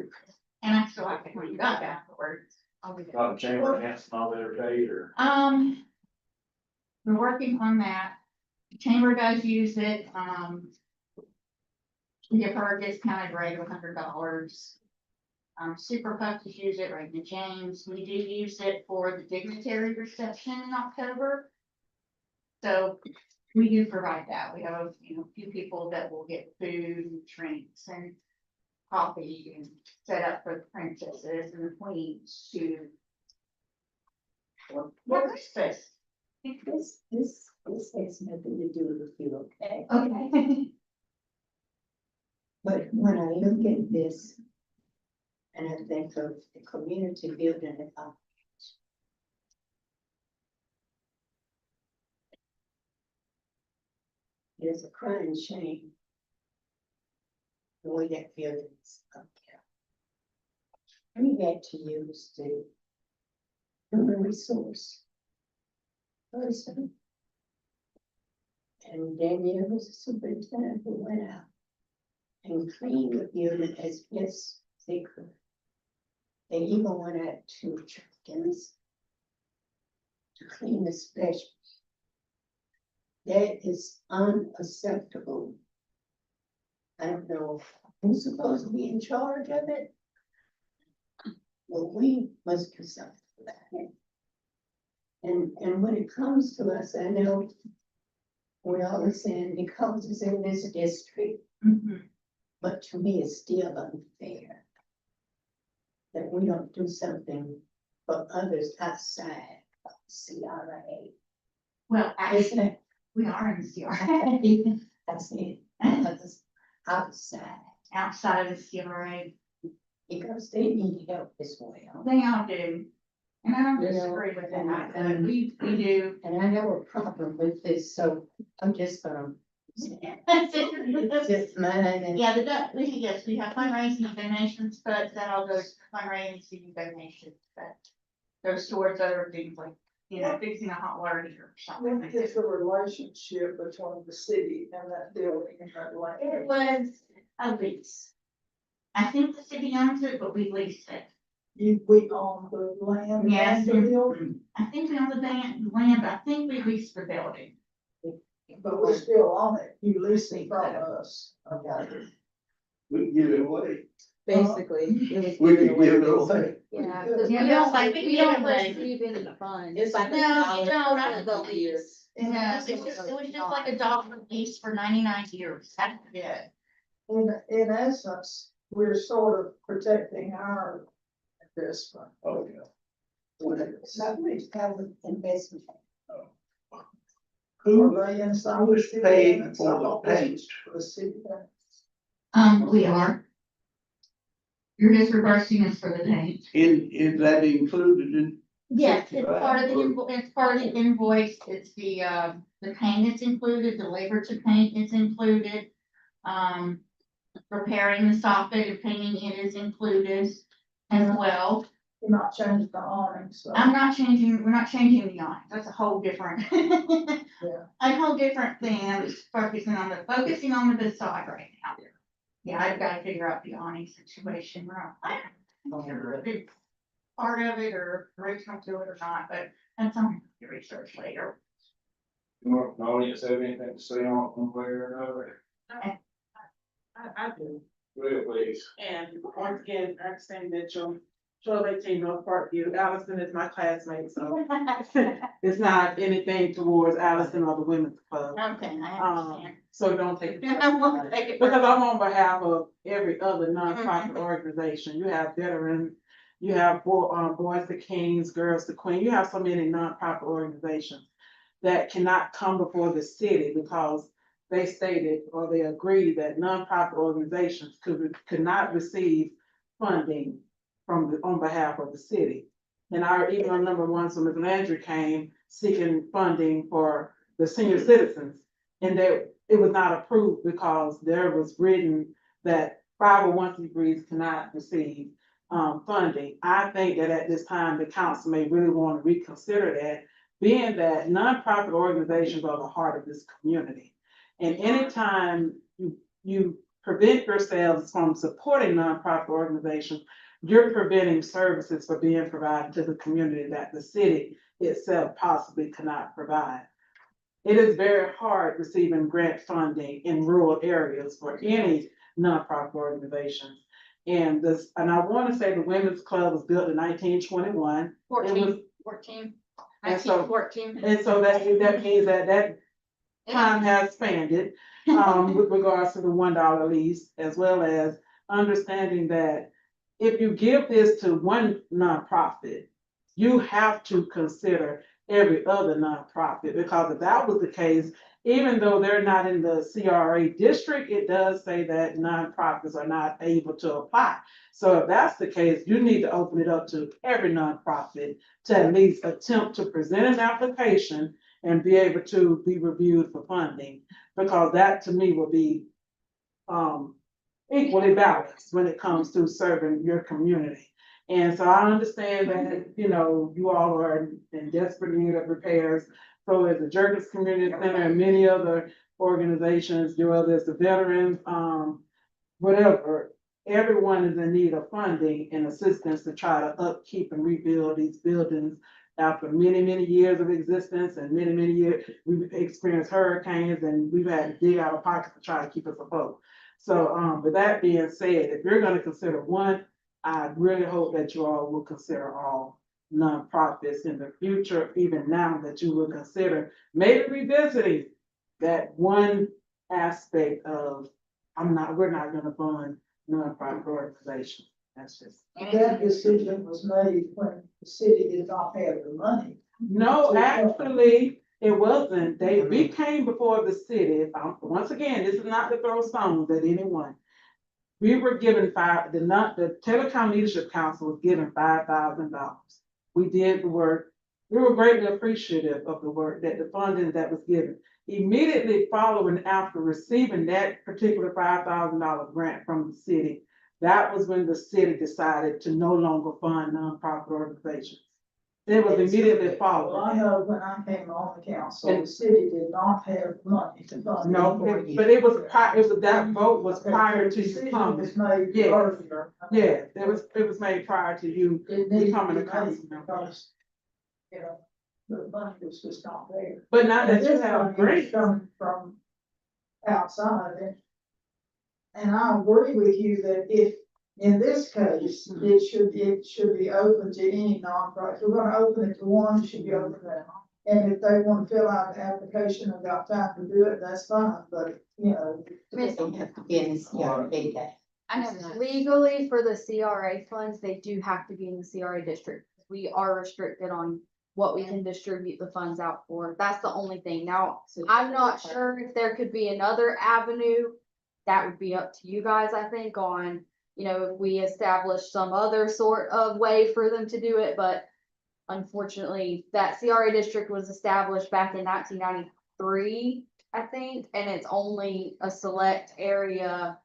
And I still have to clean it up afterwards. I'll be there. Not the chamber of dance and all that are paid or. We're working on that. The chamber does use it, give her a discounted rate of $100. Super Puffs use it, Raymond James, we do use it for the dignitary reception in October. So we do provide that, we have a few people that will get food and drinks and coffee and set up for the princesses and the queens to. What is this? This has nothing to do with you, okay? Okay. But when I look at this, and I think of the community building at our there's a crying shame. The way that building's up there. We had to use the human resource person. And Danielle was the superintendent who went out and cleaned the building as best they could. They even went out to Jenkins to clean the special. That is unacceptable. I don't know who's supposed to be in charge of it. Well, we must do something for that. And when it comes to us, I know we always saying because it's in this district, but to me, it's still unfair that we don't do something for others outside of CRA. Well, Isn't actually, it? we are in the CRA. That's it, others outside Outside of the CRA, because they need help as well. they all do. And I don't You know, disagree with that, but and- we do. And I have a problem with this, so I'm just gonna. It's Just mine and. Yeah, yes, we have fundraising and donations, but that all goes to fundraising and donations, but goes towards other things like, fixing a hot water heater or something. What is the relationship between the city and that building and that land? It was a lease. I think the city owns it, but we leased it. We own the land. Yes, and the building, I think we own the land, but I think we leased the building. but we still own it. You lease it from us. Okay. We can give it away. Basically, it was. We given can give it away, away. basically. Yeah, Yeah, cause we we don't don't like- like, we we don't don't receive any funds. It's like. No, $1 not for the year. lease. No, it was just like a dog lease for 99 years. That's it. In essence, we're sort of protecting our investment. Oh, yeah. Somebody's got an investment. Who, Are they inside who the is city paying limits? for the paint? For the city limits. We are. You're just reversing us for the paint. Is that included in? Yes, it's part of the, 65, it's part of the invoice, it's the paint is included, the labor to paint is included. Repairing the soffit and painting it is included as well. You're not changing the awning, so. We're not changing the awning, that's a whole different. A whole different thing, I'm just focusing on the facade right now. Yeah, I've gotta figure out the awning situation, I don't know if it's part of it or original to it or not, but that's something to research later. The audience have anything to say on one way or another? I do, Go ahead, please. and once again, Ernestine Mitchell, 1218 North Parkview, Allison is my classmate, so. It's not anything towards Allison or the Women's Club. Okay, I understand. So don't take it. I won't take it Because I'm on behalf of every other nonprofit organization. You have veteran, you have Boys to Kings, Girls to Queen. You have so many nonprofit organizations that cannot come before the city because they stated or they agreed that nonprofit organizations could not receive funding on behalf of the city. And I even remember once when Ms. Landry came seeking funding for the senior citizens. And it was not approved because there was written that 501c3s cannot receive funding. I think that at this time, the council may really want to reconsider that, being that nonprofit organizations are the heart of this community. And anytime you prevent yourselves from supporting nonprofit organizations, you're preventing services for being provided to the community that the city itself possibly cannot provide. It is very hard receiving grant funding in rural areas for any nonprofit organizations. And I want to say the Women's Club was built in 1921. 14. And so- 1914. And so that means that time has expanded, with regards to the $1 lease, as well as understanding that if you give this to one nonprofit, you have to consider every other nonprofit, because if that was the case, even though they're not in the CRA district, it does say that nonprofits are not able to apply. So if that's the case, you need to open it up to every nonprofit to at least attempt to present an application and be able to be reviewed for funding, because that to me will be equally balanced when it comes to serving your community. And so I understand that, you all are in desperate need of repairs. So is the Jerkins Community Center and many other organizations, there's the veterans, whatever. Everyone is in need of funding and assistance to try to upkeep and rebuild these buildings after many, many years of existence, and many, many years, we've experienced hurricanes and we've had to dig out of pockets to try to keep us afloat. So, with that being said, if you're gonna consider one, I really hope that you all will consider all nonprofits in the future, even now, that you will consider maybe revisiting that one aspect of, we're not gonna fund nonprofit organizations. That's just. That decision was made when the city did not have the money. No, actually, it wasn't. We came before the city. Once again, this is not to throw stones at anyone. We were given the Telecom Leadership Council was given $5,000. We did the work. We were greatly appreciative of the work, that the funding that was given. Immediately following after receiving that particular $5,000 grant from the city, that was when the city decided to no longer fund nonprofit organizations. It was immediately Well, followed. I know when I came on the council, the city did not have money to fund. No, but it was that vote was prior to you Decision coming. was made Yeah. earlier. Yeah, it was made prior to you It needed to becoming be a made council member. because, the money was just not there. But now that you This have money is grants, coming from outside, and I agree with you that if, in this case, it should be open to any nonprofit. If we're gonna open it to one, it should be open to them. And if they wanna fill out the application and got time to do it, that's fine, but, Miss- Don't have to be in this, data. I know legally for the CRA funds, they do have to be in the CRA district. We are restricted on what we can distribute the funds out for. That's the only thing. Now, I'm not sure if there could be another avenue. That would be up to you guys, I think, on, if we establish some other sort of way for them to do it, but unfortunately, that CRA district was established back in 1993, I think, and it's only a select area.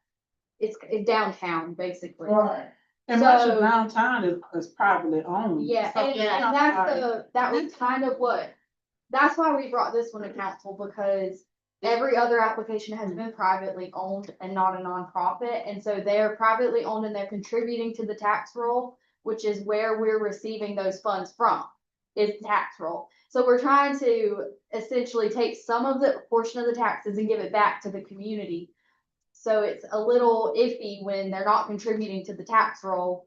It's downtown, basically. right. and much of So- downtown is privately owned. Yeah, So and it's not that was kind of that's why we brought this one to council, because every other application has been privately owned and not a nonprofit, and so they're privately owned and they're contributing to the tax roll, which is where we're receiving those funds from, is tax roll. So we're trying to essentially take some of the portion of the taxes and give it back to the community. So it's a little iffy when they're not contributing to the tax roll,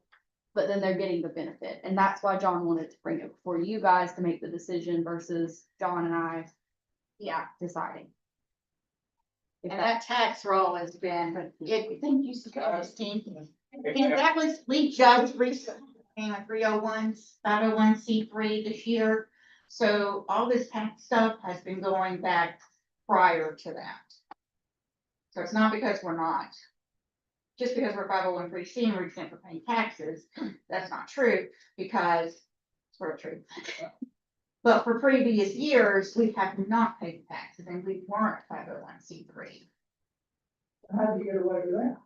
but then they're getting the benefit. And that's why John wanted to bring it before you guys to make the decision versus John and I, deciding. If And that tax roll has been, thank you, Christine. And that was, we just recently became a 501c3 this year. So all this tax stuff has been going back prior to that. So it's not because we're not just because we're 501(c) and we're exempt from paying taxes, that's not true, because it's sort of true. But for previous years, we have not paid taxes and we weren't 501(c)(3). How do you get away with that?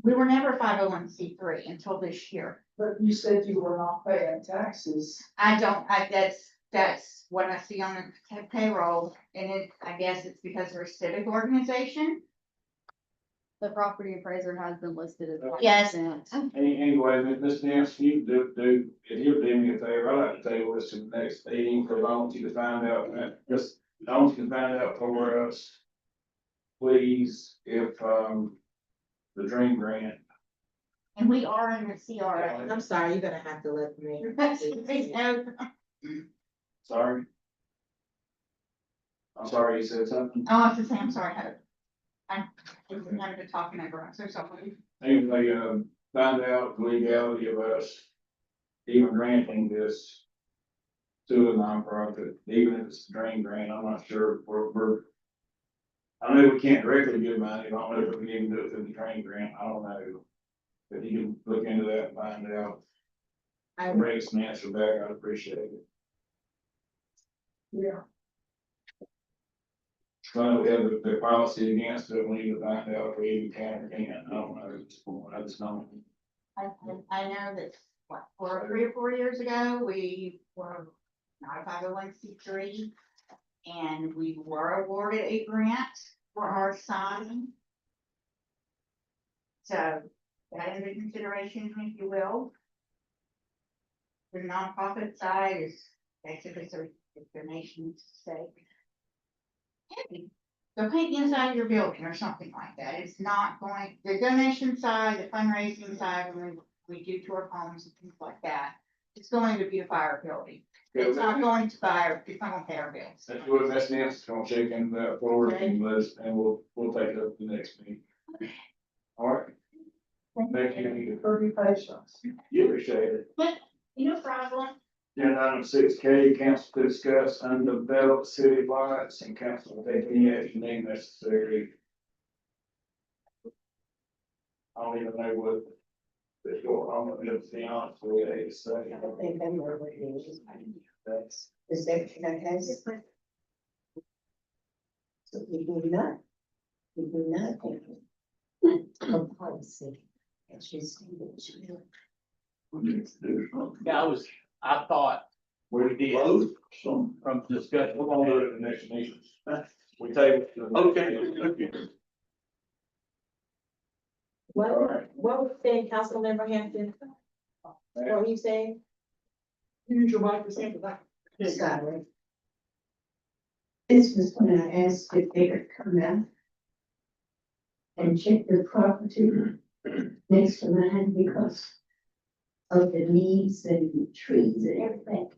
We were never 501(c)(3) until this year. But you said you were not paying taxes. That's what I see on the payroll, and I guess it's because we're a civic organization. The property appraiser has been listed as. Yes. Anyway, Ms. Nancy, you if you'll do me a favor, I'd like to table this to the next meeting, because I want you to find out, I want you to find out for us. Please, if, the dream grant. And we are in the CRA. I'm sorry, you're gonna have to let me. Sorry. I'm sorry, you said something. Oh, I was just saying, I'm sorry, Heather. I'm not even talking over, I'm so sorry. Anyway, find out the legality of us even granting this to a nonprofit, even if it's a dream grant, I'm not sure, I know we can't directly give money, I don't know if we can even do it through the dream grant, I don't know. If you can look into that and find out, bring some answer back, I'd appreciate it. Yeah. So I know we have the policy against it, we need to find out if we even can or can't, I don't know at this point, I just don't. I know that, what, 3 or 4 years ago, we were not a 501(c)(3). And we were awarded a grant for our sign. So that is a consideration, if you will. The nonprofit side is basically sort of donation to say. Hey, go paint the inside of your building or something like that. It's not going, the donation side, the fundraising side, when we do tour homes and things like that, it's going to beautify our building. It's not going to it's not gonna pay our bills. That's what Ms. Nancy's gonna check into that forward and list, and we'll take it up the next meeting. All right. Thank you. For your patience. You appreciate it. No problem. Agenda item 6K, council to discuss undeveloped city lots and council will take any action necessary. I don't even know what is going on, to be honest with you, to say. I think I know what it is. That's the section that has. So we do not have a policy. It's just. Yeah, I thought we did from discussion. We're gonna do it at the next meeting. We table. Okay. What was saying, Councilmember Hampton? What were you saying? Use your microphone. Sorry. This was when I asked if they could come out and check the property next to mine because of the leaves and the trees and everything.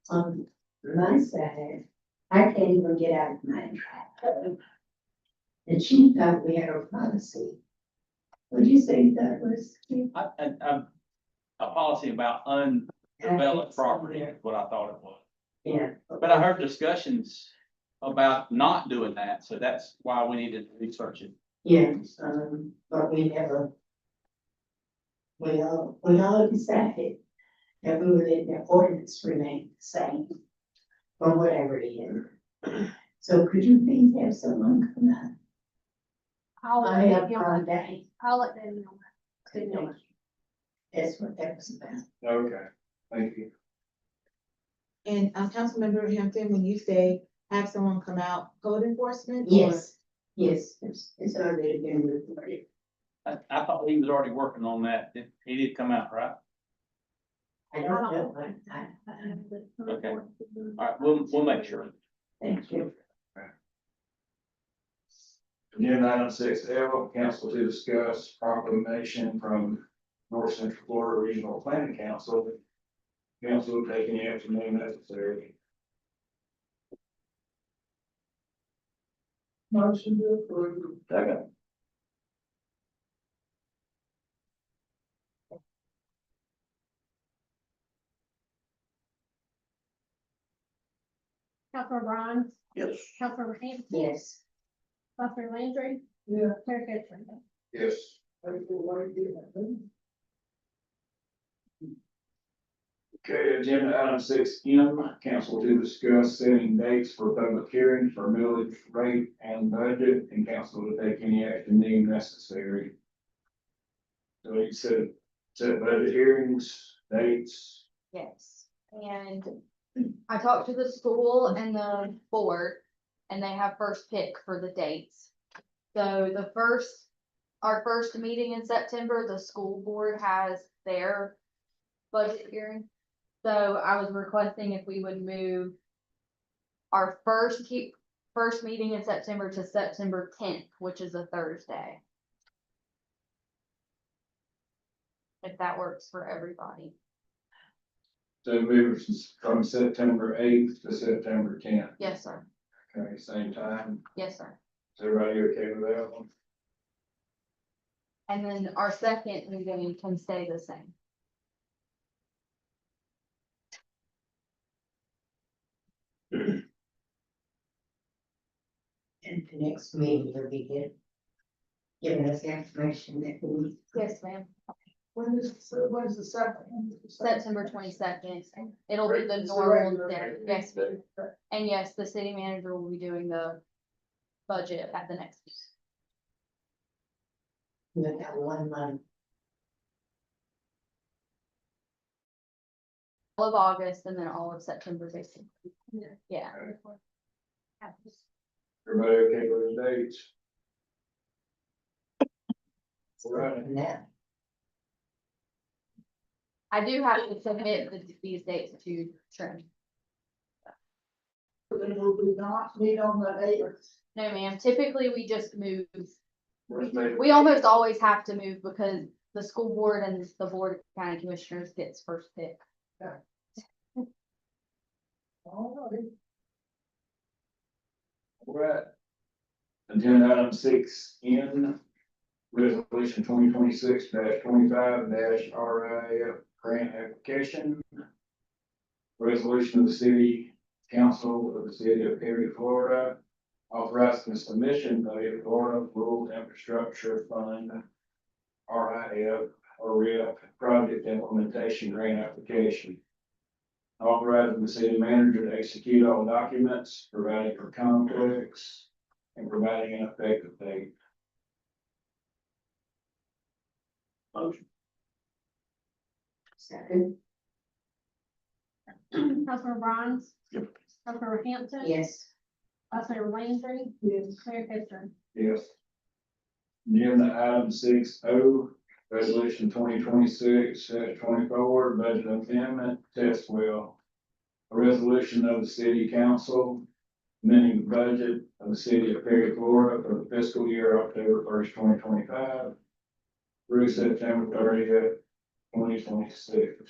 On my side, I can't even get out of my trap. And she thought we had a policy. What do you say that was? A policy about undeveloped property, is what I thought it was. Yeah. But I heard discussions about not doing that, so that's why we needed to research it. Yes, but we never. We all decided that we would let the ordinance remain the same. Or whatever it is. So could you please have someone come out? I have all day. I'll let them know. That's what that was about. Okay, thank you. And Councilmember Hampton, when you say have someone come out, code enforcement? Or- Yes, it's already been reported. I thought he was already working on that. He did come out, right? I don't know, Okay. All right, we'll make sure. thank you. Agenda item 6L, council to discuss proclamation from North Central Florida Regional Planning Council. Council will take any action necessary. Motion to approve. Second. Councilor Bronze, Yes. Councilor Hampton. Yes. Councilor Landry, Yeah. Mayor Fisher. Yes. Okay, agenda item 6M, council to discuss setting dates for public hearings for millage rate and budget, and council to take any action deemed necessary. So you set budget hearings, dates. Yes, and I talked to the school and the board, and they have first pick for the dates. So our first meeting in September, the school board has their budget hearing. So I was requesting if we would move our first meeting in September to September 10th, which is a Thursday. If that works for everybody. So move from September 8th to September 10th. Yes, sir. Okay, same time. Yes, sir. Is everybody okay with that one? And then our second meeting can stay the same. And the next meeting will be good. Giving us the information that we need. Yes, ma'am. When is the second? September 22nd. It'll be the It's the normal regular day. meeting. Yes, ma'am. And yes, the city manager will be doing the budget at the next. We'll have 1 month. All of August and then all of September, basically. Yeah. Everybody okay with the dates? All right. Now, I do have to submit these dates to Trim. Then will we not meet on the 8th? No, ma'am. Typically, we just move. Where's May? We almost always have to move because the school board and the board of county commissioners gets first pick. All right. All right. Agenda item 6N, resolution 2026-25-RIF grant application. Resolution of the city council of the city of Perry, Florida, authorizing the submission of a Florida Rural Infrastructure Fund, RIF or RIF project implementation grant application. Authorizing the city manager to execute all documents, providing for conflicts, and providing an effective date. Motion. second, Councilmember Bronze? Yep. Councilmember Hampton? yes, Vice Mayor Landry? Yes. Mayor Fisher? Yes. Agenda item 6O, resolution 2026-24, budget amendment, test well. A resolution of the city council amending the budget of the city of Perry, Florida for the fiscal year October 1st, 2025 through September 30th, 2026.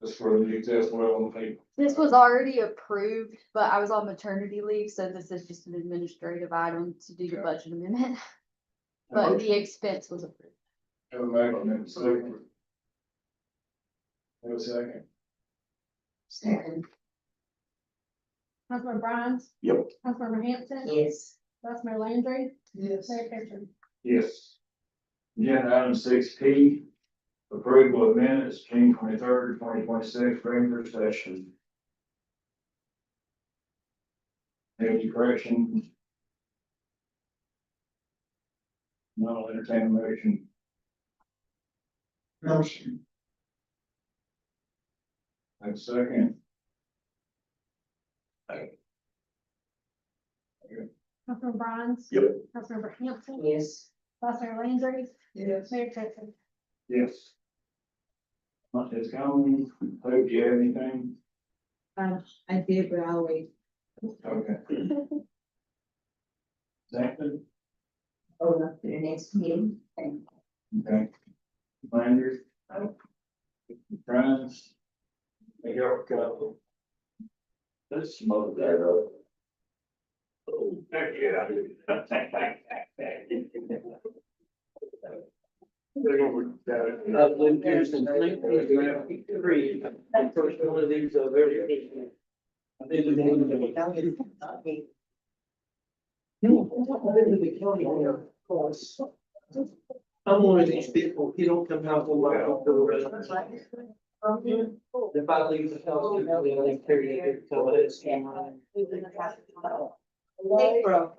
This for the new test well on the people. This was already approved, but I was on maternity leave, so this is just an administrative item to do the budget amendment. But the expense was approved. Have a motion and a second. Have a second. second, Councilmember Bronze? Yep. Councilmember Hampton? yes, Vice Mayor Landry? Yes. Mayor Fisher? Yes. Agenda item 6P, approval of minutes, June 23rd, 2026, regular session. Any corrections? No, I'll entertain a motion. motion, Have a second. Councilmember Bronze? Yep. Councilmember Hampton? yes, Vice Mayor Landry? Yes. Mayor Fisher? Yes. Month is coming. Hope you have anything? I did, but I'll wait. Okay. Second. hold up to the next meeting, thank you. Okay. Landers. Friends. Make your go. Let's smoke that up. Oh, heck yeah. Lynn Pearson, 1953. First one of these are very. I think the name of the county. No, I live in the county, of course. I'm one of these people, you don't come out with my own door. If I leave the house, I leave carry it until it's. April.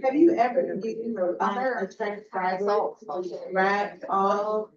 Have you ever, wrapped all,